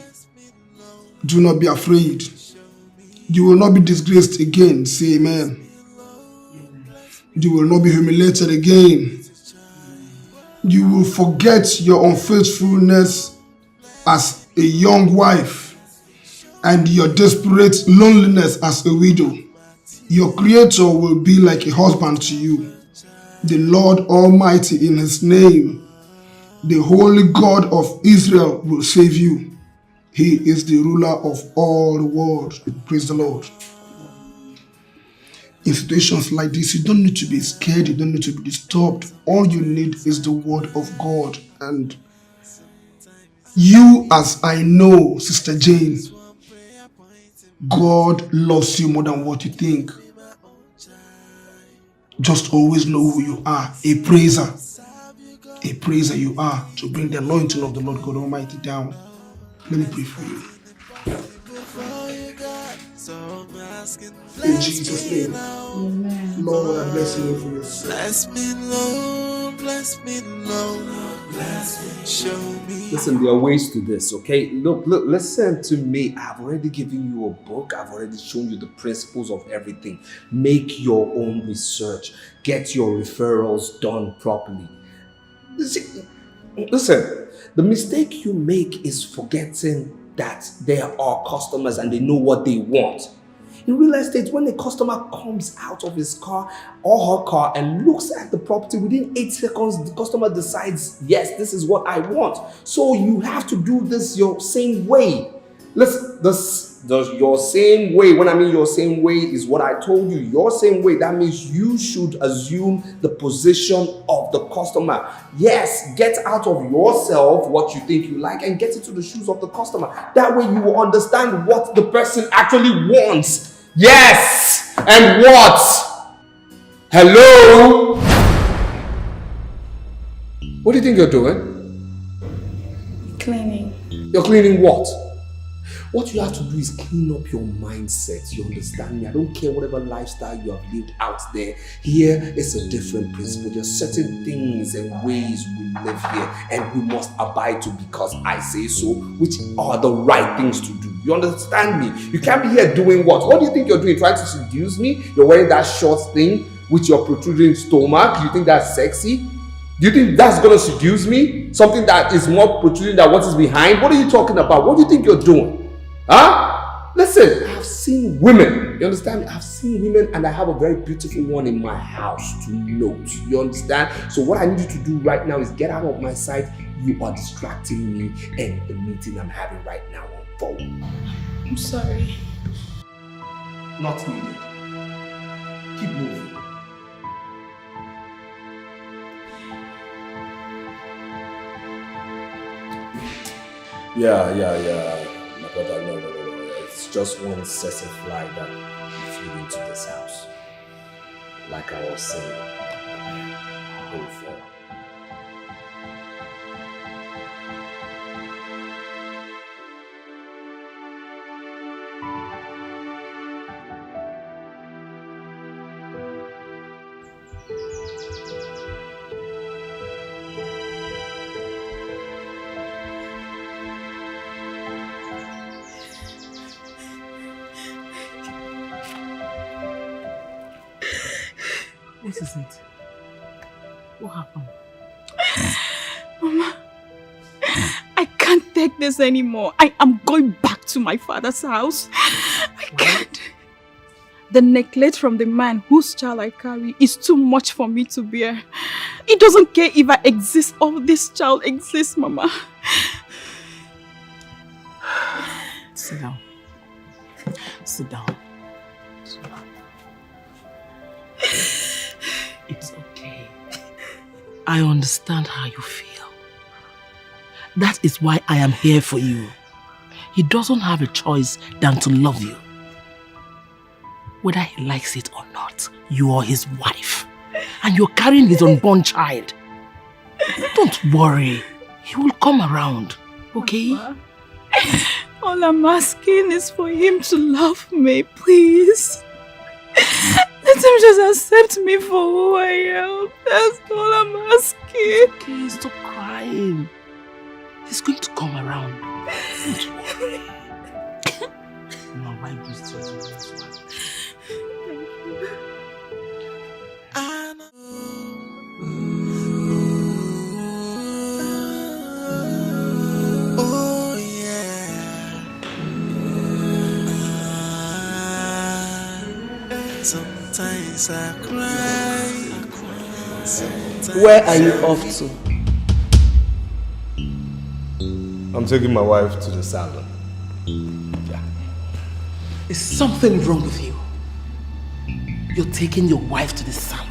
Do not be afraid. You will not be disgraced again. Say amen. You will not be humiliated again. You will forget your unfaithfulness as a young wife and your desperate loneliness as a widow. Your Creator will be like a husband to you. The Lord Almighty in His name, the Holy God of Israel will save you. He is the ruler of all the world. Praise the Lord. In situations like this, you don't need to be scared. You don't need to be disturbed. All you need is the word of God. And you, as I know, Sister Jane, God loves you more than what you think. Just always know who you are. A praiser. A praiser you are, to bring the anointing of the Lord God Almighty down. Let me pray for you. In Jesus' name. Amen. Lord, I bless you for your son. Bless me, Lord, bless me, Lord, bless me, show me. Listen, there are ways to this, okay? Look, listen to me. I've already given you a book. I've already shown you the principles of everything. Make your own research. Get your referrals done properly. Listen, the mistake you make is forgetting that there are customers and they know what they want. In real estate, when a customer comes out of his car or her car and looks at the property, within 8 seconds, the customer decides, yes, this is what I want. So you have to do this your same way. Listen, your same way, when I mean your same way, is what I told you. Your same way, that means you should assume the position of the customer. Yes, get out of yourself what you think you like and get into the shoes of the customer. That way you will understand what the person actually wants. Yes, and what? Hello? What do you think you're doing? Cleaning. You're cleaning what? What you have to do is clean up your mindset. You understand me? I don't care whatever lifestyle you have lived out there. Here is a different principle. There's certain things and ways we live here and we must abide to because I say so, which are the right things to do. You understand me? You can't be here doing what? What do you think you're doing? Trying to seduce me? You're wearing that short thing with your protruding stomach? Do you think that's sexy? Do you think that's gonna seduce me? Something that is more protruding than what is behind? What are you talking about? What do you think you're doing? Huh? Listen, I've seen women. You understand me? I've seen women and I have a very beautiful one in my house to note. You understand? So what I need you to do right now is get out of my sight. You are distracting me and the meeting I'm having right now on phone. I'm sorry. Not needed. Keep moving. Yeah. My brother, no. It's just one cessy fly that flew into this house. Like I was saying before. What is it? What happened? Mama, I can't take this anymore. I am going back to my father's house. I can't. The neglect from the man whose child I carry is too much for me to bear. He doesn't care if I exist or this child exists, Mama. Sit down. Sit down. It's okay. I understand how you feel. That is why I am here for you. He doesn't have a choice than to love you. Whether he likes it or not, you are his wife. And you're carrying his unborn child. Don't worry. He will come around, okay? Mama, all I'm asking is for him to love me, please. Let him just accept me for who I am. That's all I'm asking. Okay, stop crying. He's going to come around. Don't worry. Now wipe this tears on this one. Thank you. I know. Oh yeah. Sometimes I cry. Sometimes Where are you off to? I'm taking my wife to the salon. Yeah. Is something wrong with you? You're taking your wife to the salon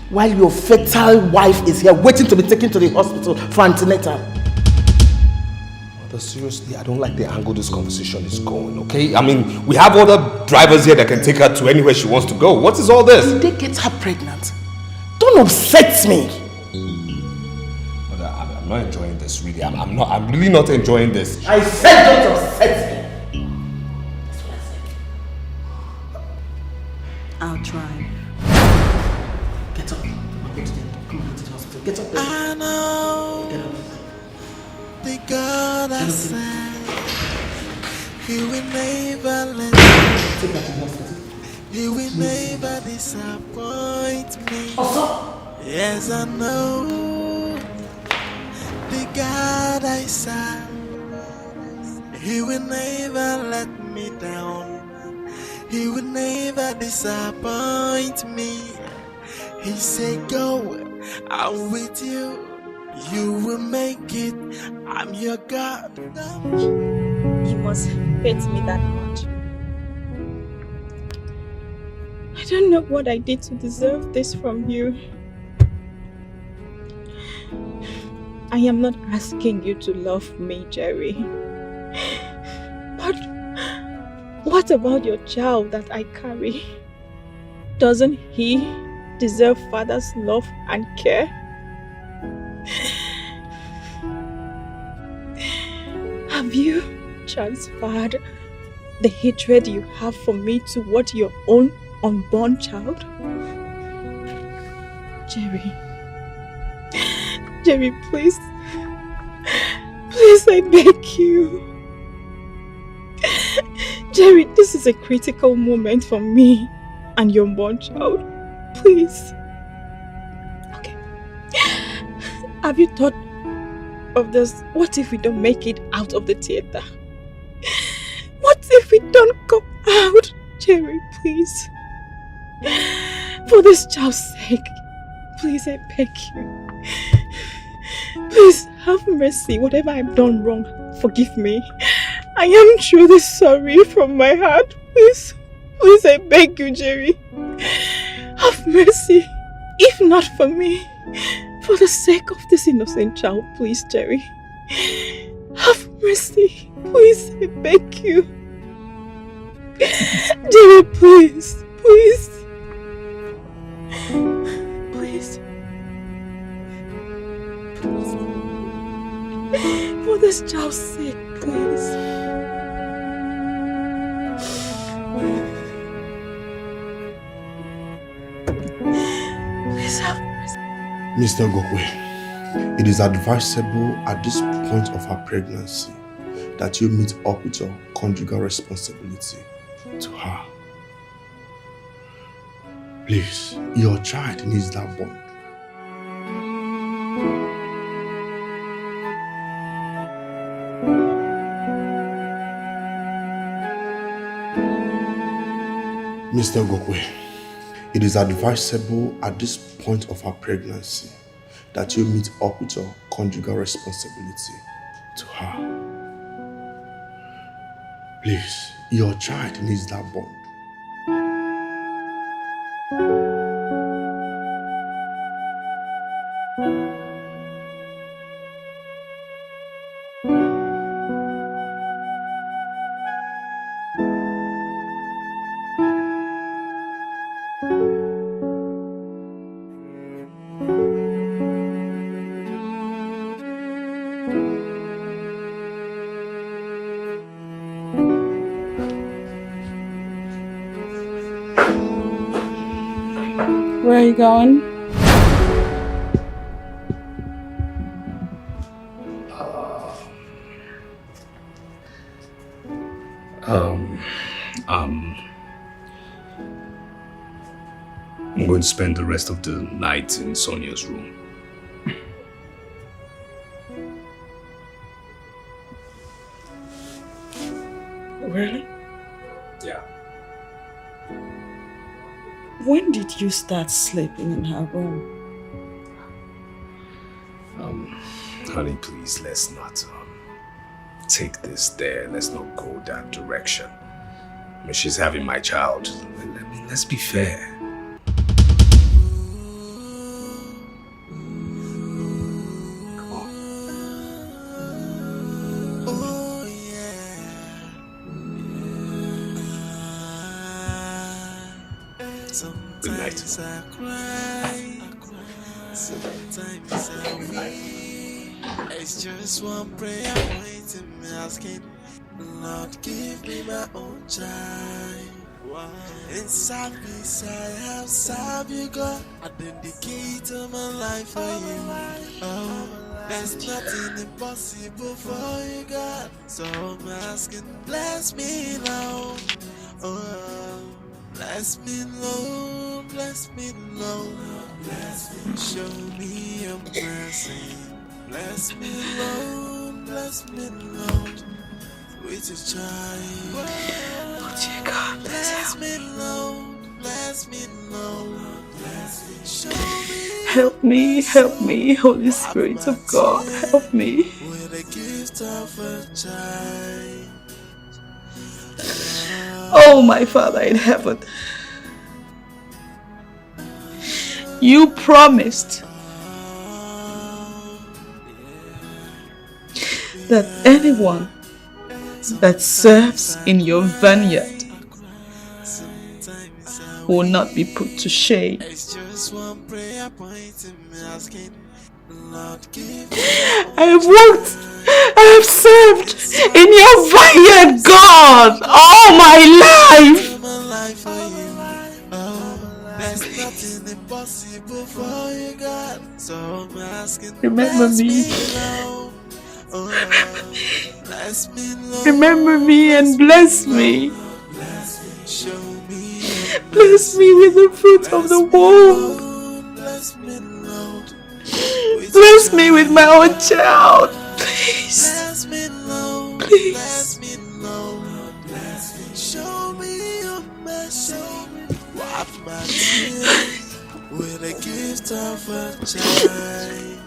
while your fatal wife is here waiting to be taken to the hospital for antenatal. But seriously, I don't like the angle this conversation is going, okay? I mean, we have other drivers here that can take her to anywhere she wants to go. What is all this? Did they get her pregnant? Don't upset me. But I'm not enjoying this, really. I'm really not enjoying this. I said don't upset me. That's what I said. I'll try. Get up. I'll go to the come on to the hospital. Get up there. I know. Get up. The God I serve, He will never let Take her to the hospital. He will never disappoint me. Yes, I know. The God I serve, He will never let me down. He will never disappoint me. He said, go, I'm with you. You will make it. I'm your God. You must hate me that much. I don't know what I did to deserve this from you. I am not asking you to love me, Jerry. But what about your child that I carry? Doesn't he deserve father's love and care? Have you transferred the hatred you have for me toward your own unborn child? Jerry, please, I beg you. Jerry, this is a critical moment for me and your born child. Please. Okay. Have you thought of this? What if we don't make it out of the theater? What if we don't come out? Jerry, please. For this child's sake, please, I beg you. Please have mercy. Whatever I've done wrong, forgive me. I am truly sorry from my heart. Please, please, I beg you, Jerry. Have mercy. If not for me, for the sake of this innocent child, please, Jerry. Have mercy. Please, I beg you. Jerry, please. Please. Please. Please. For this child's sake, please. Please have mercy. Mr. Gokwe, it is advisable at this point of her pregnancy that you meet up with your conjugal responsibility to her. Please, your child needs that bond. Mr. Gokwe, it is advisable at this point of her pregnancy that you meet up with your conjugal responsibility to her. Please, your child needs that bond. Where are you going? I'm going to spend the rest of the night in Sonia's room. Really? Yeah. When did you start sleeping in her room? Honey, please, let's not take this there. Let's not go that direction. I mean, she's having my child. Let's be fair. Good night. Sometimes I cry, sometimes I weep. It's just one prayer waiting, asking, Lord, give me my own child. Inside me, I have served you, God. I dedicate my life for you. Oh, there's nothing impossible for you, God. So I'm asking, bless me now. Oh, bless me, Lord, bless me, Lord, bless me, show me your mercy. Bless me, Lord, bless me, Lord, with your child. Uche, God, bless me, Lord, bless me, Lord, bless me, show Help me. me, Holy Spirit of God, help me. With a gift of a child. Oh, my Father in heaven, you promised that anyone that serves in your vineyard will not be put to shame. I have worked, I have served in your vineyard, God, all my life. Remember me. Remember me and bless me. Bless me with the fruit of the womb. Bless me with my own child. Please. Please. Show me your mercy. Wipe my tears with a gift of a child.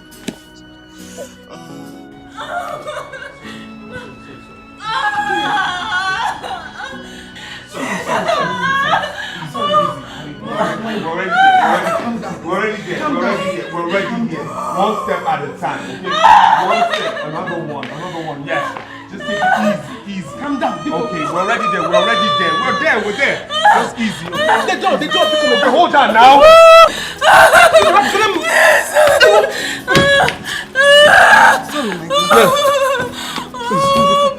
We're already there. One step at a time, okay? One step, another one. Yes. Just take it easy. Calm down. Okay, we're already there. We're there. Just easy, okay? The door, okay, hold on now. Sorry, my dear.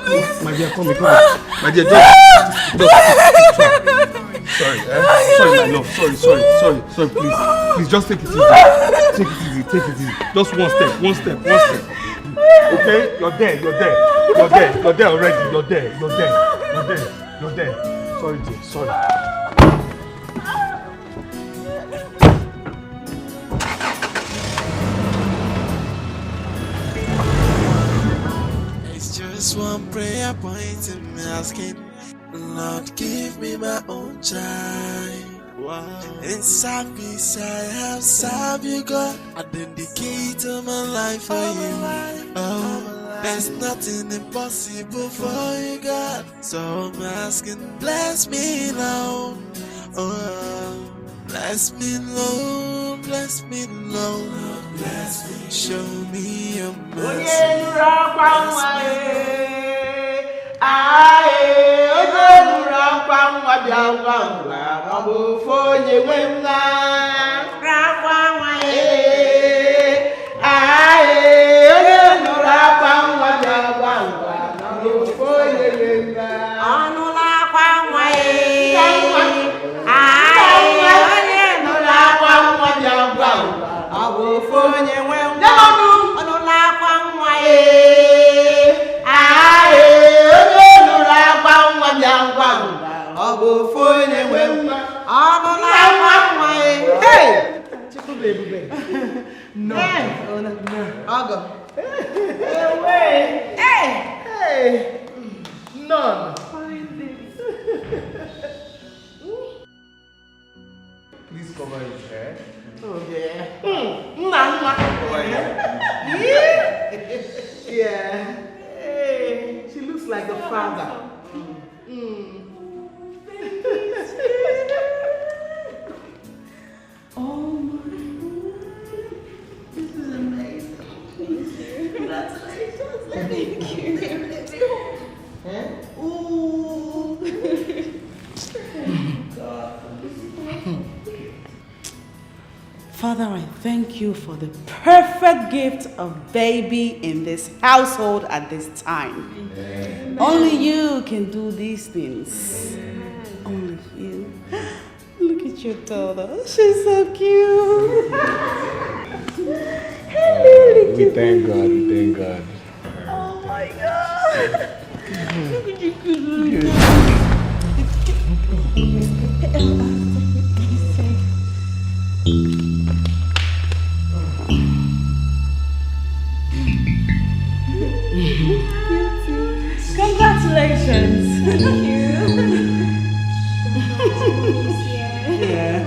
Please, my dear, come. My dear, don't. Sorry, my love. Sorry, please, just take it easy. Take it easy. Just one step. Okay, you're there already. You're there. Sorry, dear, sorry. It's just one prayer point in me asking, Lord, give me my own child. Wow. Inside peace I have served you, God. I dedicate my life for you. Oh, there's nothing impossible for you, God. So I'm asking, bless me now. Oh, bless me, Lord. Bless me, show me your mercy. No. I'll go. Hey. None. Please cover his hair. Oh yeah. Yeah. Hey, she looks like a father. Oh my God. This is amazing. Congratulations. Thank you. Huh? Ooh. God. Father, I thank you for the perfect gift of baby in this household at this time. Amen. Only you can do these things. Amen. Only you. Look at your daughter. She's so cute. We thank God. Oh my God. Congratulations. Thank you. Yeah.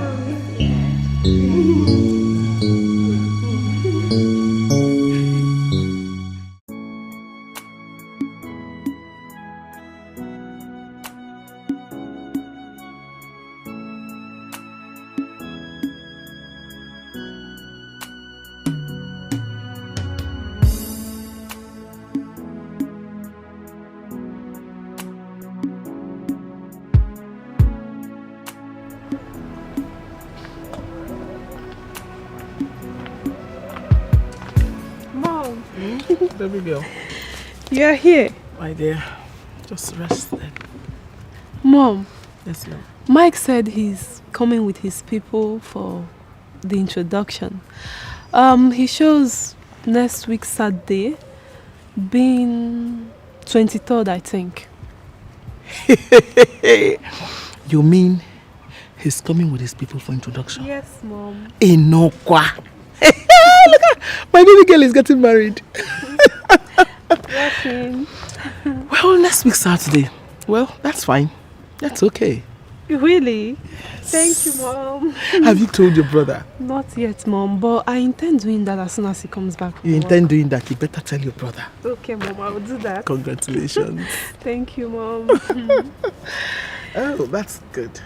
Baby girl. You're here. My dear, just rest then. Mom. Yes, love. Mike said he's coming with his people for the introduction. He shows next week Saturday being 23rd, I think. You mean he's coming with his people for introduction? Yes, Mom. Inokwa. Look at my baby girl is getting married. Rushing. Well, next week Saturday. Well, that's fine. That's okay. Really? Thank you, Mom. Have you told your brother? Not yet, Mom, but I intend doing that as soon as he comes back. You intend doing that? You better tell your brother. Okay, Mom, I will do that. Congratulations. Thank you, Mom. Oh, that's good.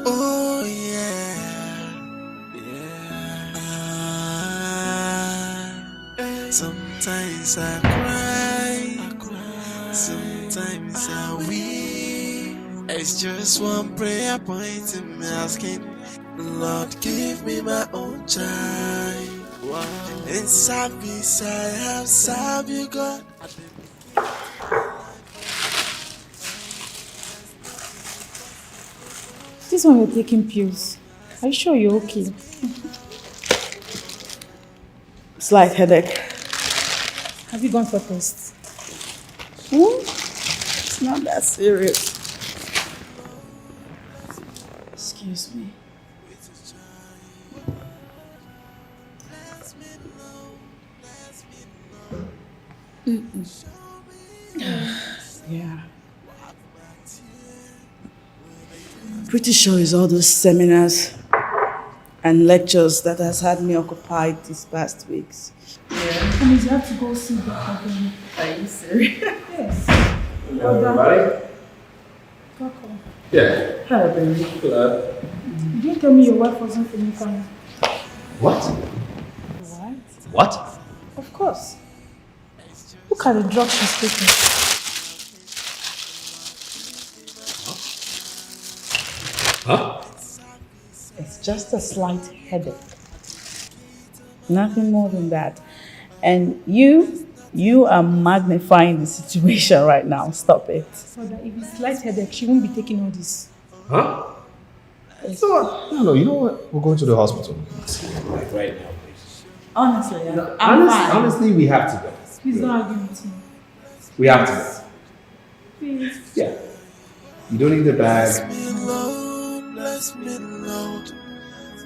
Oh yeah, sometimes I cry, sometimes I weep. It's just one prayer point in me asking, Lord, give me my own child. In service I have served you, God. This one you're taking pills. Are you sure you're okay? Slight headache. Have you gone for tests? It's not that serious. Excuse me. Yeah. Pretty sure it's all those seminars and lectures that has had me occupied these past weeks. Yeah. That means you have to go see the company. Are you serious? Yes. Hello, everybody. Welcome. Yeah. Hello, baby. Hello. You didn't tell me your wife wasn't feeling fine. What? What? What? Of course. Look at the drugs she's taking. Huh? It's just a slight headache. Nothing more than that. And you are magnifying the situation right now. Stop it. So that if it's slight headache, she won't be taking all this. Huh? No, you know what? We're going to the hospital. Like right now, please. Honestly, I'm fine. Honestly, we have to go. Please don't argue with me. We have to go. Please. Yeah. You don't need the bag. Bless me, Lord,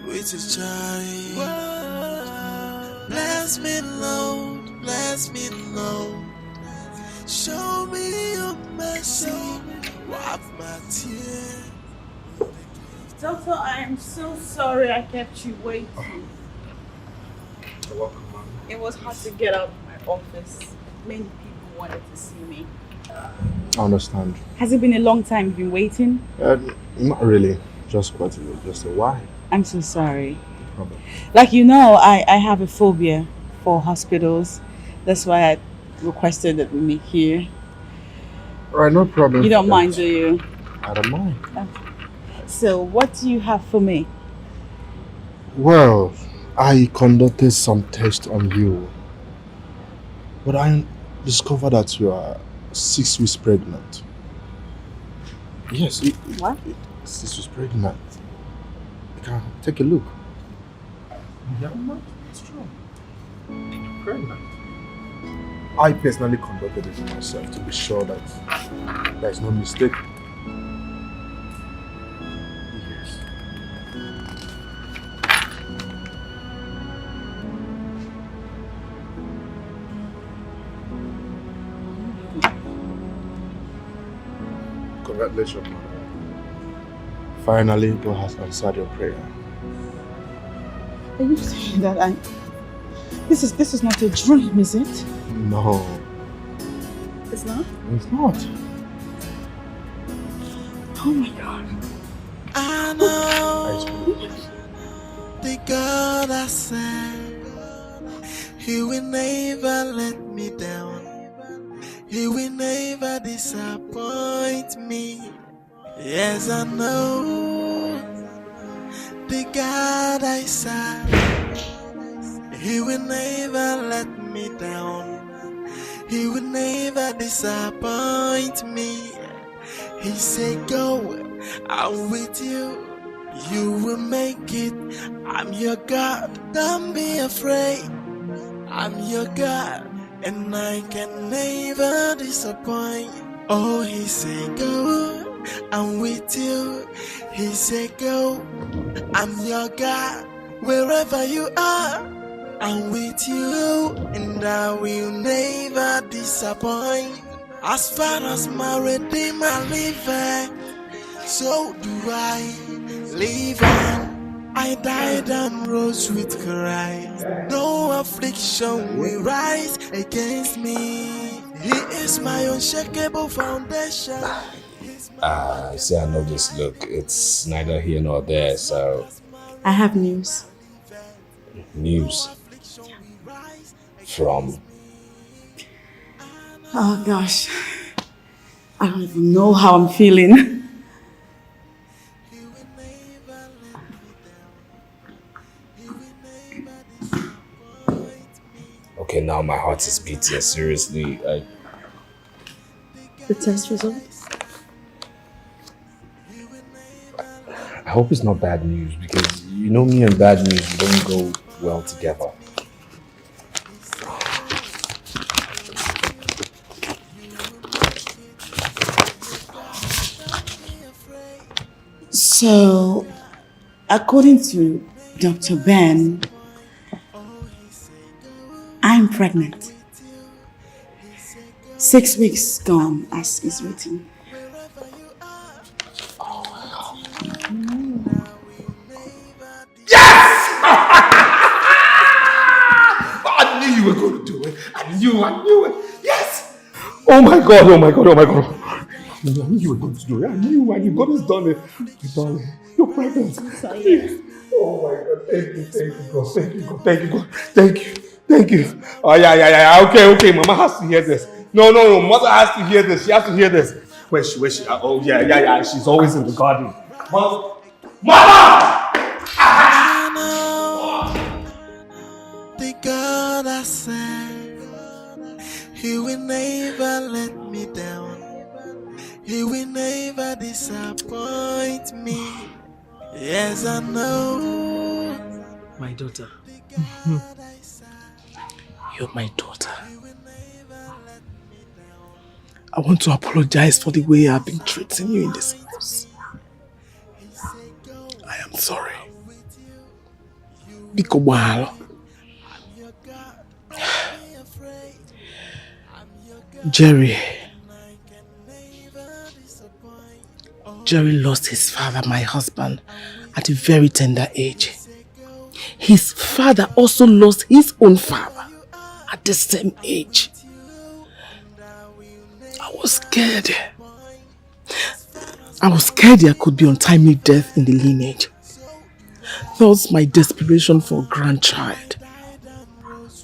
with His child. Bless me, Lord, bless me, Lord. Show me your mercy, wipe my tears. Doctor, I am so sorry I kept you waiting. You're welcome, Mom. It was hard to get out of my office. Many people wanted to see me. I understand. Has it been a long time you've been waiting? Not really. Just a while. I'm so sorry. No problem. Like you know, I have a phobia for hospitals. That's why I requested that we meet here. Alright, no problem. You don't mind, do you? I don't mind. Okay. So, what do you have for me? Well, I conducted some tests on you. But I discovered that you are 6 weeks pregnant. Yes. What? 6 weeks pregnant. You can take a look. Yeah, it's true. Pregnant. I personally conducted it myself to be sure that there is no mistake. Yes. Congratulations, man. Finally, God has answered your prayer. Are you saying that this is not a dream, is it? No, It's not? it's not. Oh my God. I know the God I serve, He will never let me down. He will never disappoint me. Yes, I know the God I serve, He will never let me down. He will never disappoint me. He said, go, I'm with you. You will make it. I'm your God, don't be afraid. I'm your God, and I can never disappoint. Oh, he said go, I'm with you. He said go, I'm your God, wherever you are. I'm with you, and I will never disappoint. As far as my Redeemer liveth, so do I live on. I died and rose with Christ. No affliction will rise against me. He is my unshakable foundation. See, I know this look. It's neither here nor there, so... I have news. News? From? Oh gosh. I don't even know how I'm feeling. Okay, now my heart is beating. Seriously, The test results? I hope it's not bad news, because you know me and bad news don't go well together. So, according to Dr. Ben, I'm pregnant. 6 weeks gone, as is written. I knew you were going to do it. I knew it. Yes! Oh my God. I knew you were going to do it. I knew God has done it. Darling, you're pregnant. Oh my God. Thank you, God. Thank you. Oh, yeah. Okay. Mama has to hear this. No. Mother has to hear this. She has to hear this. Where's she? Oh, yeah. She's always in the garden. Mama! The God I serve, He will never let me down. He will never disappoint me. Yes, I know. My daughter. You're my daughter. I want to apologize for the way I've been treating you in this house. I am sorry. Biko Mahalo. Jerry lost his father, my husband, at a very tender age. His father also lost his own father at the same age. I was scared. There could be untimely death in the lineage. That was my desperation for a grandchild.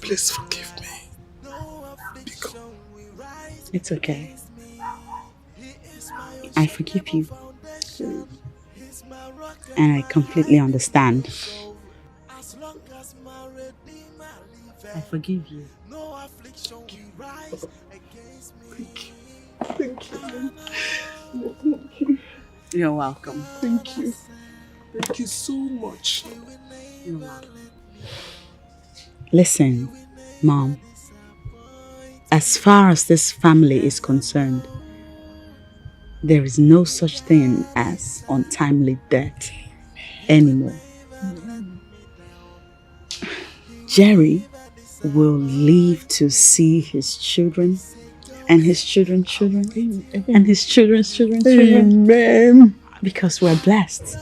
Please forgive me. It's okay. I forgive you. And I completely understand. I forgive you. Thank you. You're welcome. Thank you. Thank you so much. You're welcome. Listen, Mom. As far as this family is concerned, there is no such thing as untimely death anymore. Jerry will live to see his children and his children's children and his children's children's children. Amen. Because we're blessed.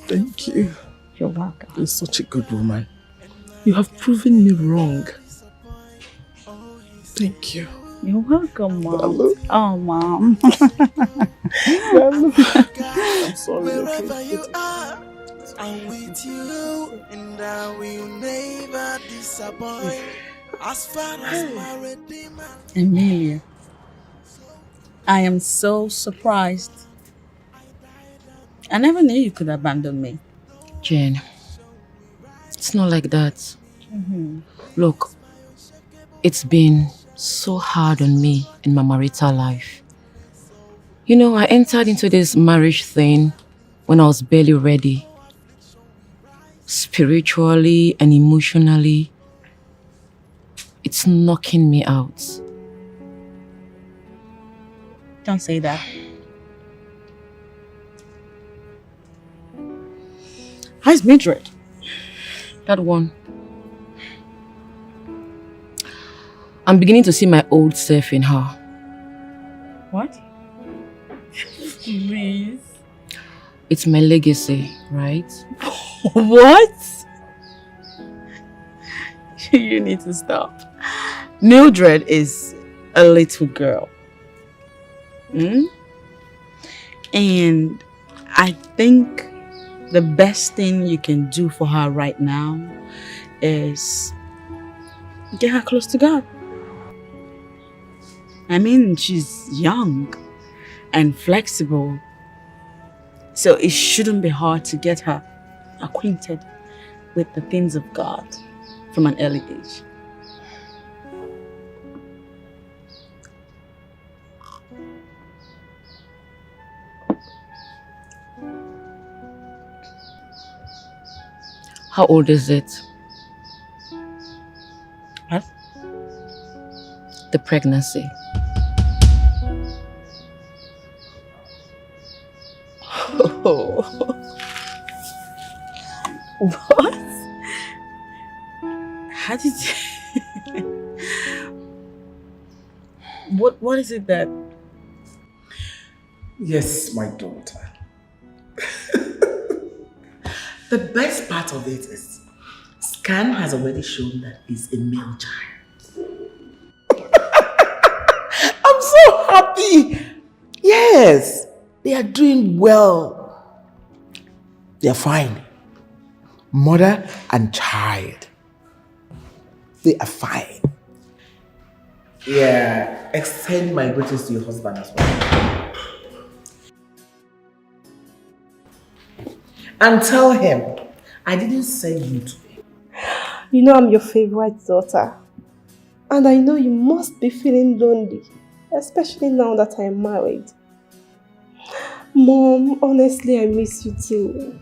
Thank you. You're welcome. You're such a good woman. You have proven me wrong. Thank you. You're welcome, Mom. Hello. Oh, Mom. I'm sorry. Wherever you are, I'm with you, and I will never disappoint. As far as my Redeemer. Emilia, I am so surprised. I never knew you could abandon me. Jane, it's not like that. Look, it's been so hard on me in my marital life. You know, I entered into this marriage thing when I was barely ready. spiritually and emotionally, it's knocking me out. Don't say that. How's Mildred? That one. I'm beginning to see my old self in her. What? Please. It's my legacy, right? What? You need to stop. Mildred is a little girl. And I think the best thing you can do for her right now is get her close to God. I mean, she's young and flexible, so it shouldn't be hard to get her acquainted with the things of God from an early age. How old is it? What? The pregnancy. Oh. What? How did you... What is it that... Yes, my daughter. The best part of it is, scan has already shown that it's a male child. I'm so happy. Yes, they are doing well. They are fine. Mother and child, they are fine. Yeah, extend my greetings to your husband as well. And tell him I didn't send you to him. You know I'm your favorite daughter. And I know you must be feeling lonely, especially now that I'm married. Mom, honestly, I miss you too.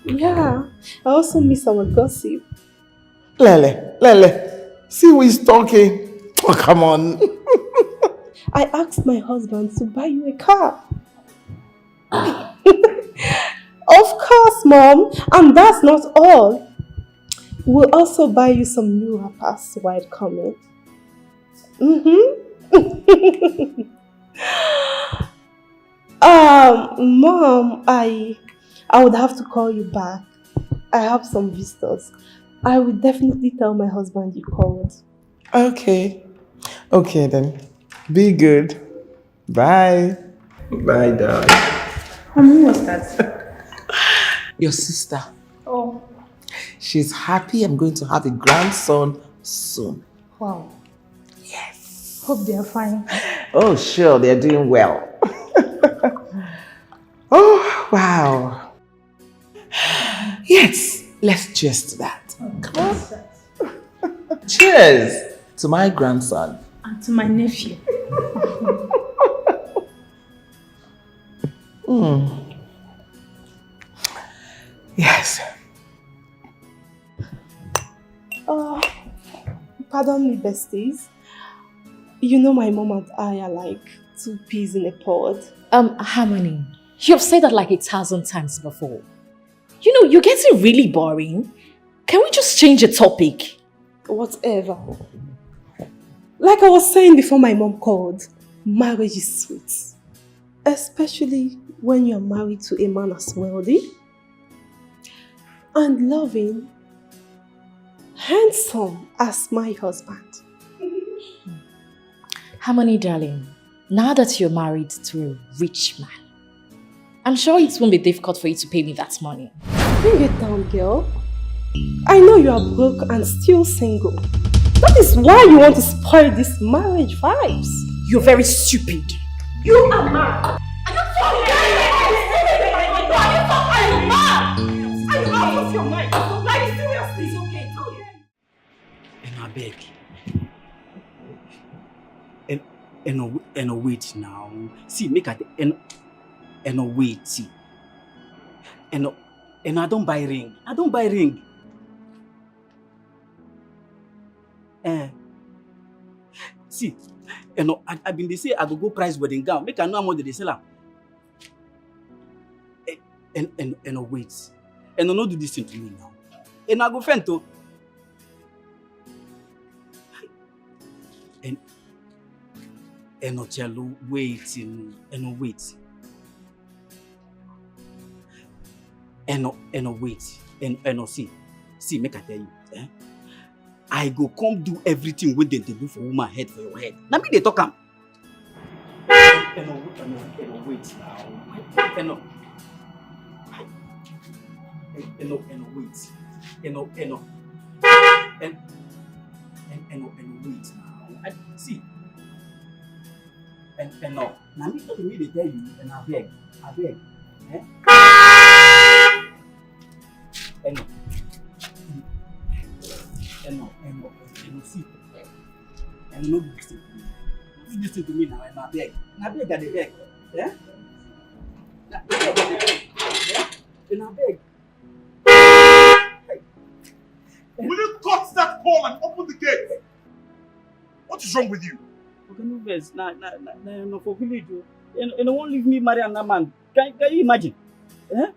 Yeah, I also miss our gossip. Lele, see who is talking. Oh, come on. I asked my husband to buy you a car. Of course, Mom. And that's not all. We'll also buy you some new wrappers while coming. Mom, I would have to call you back. I have some visitors. I will definitely tell my husband you called. Okay then. Be good. Bye. Bye, Dad. Who was that? Your sister. Oh. She's happy I'm going to have a grandson soon. Wow. Yes. Hope they are fine. Oh, sure, they're doing well. Oh, wow. Yes, let's cheers to that. Come on. Cheers to my grandson. And to my nephew. Yes. Oh, pardon me, besties. You know my mom and I are like two peas in a pod. Harmony, you've said that like 1,000 times before. You know, you're getting really boring. Can we just change the topic? Whatever. Like I was saying before my mom called, marriage is sweet. Especially when you're married to a man as wealthy and loving, handsome as my husband. Harmony, darling, now that you're married to a rich man, I'm sure it won't be difficult for you to pay me that money. Bring it down, girl. I know you are broke and still single. That is why you want to spoil these marriage vibes. You're very stupid. You are mad. Are you fucking Are you mad? Are you out of your mind? Like, seriously, it's okay. And I beg. And wait now. See, make at and wait. See. And And I don't buy ring. I don't buy ring. See, I been they say I go price wedding gown. Make I know how much they sell am. And wait. And no do this thing to me now. And I go fend to. And no cello waiting. And wait. And no wait. And no see, make I tell you. I go come do everything when they do for woman head for your head. Now me they talk am. And no wait now. And no wait. And no wait now. See. And no. Now me talk to me they tell you and I beg. And no. And see. And no listen to me now, and I beg. And I beg at the beg. Yeah? And I beg. Will you cut that call and open the gate? What is wrong with you? Okay, no verse. No for village. And won't leave me marry another man. Can you imagine? Eh?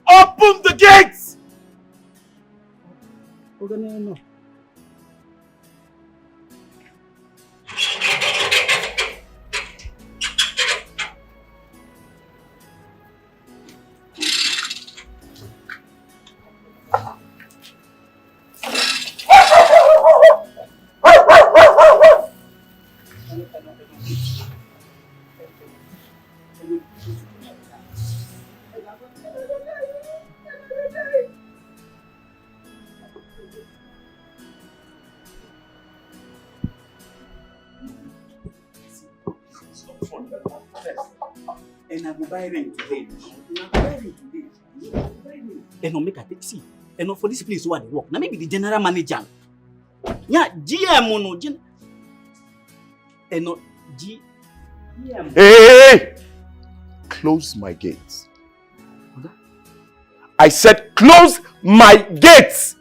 Open the gates! Okay, no. And I will buy rent today. And no make a taxi. And no for this place where they work. Now maybe the general manager. Yeah, GM no. And no GM. Hey! Close my gates. I said close my gates!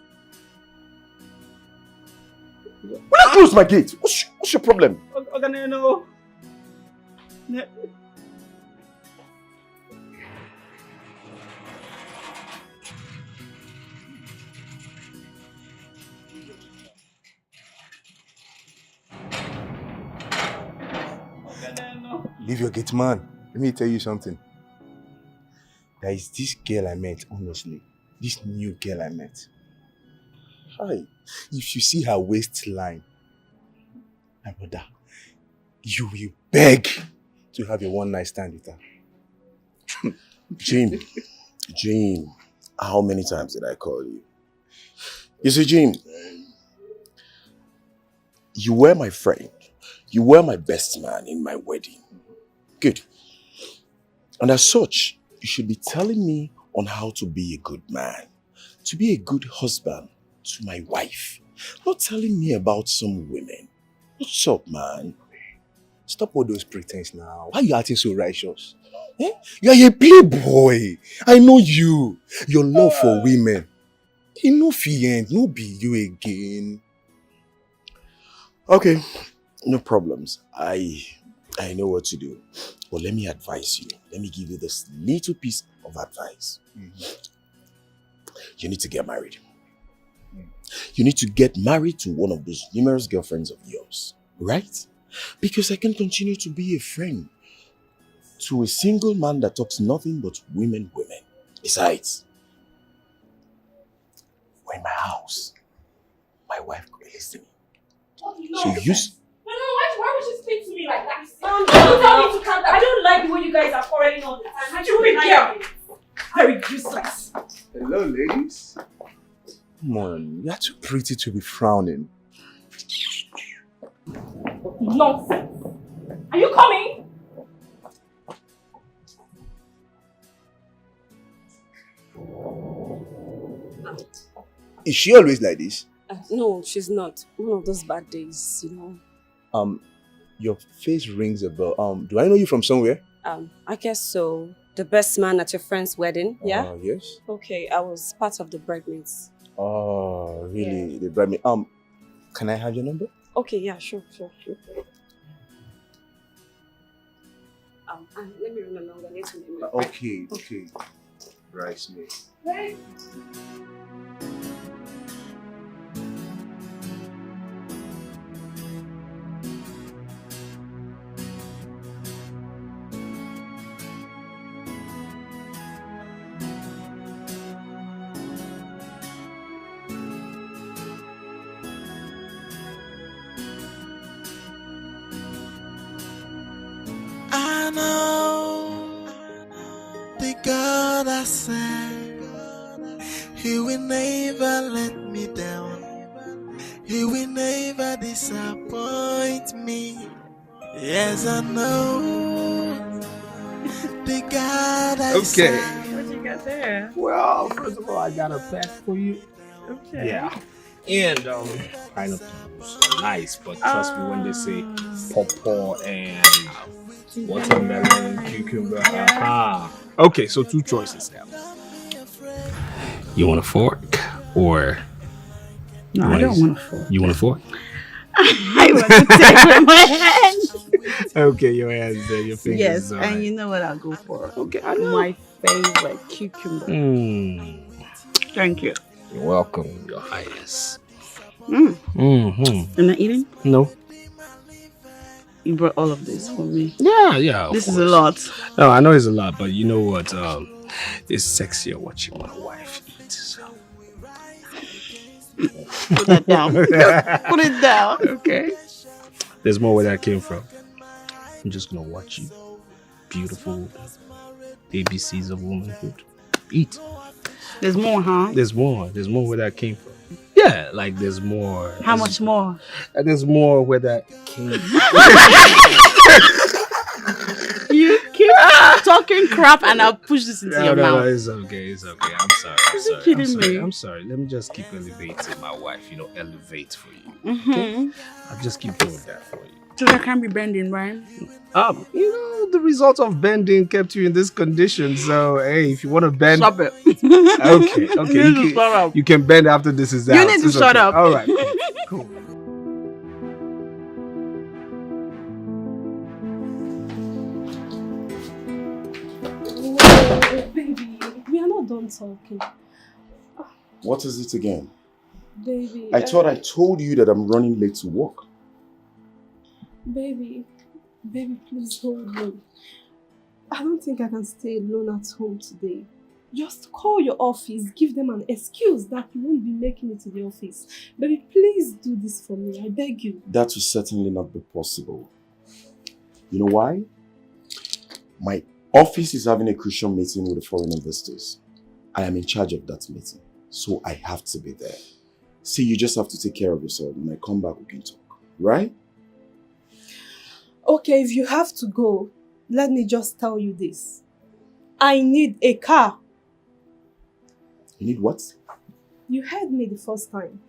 Will you close my gates? What's your problem? Okay, no. Leave your gate, man. Let me tell you something. There is this girl I met, honestly. This new girl I met. Hi. If you see her waistline, my brother, you will beg to have a one-night stand with her. Jim, how many times did I call you? You see, Jim, you were my friend. You were my best man in my wedding. Good. And as such, you should be telling me on how to be a good man, to be a good husband to my wife. Not telling me about some women. What's up, man? Stop all those pretense now. Why are you acting so righteous? Eh? You are a playboy. I know you. Your love for women. Enough end. No be you again. Okay, no problems. I know what to do. But let me advise you. Let me give you this little piece of advice. You need to get married. You need to get married to one of those numerous girlfriends of yours. Right? Because I can continue to be a friend to a single man that talks nothing but women. Besides, we're in my house. My wife could be listening. So use... Why would she speak to me like that? Don't tell me to calm down. I don't like the way you guys are quarreling all the time. Stupid girl. Very useless. Hello, ladies. Come on, you're too pretty to be frowning. Nonsense. Are you coming? Is she always like this? No, she's not. One of those bad days, you know. Your face rings a bell. Do I know you from somewhere? I guess so. The best man at your friend's wedding, yeah? Yes. Okay, I was part of the bridesmaids. Oh, really? Yeah. They brought me. Can I have your number? Okay, yeah, sure. And let me run along. I need to name it. Okay. Bridesmaid. Right. I know the God I serve, He will never let me down. He will never disappoint me. Yes, I know the God I serve. What you got there? Well, first of all, I got a pack for you. Okay. Yeah. And pineapples are nice, but trust me when they say pawpaw and watermelon, cucumber. Okay, so 2 choices now. You want a fork or? No, I don't want a fork. You want a fork? I want to take with my hands. Okay, your hands there, your fingers. Yes, all and right. you know what I'll go for. Okay, I know. My favorite cucumber. Thank you. You're welcome, Your Highness. Mm-hmm. Am I eating? No. You brought all of this for me. Yeah. This is a lot. No, I know it's a lot, but you know what? It's sexier watching my wife eat. So. Put that down. Put it down. Okay. There's more where that came from. I'm just gonna watch you, beautiful ABCs of womanhood, eat. There's more, huh? There's more where that came from. Yeah, like there's more. How much more? There's more where that came from. You keep talking crap and I'll push this into your mouth. No, it's okay. I'm sorry. Kidding me? I'm sorry. Let me just keep elevating my wife, elevate for you. Mm-hmm. Okay? I'll just keep doing that for you. So that can't be bending, right? The result of bending kept you in this condition. So, hey, if you want to bend... Stop it. Okay. You can bend after this is out. You need to shut up. All right. Cool. Baby, we are not done talking. What is it again? Baby. I thought I told you that I'm running late to work. Baby, please hold me. I don't think I can stay alone at home today. Just call your office, give them an excuse that you won't be making it to the office. Baby, please do this for me, I beg you. That will certainly not be possible. You know why? My office is having a crucial meeting with the foreign investors. I am in charge of that meeting, so I have to be there. See, you just have to take care of yourself. When I come back, we can talk, right? Okay, if you have to go, let me just tell you this. I need a car. You need what? You heard me the first time.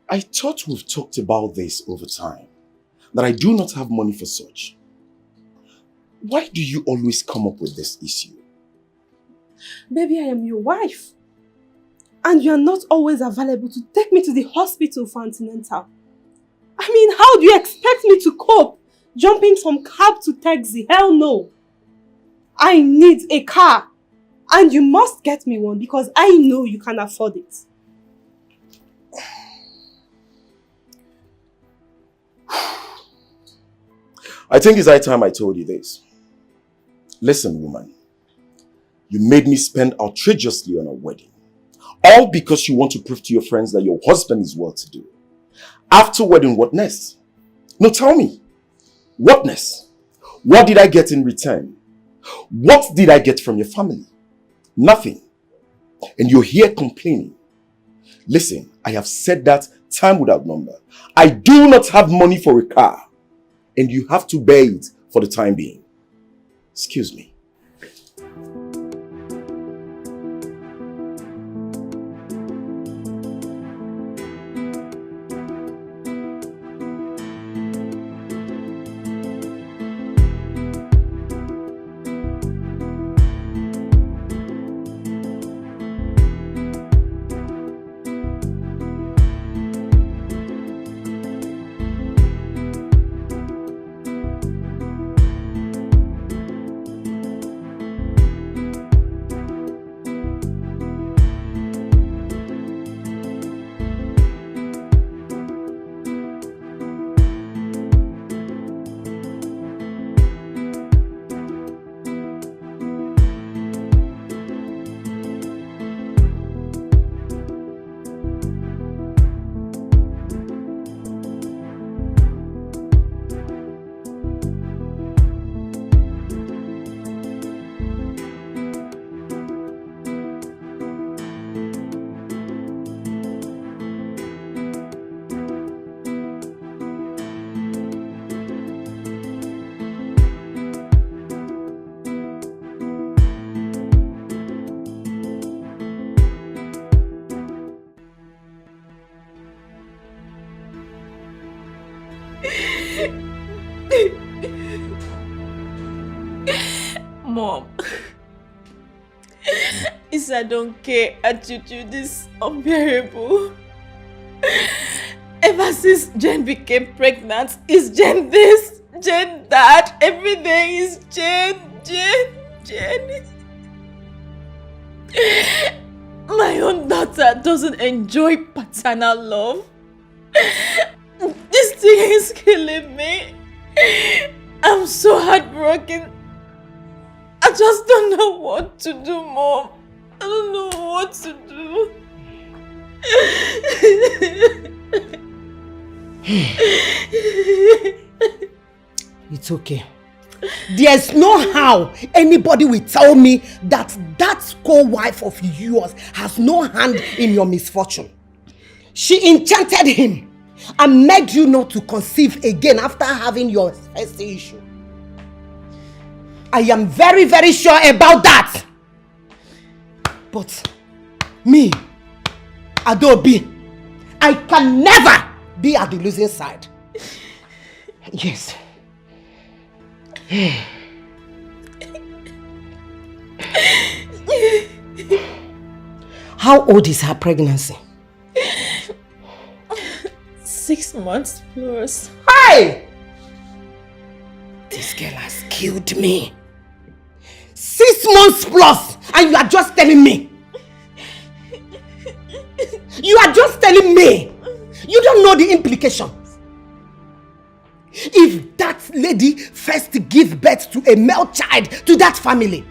I thought we've talked about this over time, that I do not have money for such. Why do you always come up with this issue? Baby, I am your wife. And you are not always available to take me to the hospital for antenatal. I mean, how do you expect me to cope? Jumping from cab to taxi? Hell no. I need a car. And you must get me one because I know you can afford it. I think it's high time I told you this. Listen, woman. You made me spend outrageously on a wedding. All because you want to prove to your friends that your husband is well-to-do. After wedding, what next? No, tell me. What next? What did I get in return? What did I get from your family? Nothing. And you're here complaining. Listen, I have said that time without number. I do not have money for a car. And you have to bear it for the time being. Excuse me. Mom, it's I don't care attitude is unbearable. Ever since Jen became pregnant, it's Jen this, Jen that, everything is Jen. My own daughter doesn't enjoy paternal love. This thing is killing me. I'm so heartbroken. I just don't know what to do, Mom. I don't know what to do. It's okay. There's no how anybody will tell me that co-wife of yours has no hand in your misfortune. She enchanted him and made you not to conceive again after having your first issue. I am very, very sure about that. But me, Adobe, I can never be at the losing side. Yes. How old is her pregnancy? 6 months plus. Hey! This girl has killed me. 6 months plus, and you are just telling me. You are just telling me. You don't know the implications. If that lady first give birth to a male child to that family,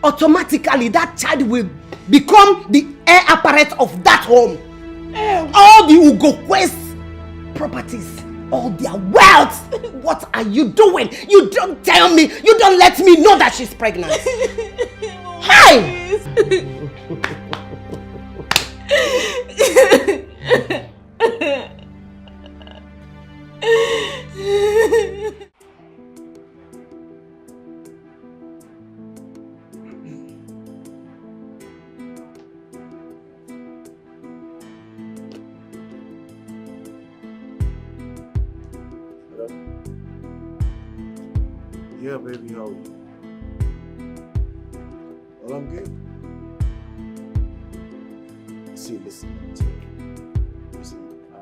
automatically that child will become the heir apparent of that home. All the Ugokwes properties, all their wealth. What are you doing? You don't tell me. You don't let me know that she's pregnant. Hey! Yeah, baby, how are you? Well, I'm good. See, listen, let me tell you. Listen, I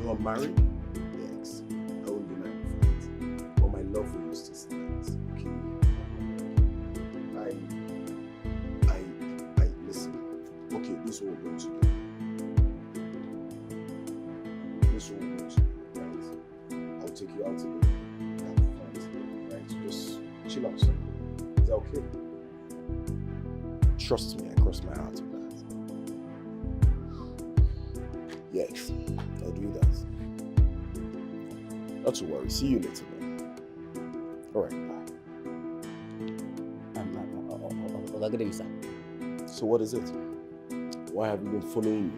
know I'm married. Yes, I won't deny the fact. But my love for you still stands. Okay. I listen. Okay, this is what we're going to do. This is what we're going to do, right? I'll take you out today. Just chill out, son. Is that okay? Trust me, I cross my heart with that. Yes, I'll do that. Not to worry. See you later, man. Alright, bye. So what is it? Why have you been following me?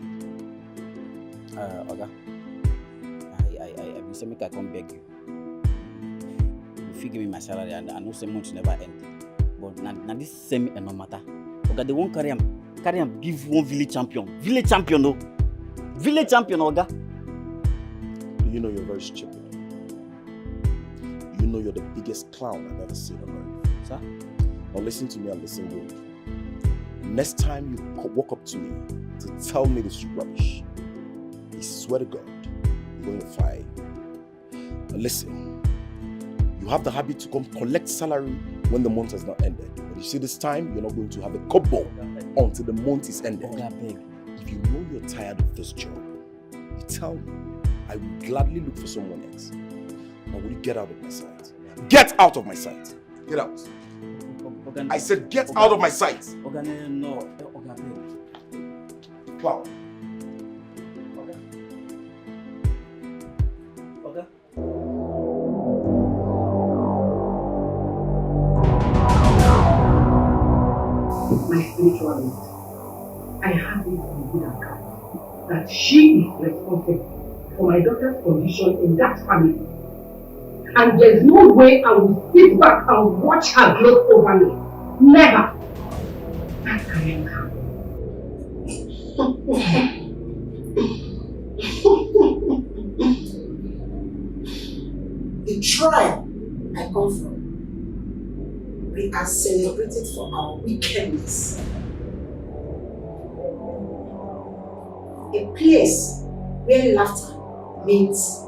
Oga, I been saying make I come beg you. If you give me my salary, and I know some months never end. But now this same no matter. Oga, they won't carry him, give one village champion. Village champion, no. Village champion, Oga. You know you're very stupid. You know you're the biggest clown I've ever seen on earth. Sir? Now listen to me and listen good. Next time you walk up to me to tell me this rubbish, I swear to God, you're going to fight. Now listen. You have the habit to come collect salary when the month has not ended. But you see this time, you're not going to have a kobo until the month is ended. If you know you're tired of this job, you tell me. I will gladly look for someone else. Now will you get out of my sight? Get out of my sight! Get out. I said get out of my sight! No. Wow. My spiritual leader, I have it on good account that she is responsible for my daughter's condition in that family. And there's no way I will sit back and watch her gloat over me. Never. That I am her. The trial I come from, we are celebrated for our wickedness. A place where laughter means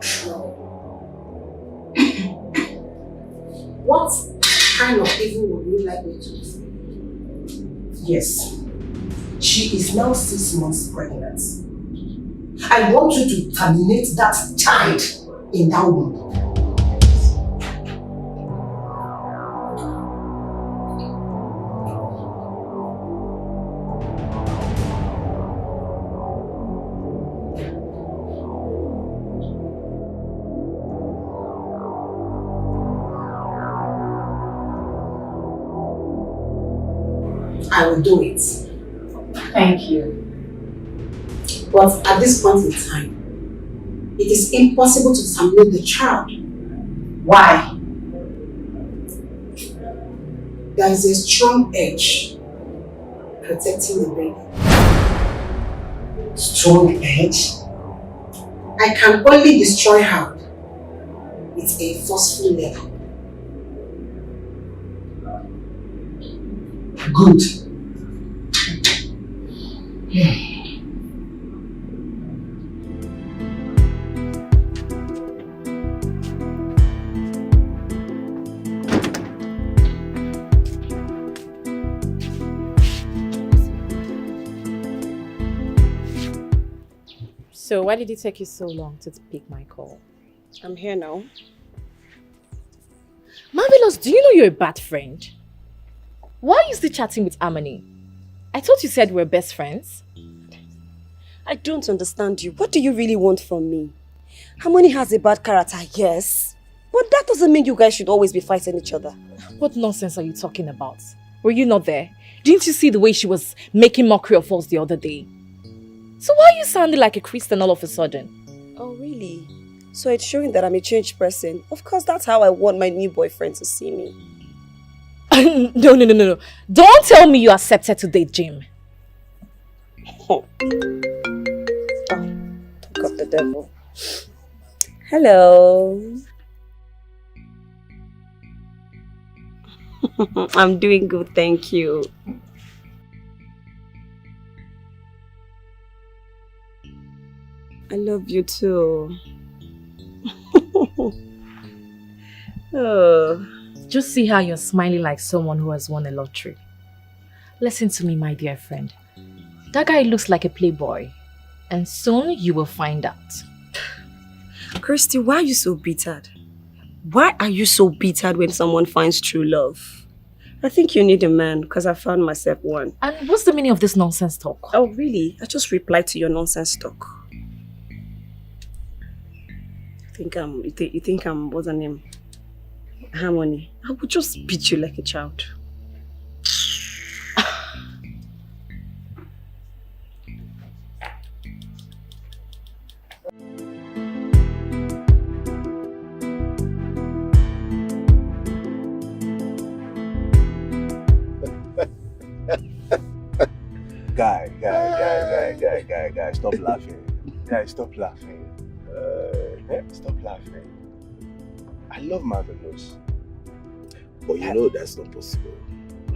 trouble. What kind of evil would you like me to do? Yes, she is now 6 months pregnant. I want you to terminate that child in that womb. I will do it. Thank you. But at this point in time, it is impossible to terminate the child. Why? There is a strong edge protecting the baby. Strong edge? I can only destroy her with a forceful level. Good. So why did it take you so long to pick my call? I'm here now. Marvelous, do you know you're a bad friend? Why are you still chatting with Harmony? I thought you said we're best friends. I don't understand you. What do you really want from me? Harmony has a bad character, yes. But that doesn't mean you guys should always be fighting each other. What nonsense are you talking about? Were you not there? Didn't you see the way she was making mockery of us the other day? So why are you sounding like a Christian all of a sudden? Oh, really? So it's showing that I'm a changed person. Of course, that's how I want my new boyfriend to see me. No. Don't tell me you accepted to date Jim. Oh, talk of the devil. Hello. I'm doing good, thank you. I love you too. Oh. Just see how you're smiling like someone who has won a lottery. Listen to me, my dear friend. That guy looks like a playboy. And soon you will find out. Christy, why are you so bitter? Why are you so bitter when someone finds true love? I think you need a man because I found myself one. And what's the meaning of this nonsense talk? Oh, really? I just replied to your nonsense talk. You think I'm, what's her name? Harmony. I would just beat you like a child. Guy, stop laughing. Guy, stop laughing. Stop laughing. I love Marvelous. But you know that's not possible.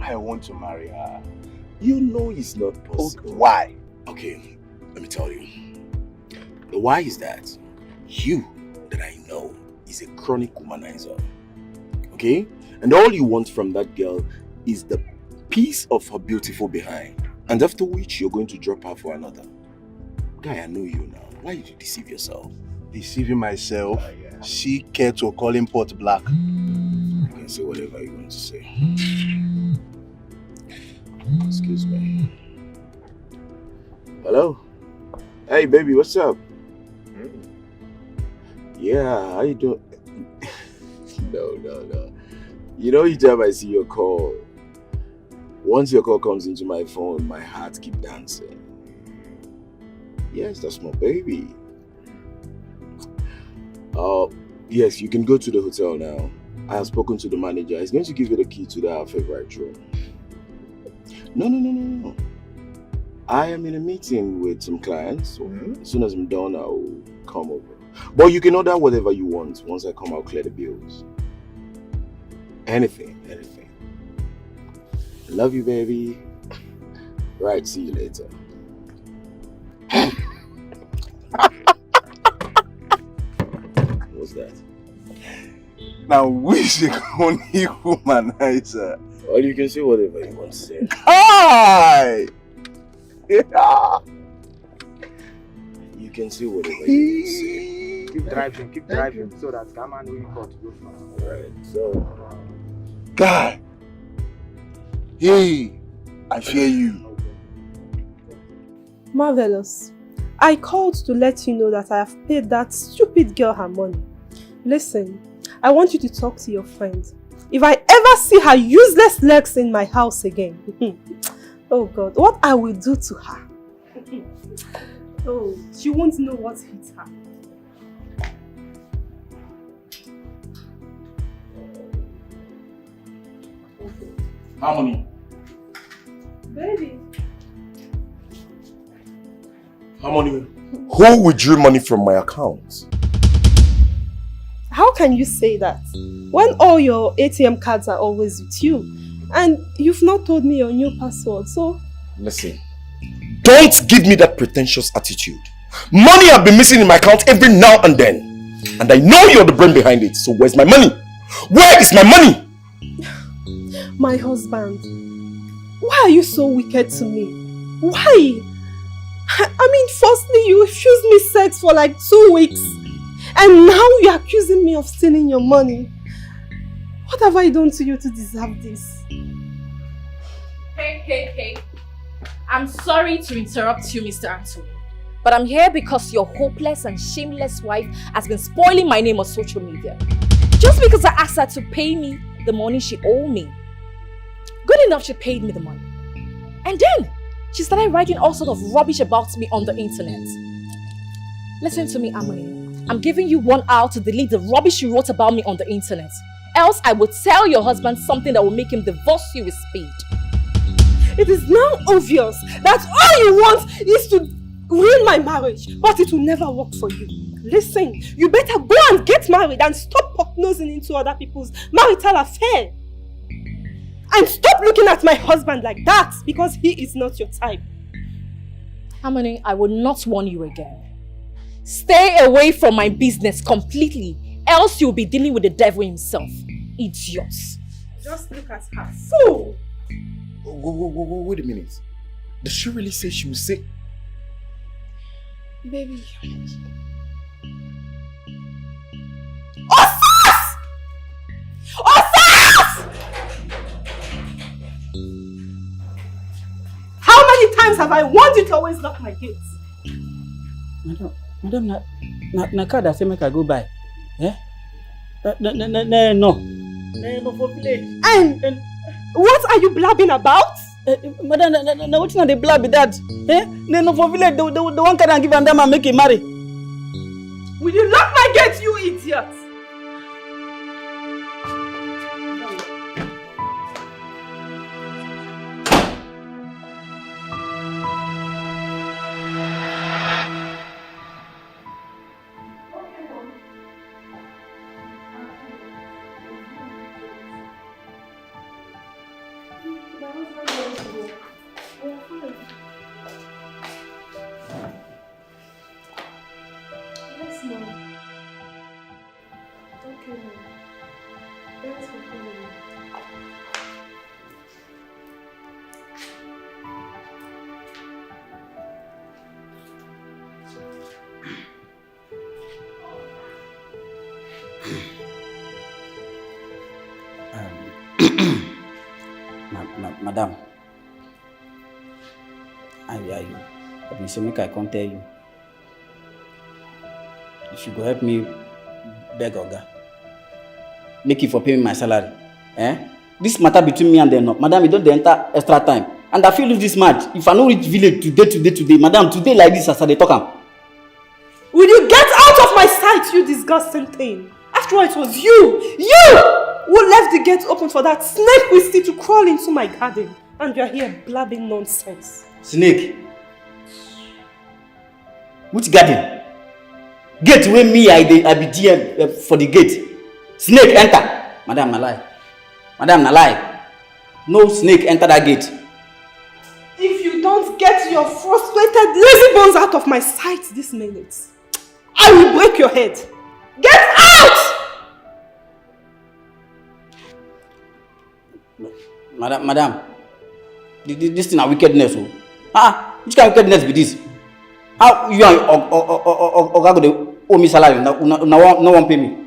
I want to marry her. You know it's not possible. Why? Okay, let me tell you. The why is that you, that I know, is a chronic womanizer. Okay? And all you want from that girl is the piece of her beautiful behind. And after which you're going to drop her for another. Guy, I know you now. Why did you deceive yourself? Deceiving myself? Yeah. See Keto calling pot black. You can say whatever you want to say. Excuse me. Hello? Hey baby, what's up? Yeah, how you doing? No. You know each time I see your call, once your call comes into my phone, my heart keeps dancing. Yes, that's my baby. Yes, you can go to the hotel now. I have spoken to the manager. He's going to give you the key to their favorite room. No. I am in a meeting with some clients. So as soon as I'm done, I'll come over. But you can order whatever you want. Once I come, I'll clear the bills. Anything. I love you, baby. Right, see you later. What's that? Now we should go humanizer. Well, you can say whatever you want to say. Hi! Yeah. You can say whatever you want to say. Keep driving so that Kaman will cut you fast. Alright, so. God! Hey! I fear you. Marvelous. I called to let you know that I have paid that stupid girl her money. Listen, I want you to talk to your friend. If I ever see her useless legs in my house again, oh God, what I will do to her. Oh, she won't know what hit her. Harmony. Baby. Harmony. Who withdrew money from my account? How can you say that when all your ATM cards are always with you and you've not told me your new password? So listen, don't give me that pretentious attitude. Money have been missing in my account every now and then, and I know you're the brain behind it. So where's my money? Where is my money? my husband, why are you so wicked to me? Why? I mean, firstly you refused me sex for like 2 weeks. And now you're accusing me of stealing your money. What have I done to you to deserve this? Hey. I'm sorry to interrupt you, Mr. Anthony. But I'm here because your hopeless and shameless wife has been spoiling my name on social media. Just because I asked her to pay me the money she owed me. Good enough, she paid me the money. And then, she started writing all sorts of rubbish about me on the internet. Listen to me, Amoni. I'm giving you 1 hour to delete the rubbish you wrote about me on the internet. Else I will tell your husband something that will make him divorce you with speed. It is now obvious that all you want is to ruin my marriage, but it will never work for you. Listen, you better go and get married and stop nosing into other people's marital affair. And stop looking at my husband like that, because he is not your type. Harmony, I will not warn you again. Stay away from my business completely, else you'll be dealing with the devil himself. Idiots. Just look at her. Fool! Wait a minute. Does she really say she will say? Baby. Osas! How many times have I warned you to always lock my gates? Madam, na car that say make I go buy. Eh? No. For village. And what are you blabbing about? Madam, na what na dey blab be that? Eh? No for village, the one can give and them and make him marry. Will you lock my gate, you idiot? Madam, I been say make I come tell you. If you go help me beg Oga, make it for pay me my salary. Eh? This matter between me and them, no. Madam, you don't enter extra time. And I feel lose this match. If I don't reach village today, Madam, today like this as I dey talk am. Will you get out of my sight, you disgusting thing? After all, it was you who left the gate open for that snake Wisty to crawl into my garden. And you're here blabbing nonsense. Snake? Which garden? Gate where me I be DM for the gate. Snake enter. Madam, I lie. Madam, na lie. No snake enter that gate. If you don't get your frustrated lazy bones out of my sight this minute, I will break your head. Get out! Madam, this thing is wickedness. Which kind of wickedness be this? How you and Oga go owe me salary? No one pay me.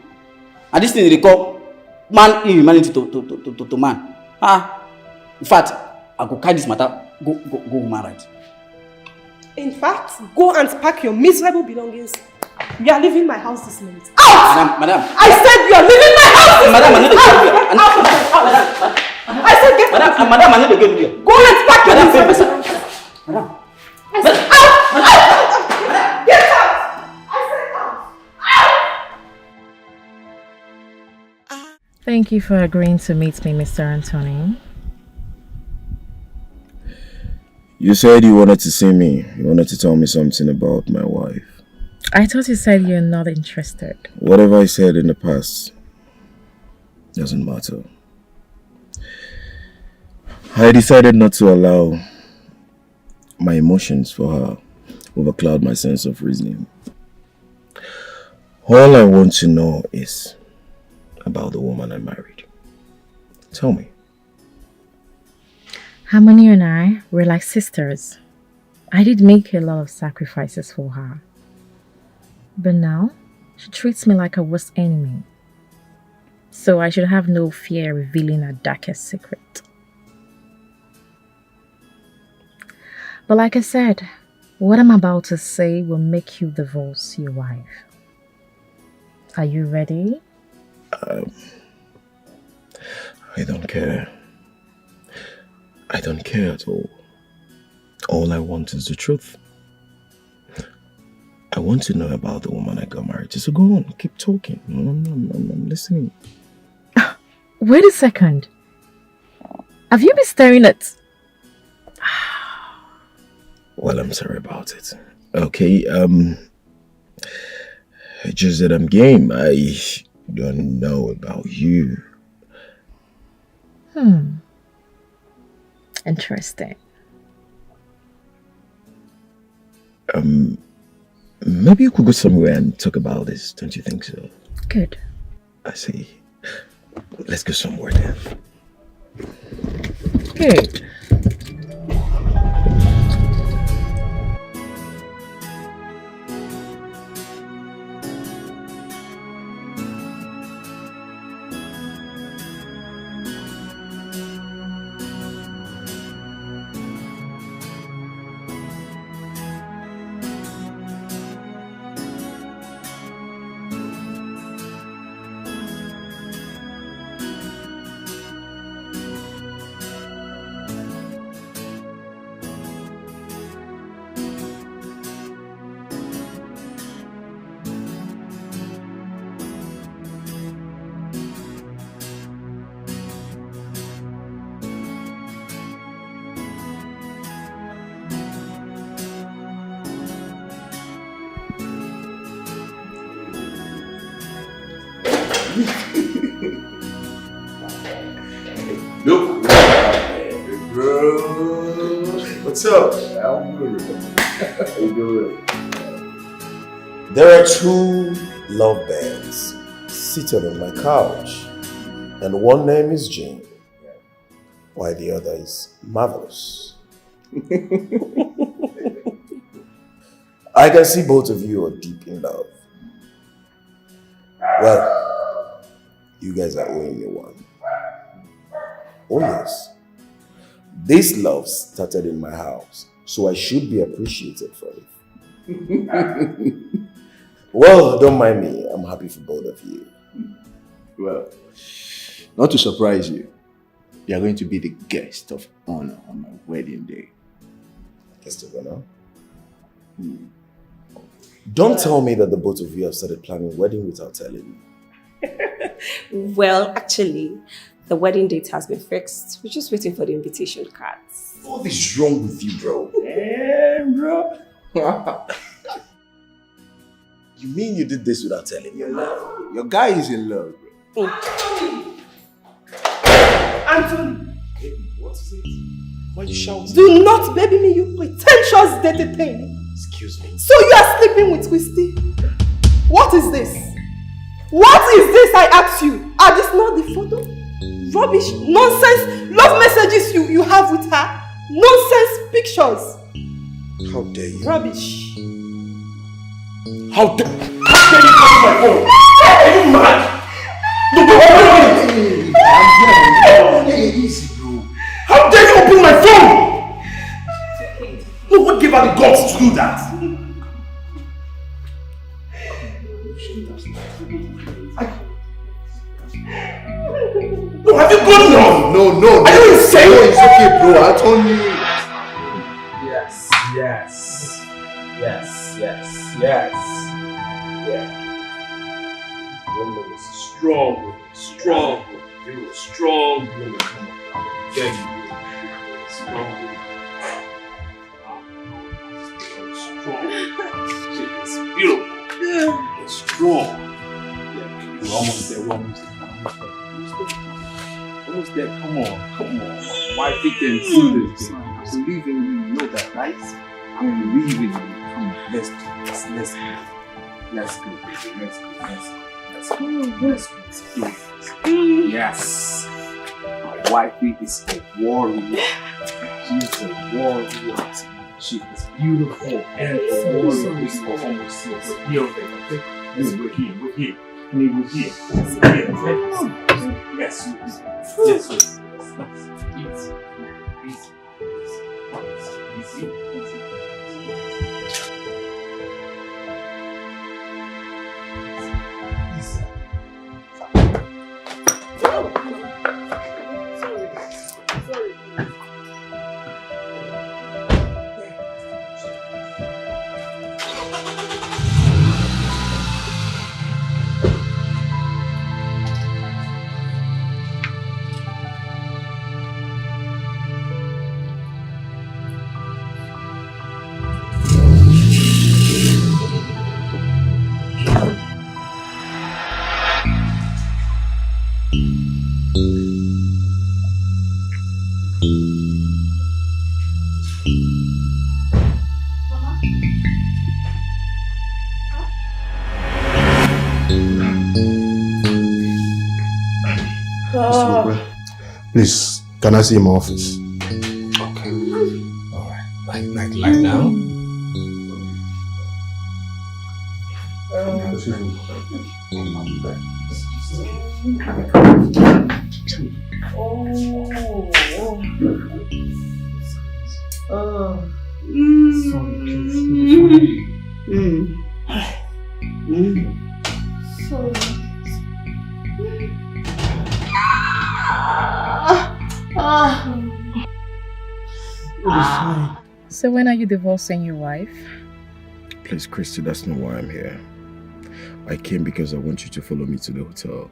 And this thing they call man inhumanity to man. In fact, I go carry this matter, go woman right. In fact, go and pack your miserable belongings. You are leaving my house this minute. Out! Madam. I said you are leaving my house this Madam, minute. I said get out. Madam, I need to get here. Go and pack your miserable belongings. Madam. I said out! Get out! I said out! Thank you for agreeing to meet me, Mr. Anthony. You said you wanted to see me. You wanted to tell me something about my wife. I thought you said you're not interested. Whatever I said in the past doesn't matter. I decided not to allow my emotions for her overcloud my sense of reasoning. All I want to know is about the woman I married. Tell me. Harmony and I were like sisters. I did make a lot of sacrifices for her. But now, she treats me like her worst enemy. So I should have no fear revealing her darkest secret. But like I said, what I'm about to say will make you divorce your wife. Are you ready? I don't care. I don't care at all. All I want is the truth. I want to know about the woman I got married to. So go on, keep talking. I'm listening. Wait a second. Have you been staring at... Well, I'm sorry about it. Okay, just that I'm game. I don't know about you. Interesting. Maybe you could go somewhere and talk about this, don't you think so? Good. I see. Let's go somewhere then. Good. Look, bro. What's up? I'm good. How you doing? There are two lovebirds seated on my couch, and one name is Jane, while the other is Marvelous. I can see both of you are deep in love. Well, you guys are owing me one. Oh yes, this love started in my house, so I should be appreciated for it. Well, don't mind me, I'm happy for both of you. Well, not to surprise you, you are going to be the guest of honor on my wedding day. Guest of honor? Don't tell me that the both of you have started planning wedding without telling me. Well, actually, the wedding date has been fixed. We're just waiting for the invitation cards. What is wrong with you, bro? Yeah, bro. You mean you did this without telling me? Your guy is in love, bro. Anthony. What is it? Why are you shouting? Do not baby me, you pretentious dirty thing. Excuse me. So you are sleeping with Christy? What is this? What is this, I ask you? Are this not the photo? Rubbish, nonsense, love messages you have with her. Nonsense pictures. How dare you? Rubbish. How dare you call my phone? Are you mad? No, easy, bro. How dare you open my phone? No, what gave her the guts to do that? No, have you gone now? No. Are you insane? No, it's okay, bro. I told you. Yes. Yeah. Woman is strong. You're a strong woman. Yeah, you strong. Strong. It's beautiful. It's strong. Yeah, we're almost there. Almost there. Come on. Why think and see this? I believe in you. You know that, right? I believe in you. Come on. Let's go. Yes. My wifey is a warrior. She's a warrior. She is beautiful and a warrior. We're here. Yes. Easy. Please, can I see my office? Okay. Alright. Like now? So when are you divorcing your wife? Please, Christy, that's not why I'm here. I came because I want you to follow me to the hotel.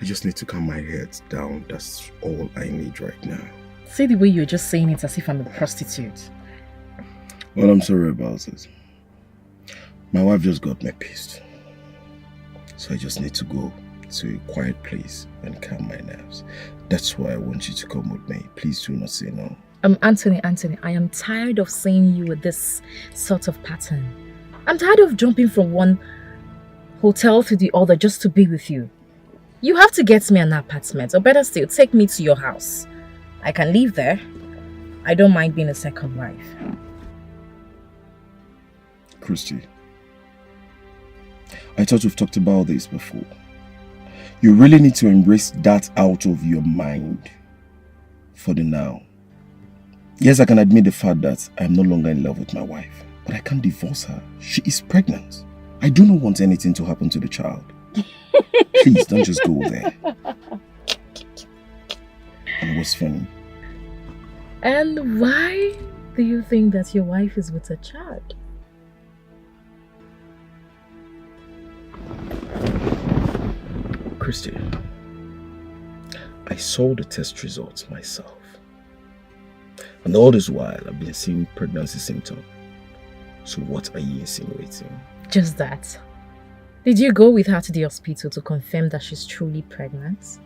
I just need to calm my head down. That's all I need right now. See the way you're just saying it as if I'm a prostitute. Well, I'm sorry about it. My wife just got me pissed. So I just need to go to a quiet place and calm my nerves. That's why I want you to come with me. Please do not say no. Anthony, I am tired of seeing you with this sort of pattern. I'm tired of jumping from one hotel to the other just to be with you. You have to get me an apartment, or better still, take me to your house. I can live there. I don't mind being a second wife. Christy, I thought we've talked about this before. You really need to embrace that out of your mind for the now. Yes, I can admit the fact that I'm no longer in love with my wife, but I can't divorce her. She is pregnant. I do not want anything to happen to the child. Please, don't just go there. And what's funny? And why do you think that your wife is with a child? Christy, I saw the test results myself. And all this while, I've been seeing pregnancy symptoms. So what are you insinuating? Just that. Did you go with her to the hospital to confirm that she's truly pregnant?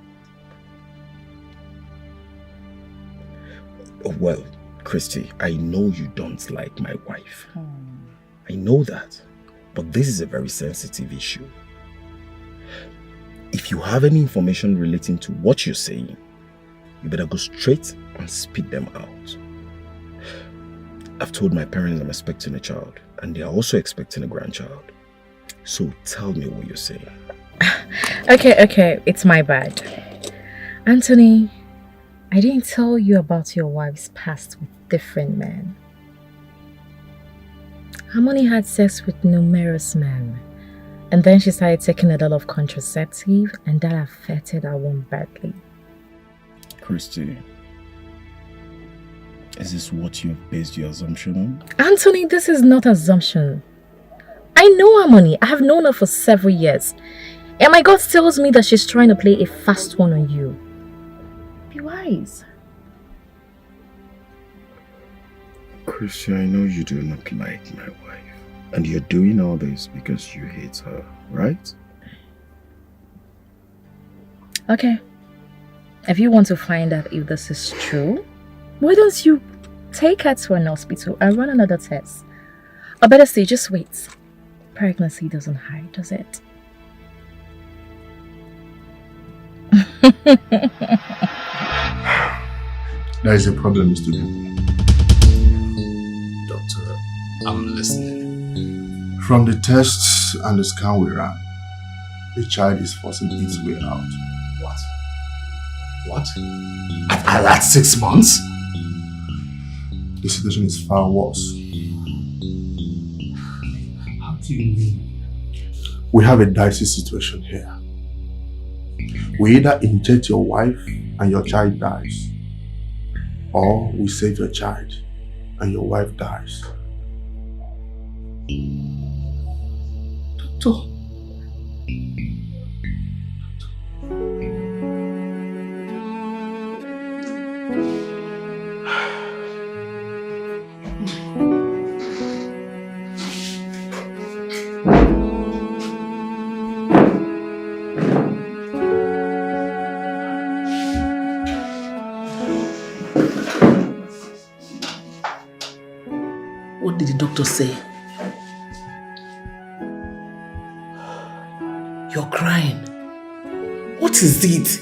Well, Christy, I know you don't like my wife. I know that. But this is a very sensitive issue. If you have any information relating to what you're saying, you better go straight and spit them out. I've told my parents I'm expecting a child, and they are also expecting a grandchild. So tell me what you're saying. Okay, it's my bad. Anthony, I didn't tell you about your wife's past with different men. Harmony had sex with numerous men, and then she started taking a lot of contraceptive, and that affected her womb badly. Christy, is this what you've based your assumption on? Anthony, this is not assumption. I know Harmony. I have known her for several years. And my gut tells me that she's trying to play a fast one on you. Be wise. Christy, I know you do not like my wife. And you're doing all this because you hate her, right? Okay. If you want to find out if this is true, why don't you take her to an hospital and run another test? Or better say, just wait. Pregnancy doesn't hide, does it? There is a problem, Mr. B. Doctor, I'm listening. From the tests and the scan we ran, the child is forcing its way out. What? At 6 months? The situation is far worse. How do you mean? We have a dicey situation here. We either inject your wife and your child dies, or we save your child and your wife dies. Doctor. What did the doctor say? You're crying. What is it?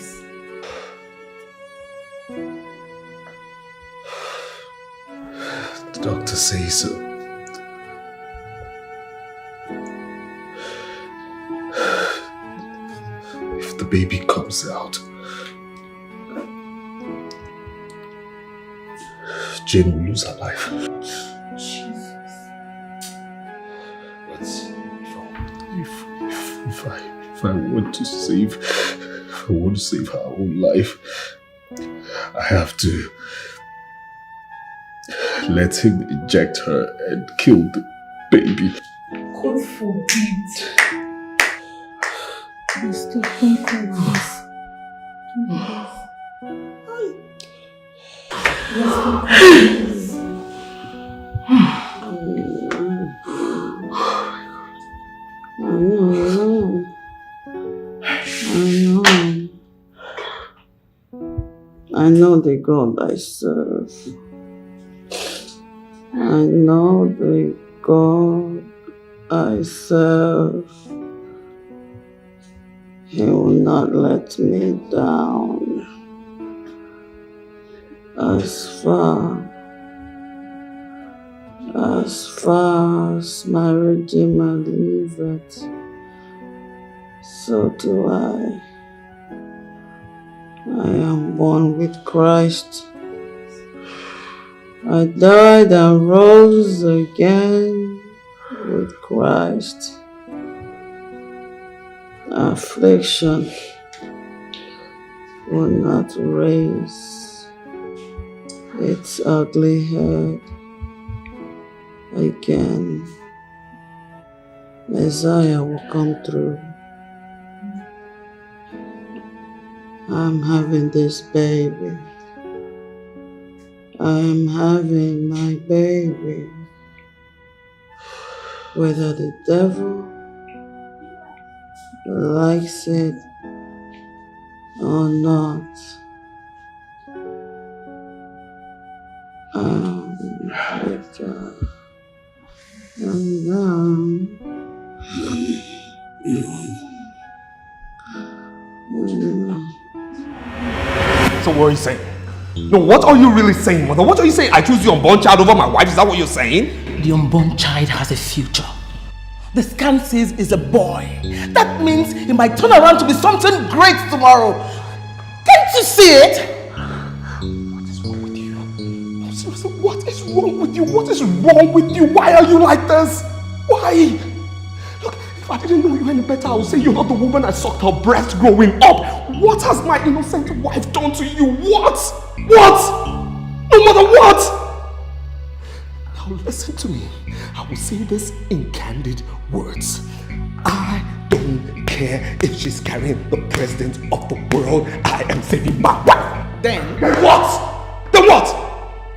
The doctor says so. If the baby comes out, Jane will lose her life. If I want to save her own life, I have to let him inject her and kill the baby. God forbid. Please don't cry this. I know the God I serve. I know the God I serve. He will not let me down. As far as my Redeemer liveth, so do I. I am born with Christ. I died and rose again with Christ. Affliction will not raise its ugly head again. Messiah will come through. I'm having this baby. I'm having my baby. Whether the devil likes it or not. So what are you saying? No, what are you really saying, mother? What are you saying? I choose the unborn child over my wife? Is that what you're saying? The unborn child has a future. The scan says is a boy. That means he might turn around to be something great tomorrow. Can't you see it? What is wrong with you? What is wrong with you? Why are you like this? Why? Look, if I didn't know you any better, I would say you're not the woman I sucked her breast growing up. What has my innocent wife done to you? What? What? No matter what? Now listen to me. I will say this in candid words. I don't care if she's carrying the president of the world. I am saving my wife. Then what? Then what?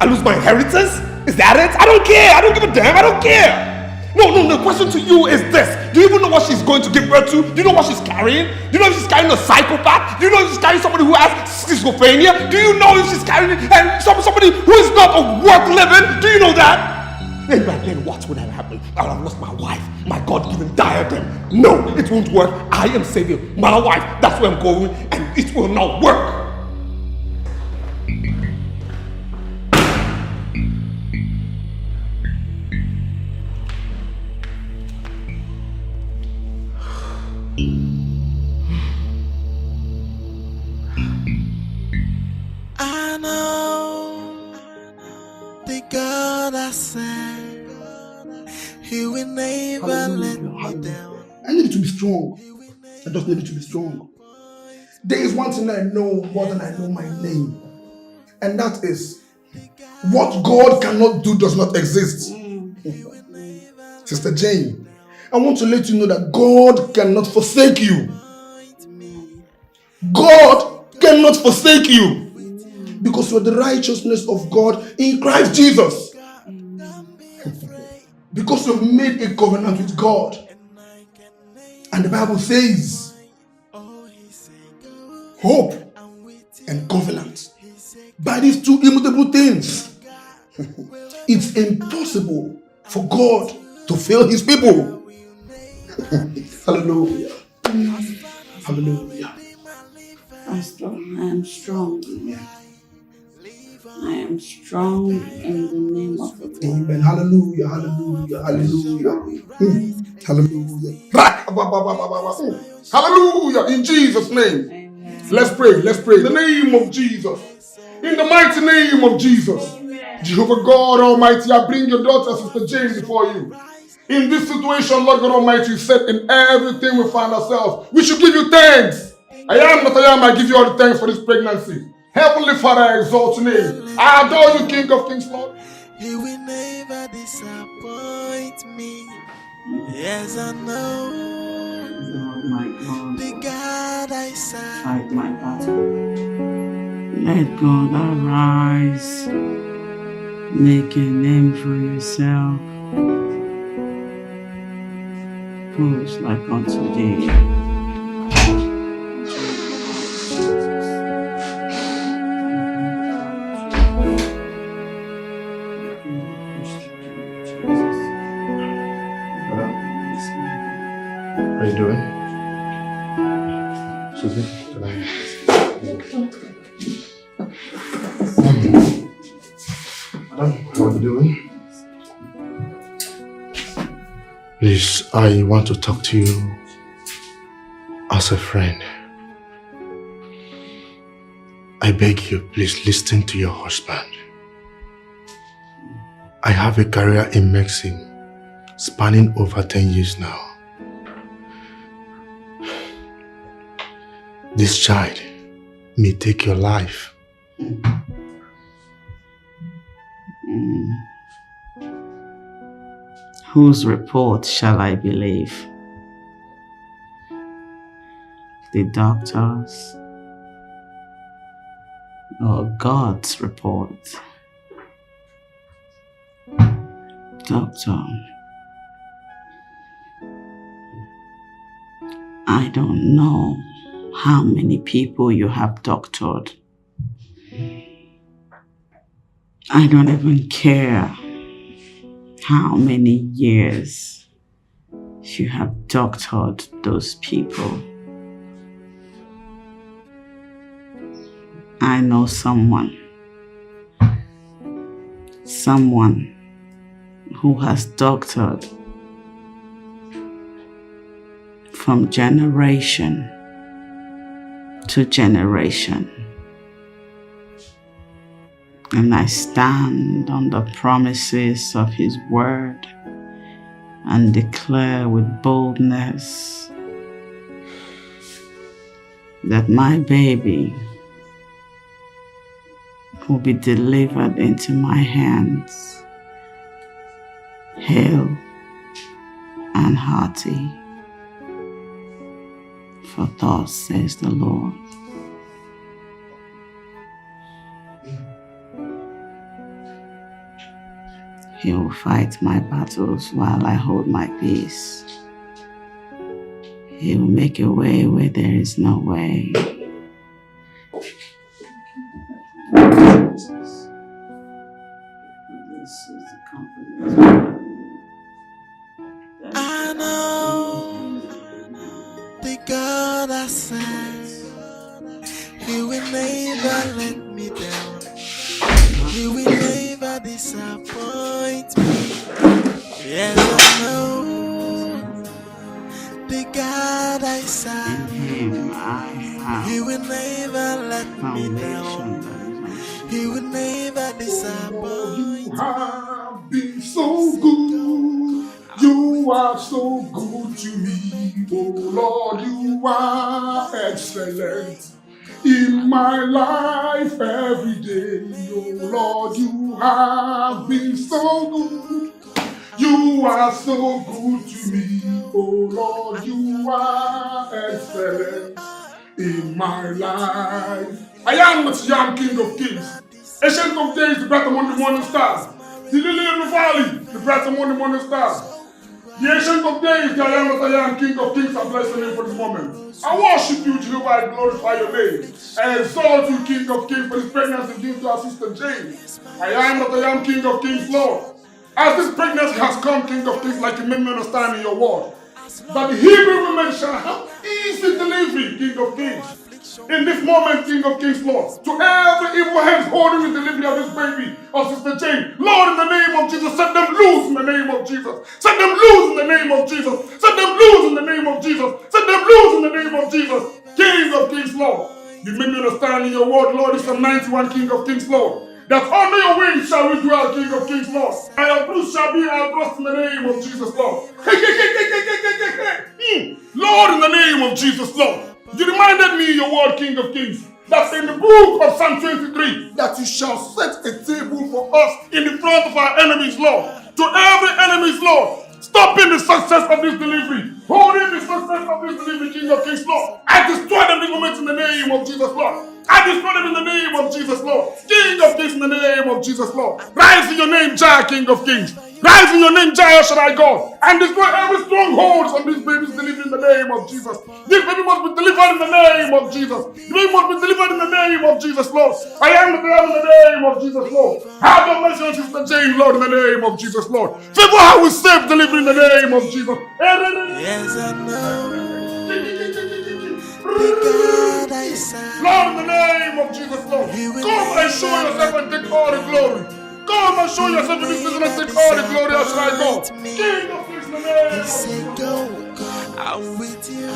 I lose my inheritance? Is that it? I don't care. I don't give a damn. I don't care. No, the question to you is this. Do you even know what she's going to give birth to? Do you know what she's carrying? Do you know if she's carrying a psychopath? Do you know if she's carrying somebody who has schizophrenia? Do you know if she's carrying somebody who is not worth living? Do you know that? Then what would have happened? I would have lost my wife, my God-given diadem. No, it won't work. I am saving my wife. That's where I'm going, and it will not work. I know the God I serve, He will never let me down. I need to be strong. I just need to be strong. There is one thing I know more than I know my name. And that is, what God cannot do does not exist. Sister Jane, I want to let you know that God cannot forsake you. God cannot forsake you. Because you're the righteousness of God in Christ Jesus. Because you've made a covenant with God. And the Bible says, hope and covenant. By these two immutable things, it's impossible for God to fail his people. Hallelujah. Hallelujah. Pastor, I am strong. I am strong in the name of the Lord. Amen. Hallelujah. Hallelujah. Hallelujah. Hallelujah. Hallelujah. In Jesus' name. Amen. Let's pray. Let's pray. In the name of Jesus. In the mighty name of Jesus. Amen. Jehovah God Almighty, I bring your daughter, Sister Jane, before you. In this situation, Lord God Almighty, you said in everything we find ourselves, we should give you thanks. I am that I am. I give you all the thanks for this pregnancy. Heavenly Father, I exalt your name. I adore you, King of Kings, Lord. He will never disappoint me. Yes, I know. Oh my God. The God I serve. Fight my battle. Let God arise. Make a name for yourself. Who's like unto thee? How are you doing? Susie, can I? Madam, how are you doing? Please, I want to talk to you as a friend. I beg you, please listen to your husband. I have a career in medicine spanning over 10 years now. This child may take your life. Whose report shall I believe? The doctor's or God's report? Doctor, I don't know how many people you have doctored. I don't even care how many years you have doctored those people. I know someone who has doctored from generation to generation. And I stand on the promises of His word and declare with boldness that my baby will be delivered into my hands, hale and hearty. For thus says the Lord. He will fight my battles while I hold my peace. He will make a way where there is no way. I know the God I serve, He will never let me down. He will never disappoint me. Yes, I know the God I serve, He will never let me down. He will never disappoint You have been so good. You are so good to me. Oh Lord, you are excellent in my life every day. Oh Lord, you have been so good. You are so good to me. Oh Lord, you are excellent in my life. I am the young King of Kings. Ancient of days, the bright among the morning stars. The lily in the valley, the bright among the morning stars. The ancient of days, the I am that I am, King of Kings, I bless your name for this moment. I worship you, Jehovah, I glorify your name. I exalt you, King of Kings, for this pregnancy due to our sister Jane. I am that I am, King of Kings, Lord. As this pregnancy has come, King of Kings, like you made me understand in your word, that the Hebrew women shall have easy delivery, King of Kings. In this moment, King of Kings, Lord, to every evil hands holding the delivery of this baby, of Sister Jane, Lord, in the name of Jesus, set them loose in the name of Jesus. Set them loose in the name of Jesus. Set them loose in the name of Jesus. Set them loose in the name of Jesus. King of Kings, Lord, you made me understand in your word, Lord, in Psalm 91, King of Kings, Lord, that under your wings shall we dwell, King of Kings, Lord. And your bruise shall be our trust in the name of Jesus, Lord. Lord, in the name of Jesus, Lord. You reminded me in your word, King of Kings, that in the book of Psalm 23, that you shall set a table for us in the front of our enemies, Lord. To every enemy's, Lord, stopping the success of this delivery, holding the success of this delivery, King of Kings, Lord. I destroy them this moment in the name of Jesus, Lord. I destroy them in the name of Jesus, Lord. King of Kings, in the name of Jesus, Lord. Rise in your name, Jah, King of Kings. Rise in your name, Jah, Shaddai God, and destroy every stronghold on this baby's delivery in the name of Jesus. This baby must be delivered in the name of Jesus. The baby must be delivered in the name of Jesus, Lord. I am the in the name of Jesus, Lord. Have your mercy on Sister Jane, Lord, in the name of Jesus, Lord. Favor her with safe delivery in the name of Jesus. Yes, I know. God I serve. Lord, in the name of Jesus, Lord. Come and show yourself and take all the glory. Come and show yourself in this season and take all the glory as I go. King of Kings, in the name of Jesus. Go, I'm with you.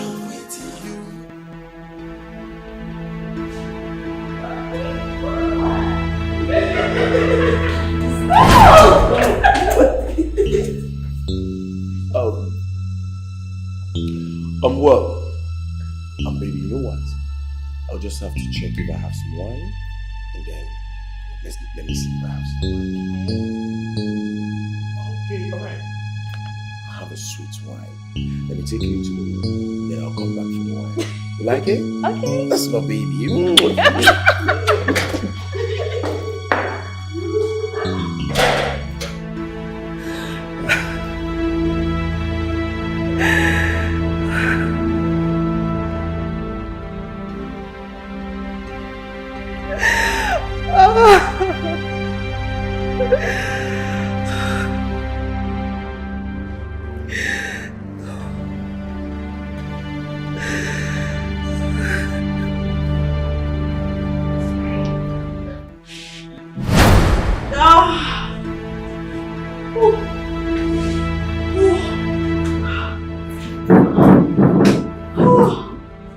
Well, baby, you know what? I'll just have to check if I have some wine, and then let me see if I have some wine. Okay, all right. I have a sweet wine. Let me take you into the room, then I'll come back for the wine. You like it? Okay. That's my baby.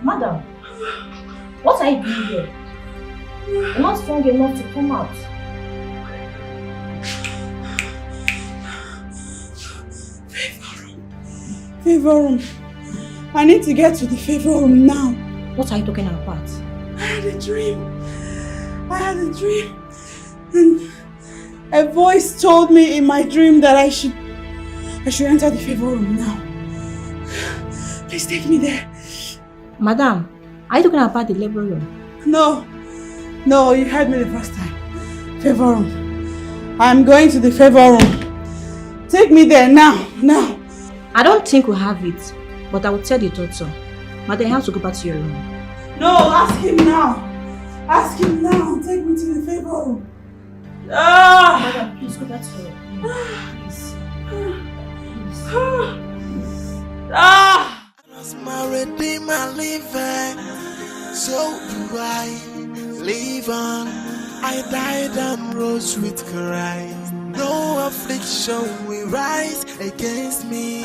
Madam, what are you doing here? You're not strong enough to come out. Favor room. I need to get to the favor room now. What are you talking about? I had a dream. And a voice told me in my dream that I should enter the favor room now. Please take me there. Madam, are you talking about the labor room? No, you heard me the first time. Favor room. I'm going to the favor room. Take me there now. I don't think we have it, but I will tell the doctor. Madam, you have to go back to your room. No, ask him now. Take me to the favor room. Madam, please go back to your room. As my redeemer living, so do I live on. I died and rose with Christ. No affliction will rise against me.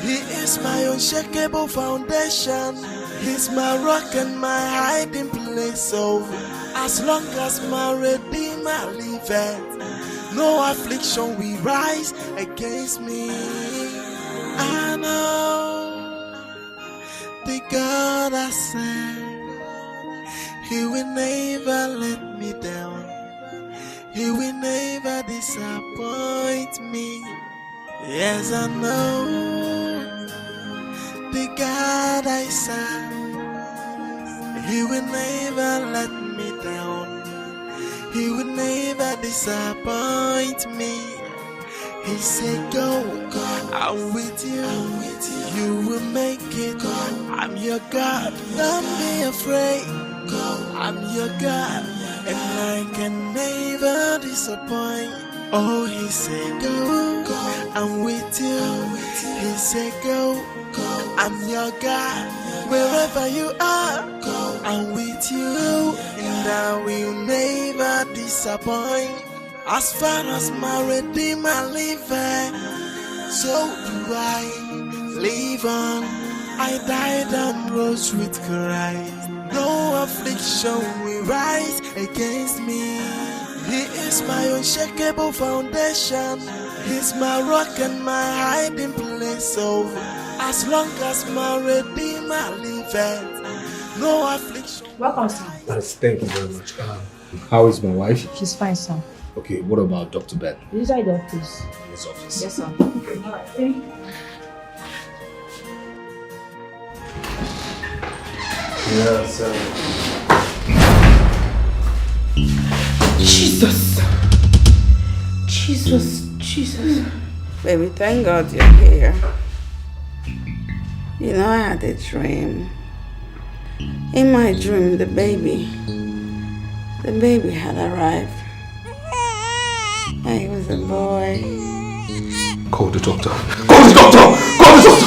He is my unshakable foundation. He's my rock and my hiding place. So as long as my redeemer liveth, no affliction will rise against me. I know the God I serve, He will never let me down. He will never disappoint me. Yes, I know the God I serve, He will never let me down. He will never disappoint me. He said, go, I'm with you. You will make it. I'm your God. Don't be afraid. I'm your God, and I can never disappoint. Oh, He said, go, I'm with you. He said, go, I'm your God. Wherever you are, I'm with you, and I will never disappoint. As far as my Redeemer liveth, so do I live on. I died and rose with Christ. No affliction will rise against me. He is my unshakable foundation. He's my rock and my hiding place. So as long as my Redeemer liveth, no affliction. Welcome, sir. Thank you very much. How is my wife? She's fine, sir. Okay, what about Dr. Ben? Inside the office. In his office? Yes, sir. Okay. All right, thank you. Yes, sir. Jesus. Baby, thank God you're here. You know, I had a dream. In my dream, the baby had arrived. And he was a boy. Call the doctor. Who is it?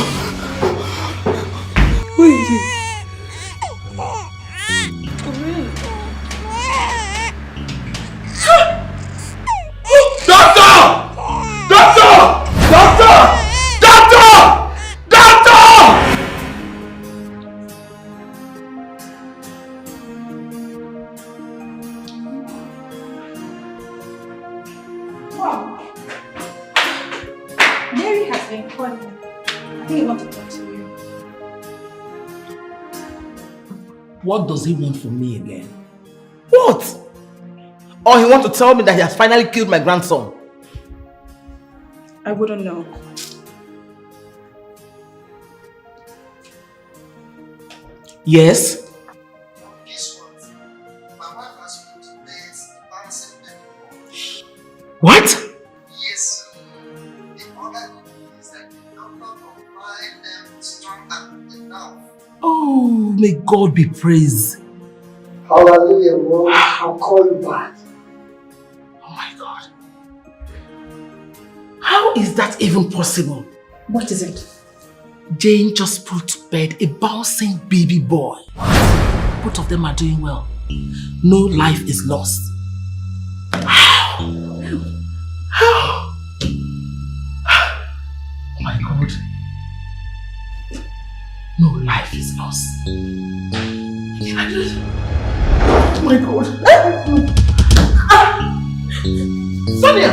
What does he want from me again? What? Or he wants to tell me that he has finally killed my grandson? I wouldn't know. Yes? What? Yes. The other is that the doctor confirmed them strong enough. Oh, may God be praised. Hallelujah, Lord. I'll call you back. Oh my God. How is that even possible? What is it? Jane just put to bed a bouncing baby boy. Both of them are doing well. No life is lost. How? How? Oh my God. No life is lost. Oh my God. Sonia!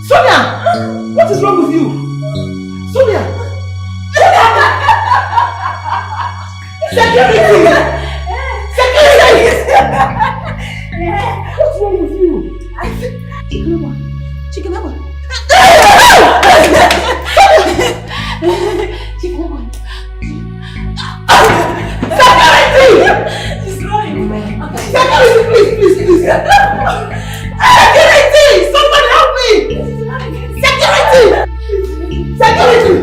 Sonia! What is wrong with you? Sonia! Security! Security! What's wrong with you? Chicken Abba. Security! She's running. Security, please. Security! Someone help me! Security! Security!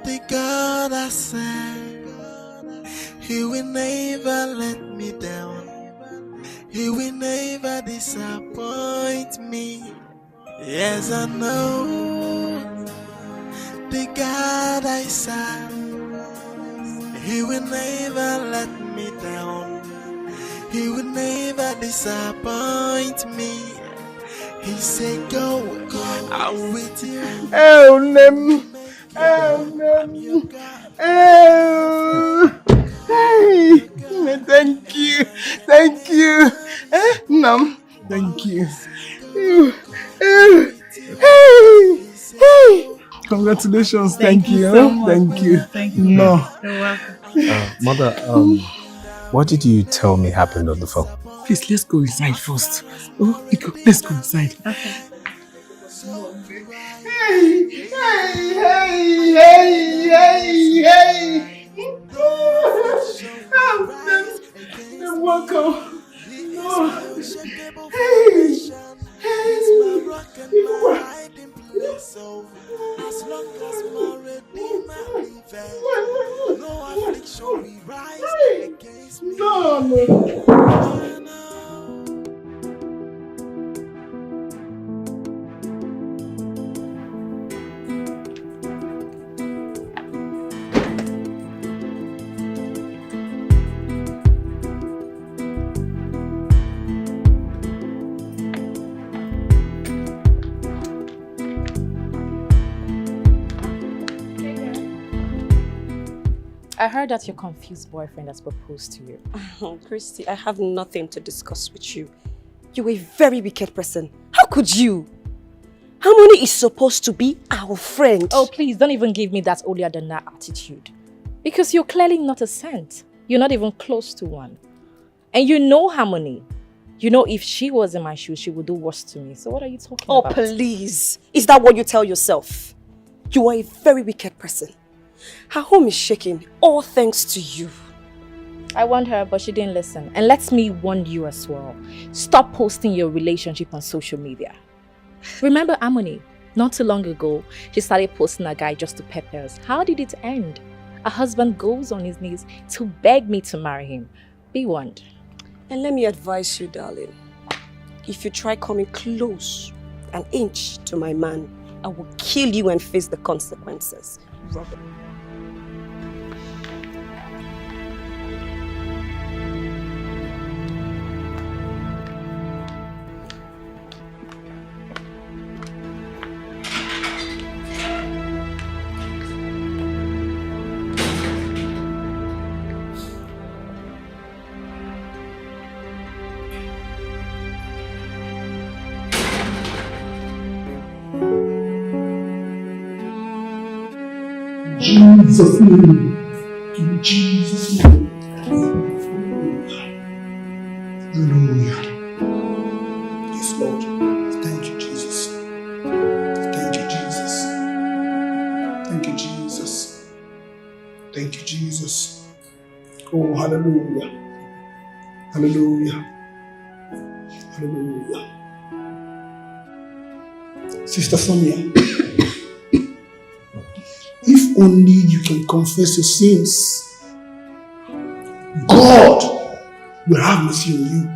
The God I serve, He will never let me down. He will never disappoint me. Yes, I know the God I serve, He will never let me down. He will never disappoint me. He said, go, I'm with you. Oh, nem. Oh, hey. Thank you. Thank you. Nam. Thank you. Hey. Congratulations. Thank you. So much. Thank you. Thank you. No. You're welcome. Mother, what did you tell me happened on the phone? Please, let's go inside first. Oh, let's go inside. Okay. Hey. You're welcome. As long as my Redeemer liveth, no affliction will rise against me. I heard that your confused boyfriend has proposed to you. Christy, I have nothing to discuss with you. You're a very wicked person. How could you? Harmony is supposed to be our friend. Oh, please, don't even give me that holier than that attitude. Because you're clearly not a saint. You're not even close to one. And you know Harmony. You know if she was in my shoes, she would do worse to me. So what are you talking about? Oh, please. Is that what you tell yourself? You are a very wicked person. Her home is shaking, all thanks to you. I warned her, but she didn't listen. And let me warn you as well. Stop posting your relationship on social media. Remember Harmony? Not too long ago, she started posting a guy just to pepper us. How did it end? Her husband goes on his knees to beg me to marry him. Be warned. And let me advise you, darling. If you try coming close, an inch to my man, I will kill you and face the consequences. Robert. Jesus' name. In Jesus' name. Hallelujah. Yes, Lord. Thank you, Jesus. Thank you, Jesus. Thank you, Jesus. Thank you, Jesus. Oh, hallelujah. Hallelujah. Hallelujah. Sister Sonia, if only you can confess your sins God will have mercy on you.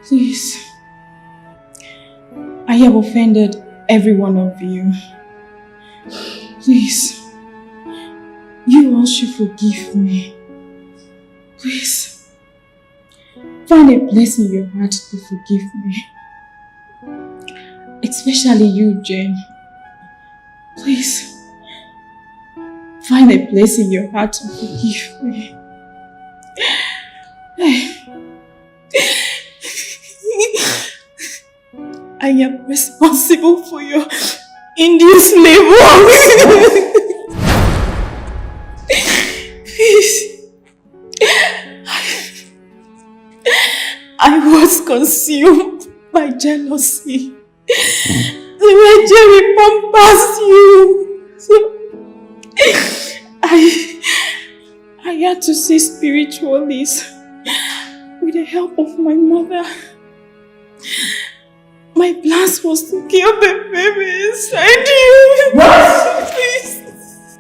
Please, I have offended every one of you. Please, you all should forgive me. Please, find a place in your heart to forgive me. Especially you, Jane. Please, find a place in your heart to forgive me. I am responsible for your induced labor. Please. I was consumed by jealousy. The way Jerry pampas you. So I had to see spiritualists with the help of my mother. My plan was to kill the baby inside you. What? Please.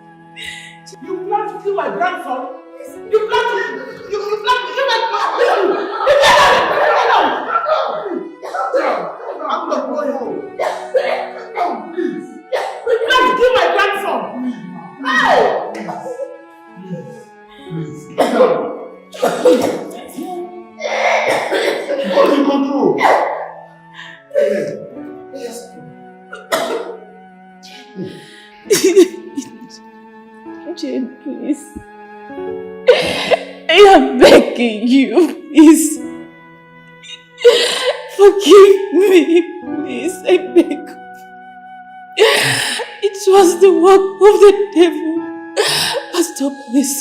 You plan to kill my grandson? You plan to kill my I'm not going home. Oh, please. You plan to kill my grandson? Hey! Please. What is in control? Jane, please. I am begging you, please. Forgive me, please. I beg. It was the work of the devil. Pastor, please.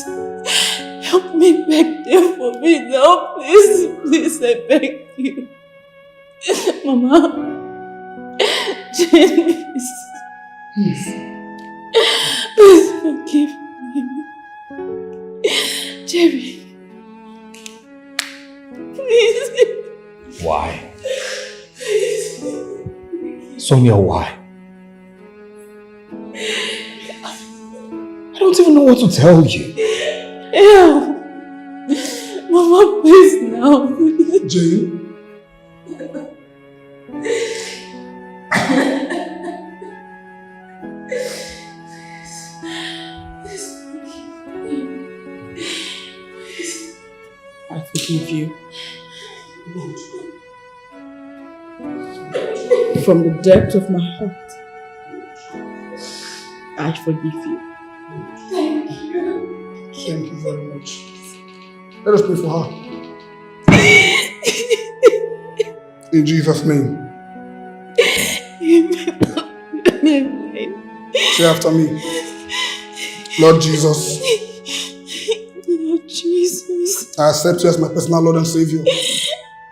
Help me beg them for me now, please. Please, I beg you. Mama. Jane, please. Please forgive me. Jerry. Please. Why? Sonia, why? I don't even know what to tell you. Help. Mama, please now. Jane? I forgive you. From the depth of my heart, I forgive you. Thank you. Thank you very much. Let us pray for her. In Jesus' name. Amen. Say after me. Lord Jesus. Lord Jesus. I accept you as my personal Lord and Savior.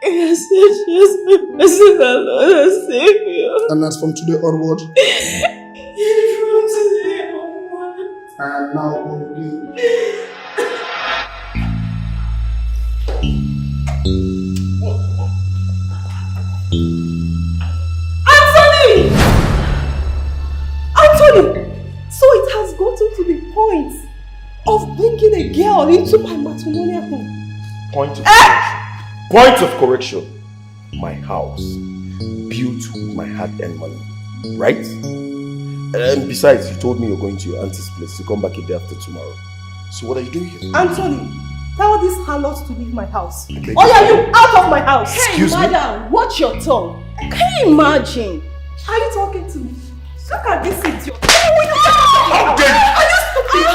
I accept you as my personal Lord and Savior. And as from today onward, From today onward, I am now born again. Anthony! Anthony! So it has gotten to the point of bringing a girl into my matrimonial home. Point of correction. My house, built with my hard-earned money, right? And besides, you told me you're going to your auntie's place to come back a day after tomorrow. So what are you doing here? Anthony, tell these harlots to leave my house. I beg Or are you out of my house? Excuse me? Madam, watch your tongue. Can you imagine? Are you talking to me? Look at this idiot. How dare you? Are you stupid?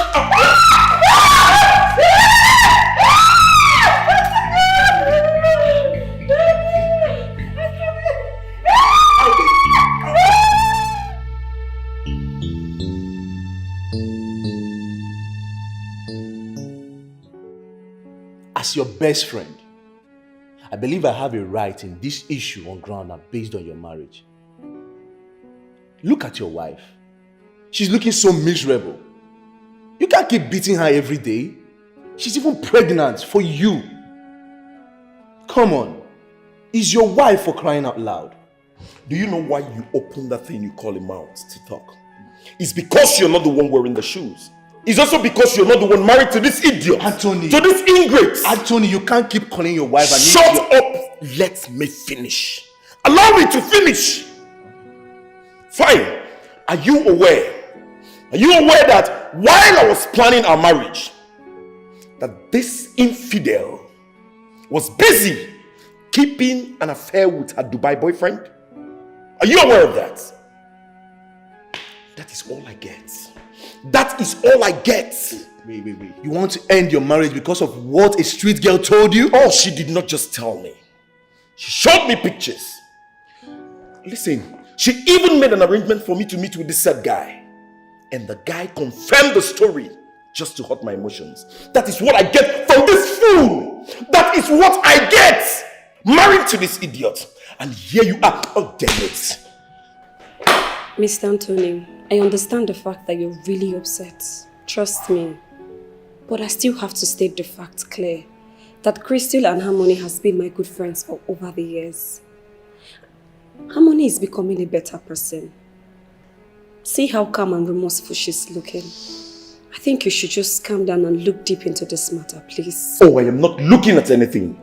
As your best friend, I believe I have a right in this issue on ground and based on your marriage. Look at your wife. She's looking so miserable. You can't keep beating her every day. She's even pregnant for you. Come on. Is your wife, for crying out loud. Do you know why you open that thing you call a mouth to talk? It's because you're not the one wearing the shoes. It's also because you're not the one married to this idiot. Anthony. To this ingrate. Anthony, you can't keep calling your wife an Shut idiot. up. Let me finish. Allow me to finish. Fine. Are you aware? Are you aware that while I was planning our marriage, that this infidel was busy keeping an affair with her Dubai boyfriend? Are you aware of that? That is all I get. That is all I get. Wait. You want to end your marriage because of what a street girl told you? Oh, she did not just tell me. She showed me pictures. Listen, she even made an arrangement for me to meet with this said guy. And the guy confirmed the story just to hurt my emotions. That is what I get from this fool. That is what I get. Married to this idiot. And here you are. Oh, damn it. Mr. Anthony, I understand the fact that you're really upset. Trust me. But I still have to state the fact clear that Crystal and Harmony has been my good friends for over the years. Harmony is becoming a better person. See how calm and remorseful she's looking. I think you should just calm down and look deep into this matter, please. Oh, I am not looking at anything.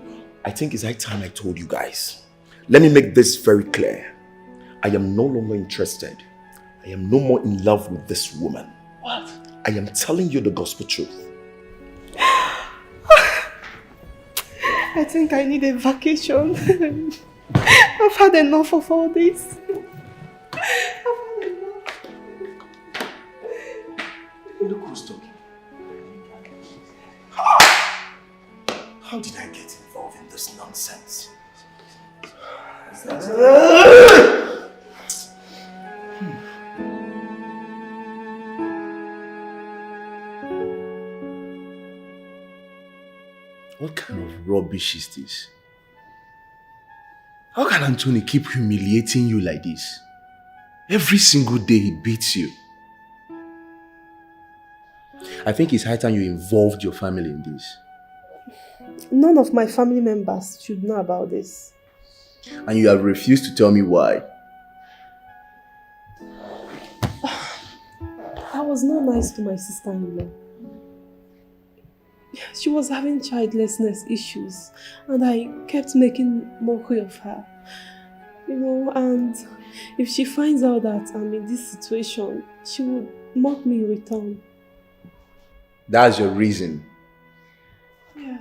I think it's high time I told you guys. Let me make this very clear. I am no longer interested. I am no more in love with this woman. What? I am telling you the gospel truth. I think I need a vacation. I've had enough of all this. Look who's talking. How did I get involved in this nonsense? What kind of rubbish is this? How can Anthony keep humiliating you like this? Every single day he beats you. I think it's high time you involved your family in this. None of my family members should know about this. And you have refused to tell me why. I was not nice to my sister-in-law. She was having childlessness issues and I kept making mockery of her. You know, and if she finds out that I'm in this situation, she would mock me in return. That's your reason. Yeah.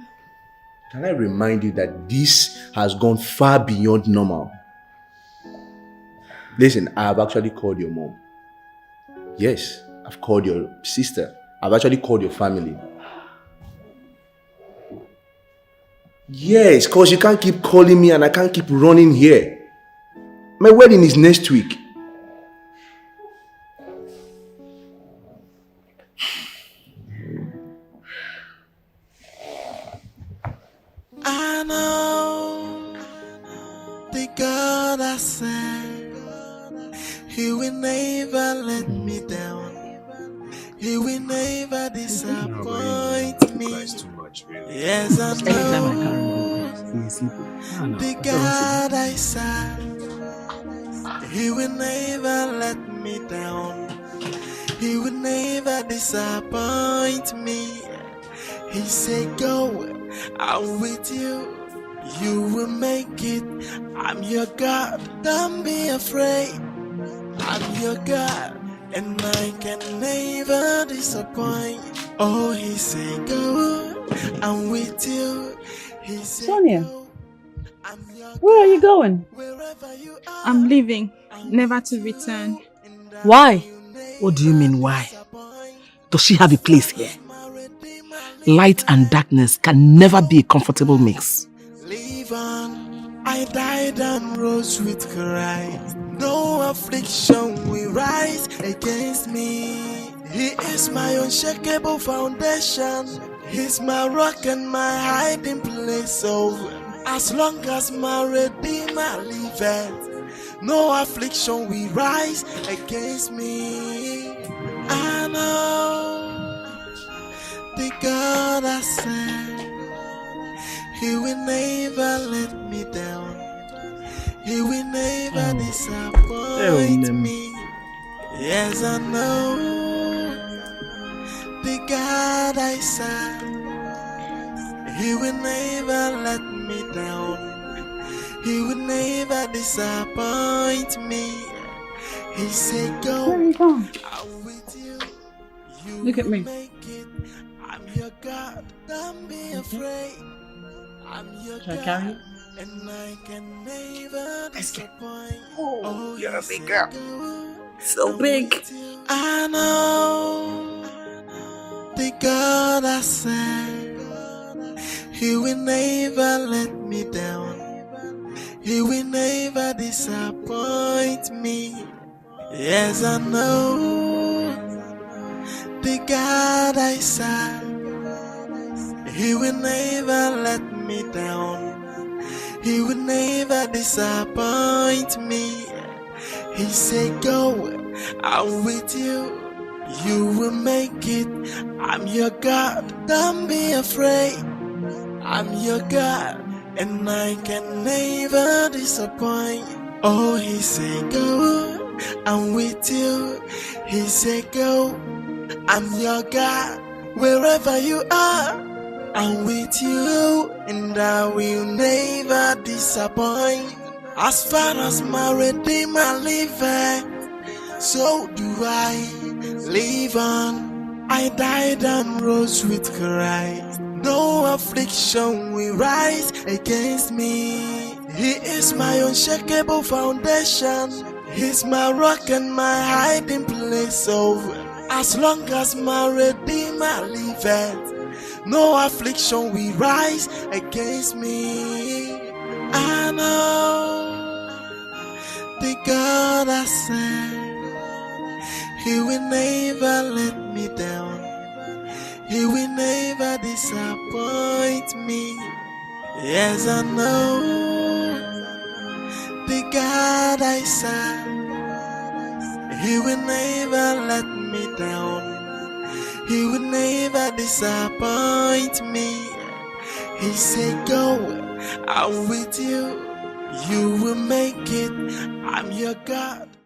Can I remind you that this has gone far beyond normal? Listen, I have actually called your mom. Yes, I've called your sister. I've actually called your family. Yes, because you can't keep calling me and I can't keep running here. My wedding is next week. I know the God I serve, He will never let me down. He will never disappoint me. Yes, I know the God I serve, He will never let me down. He will never disappoint me. He said, go, I'm with you. You will make it. I'm your God. Don't be afraid. I'm your God, and I can never disappoint. Oh, he said, go, I'm with you. He said, Sonia, where are you going? I'm leaving, never to return. Why? What do you mean, why? Does she have a place here? Light and darkness can never be a comfortable mix. Live on. I died and rose with Christ. No affliction will rise against me. He is my unshakable foundation. He's my rock and my hiding place. So as long as my Redeemer liveth, no affliction will rise against me. I know the God I serve, He will never let me down. He will never disappoint me. Yes, I know the God I serve. He will never let me down. He will never disappoint me. He said, go. Where are you going? I'm with you. Look at me. I'm your God. Don't be afraid. I'm your Shall I God. carry you? And I can never disappoint. Oh, you're a big girl. So big. I know the God I serve. He will never let me down. He will never disappoint me. Yes, I know the God I serve. He will never let me down. He will never disappoint me. He said, go, I'm with you. You will make it. I'm your God. Don't be afraid. I'm your God, and I can never disappoint. Oh, he said, go, I'm with you. He said, go, I'm your God. Wherever you are, I'm with you, and I will never disappoint. As far as my Redeemer liveth, so do I live on. I died and rose with Christ. No affliction will rise against me. He is my unshakable foundation. He's my rock and my hiding place. So as long as my Redeemer liveth, no affliction will rise against me. I know the God I serve. He will never let me down. He will never disappoint me. Yes, I know the God I serve. He will never let me down. He will never disappoint me. He said, go, I'm with you. You will make it. I'm your God.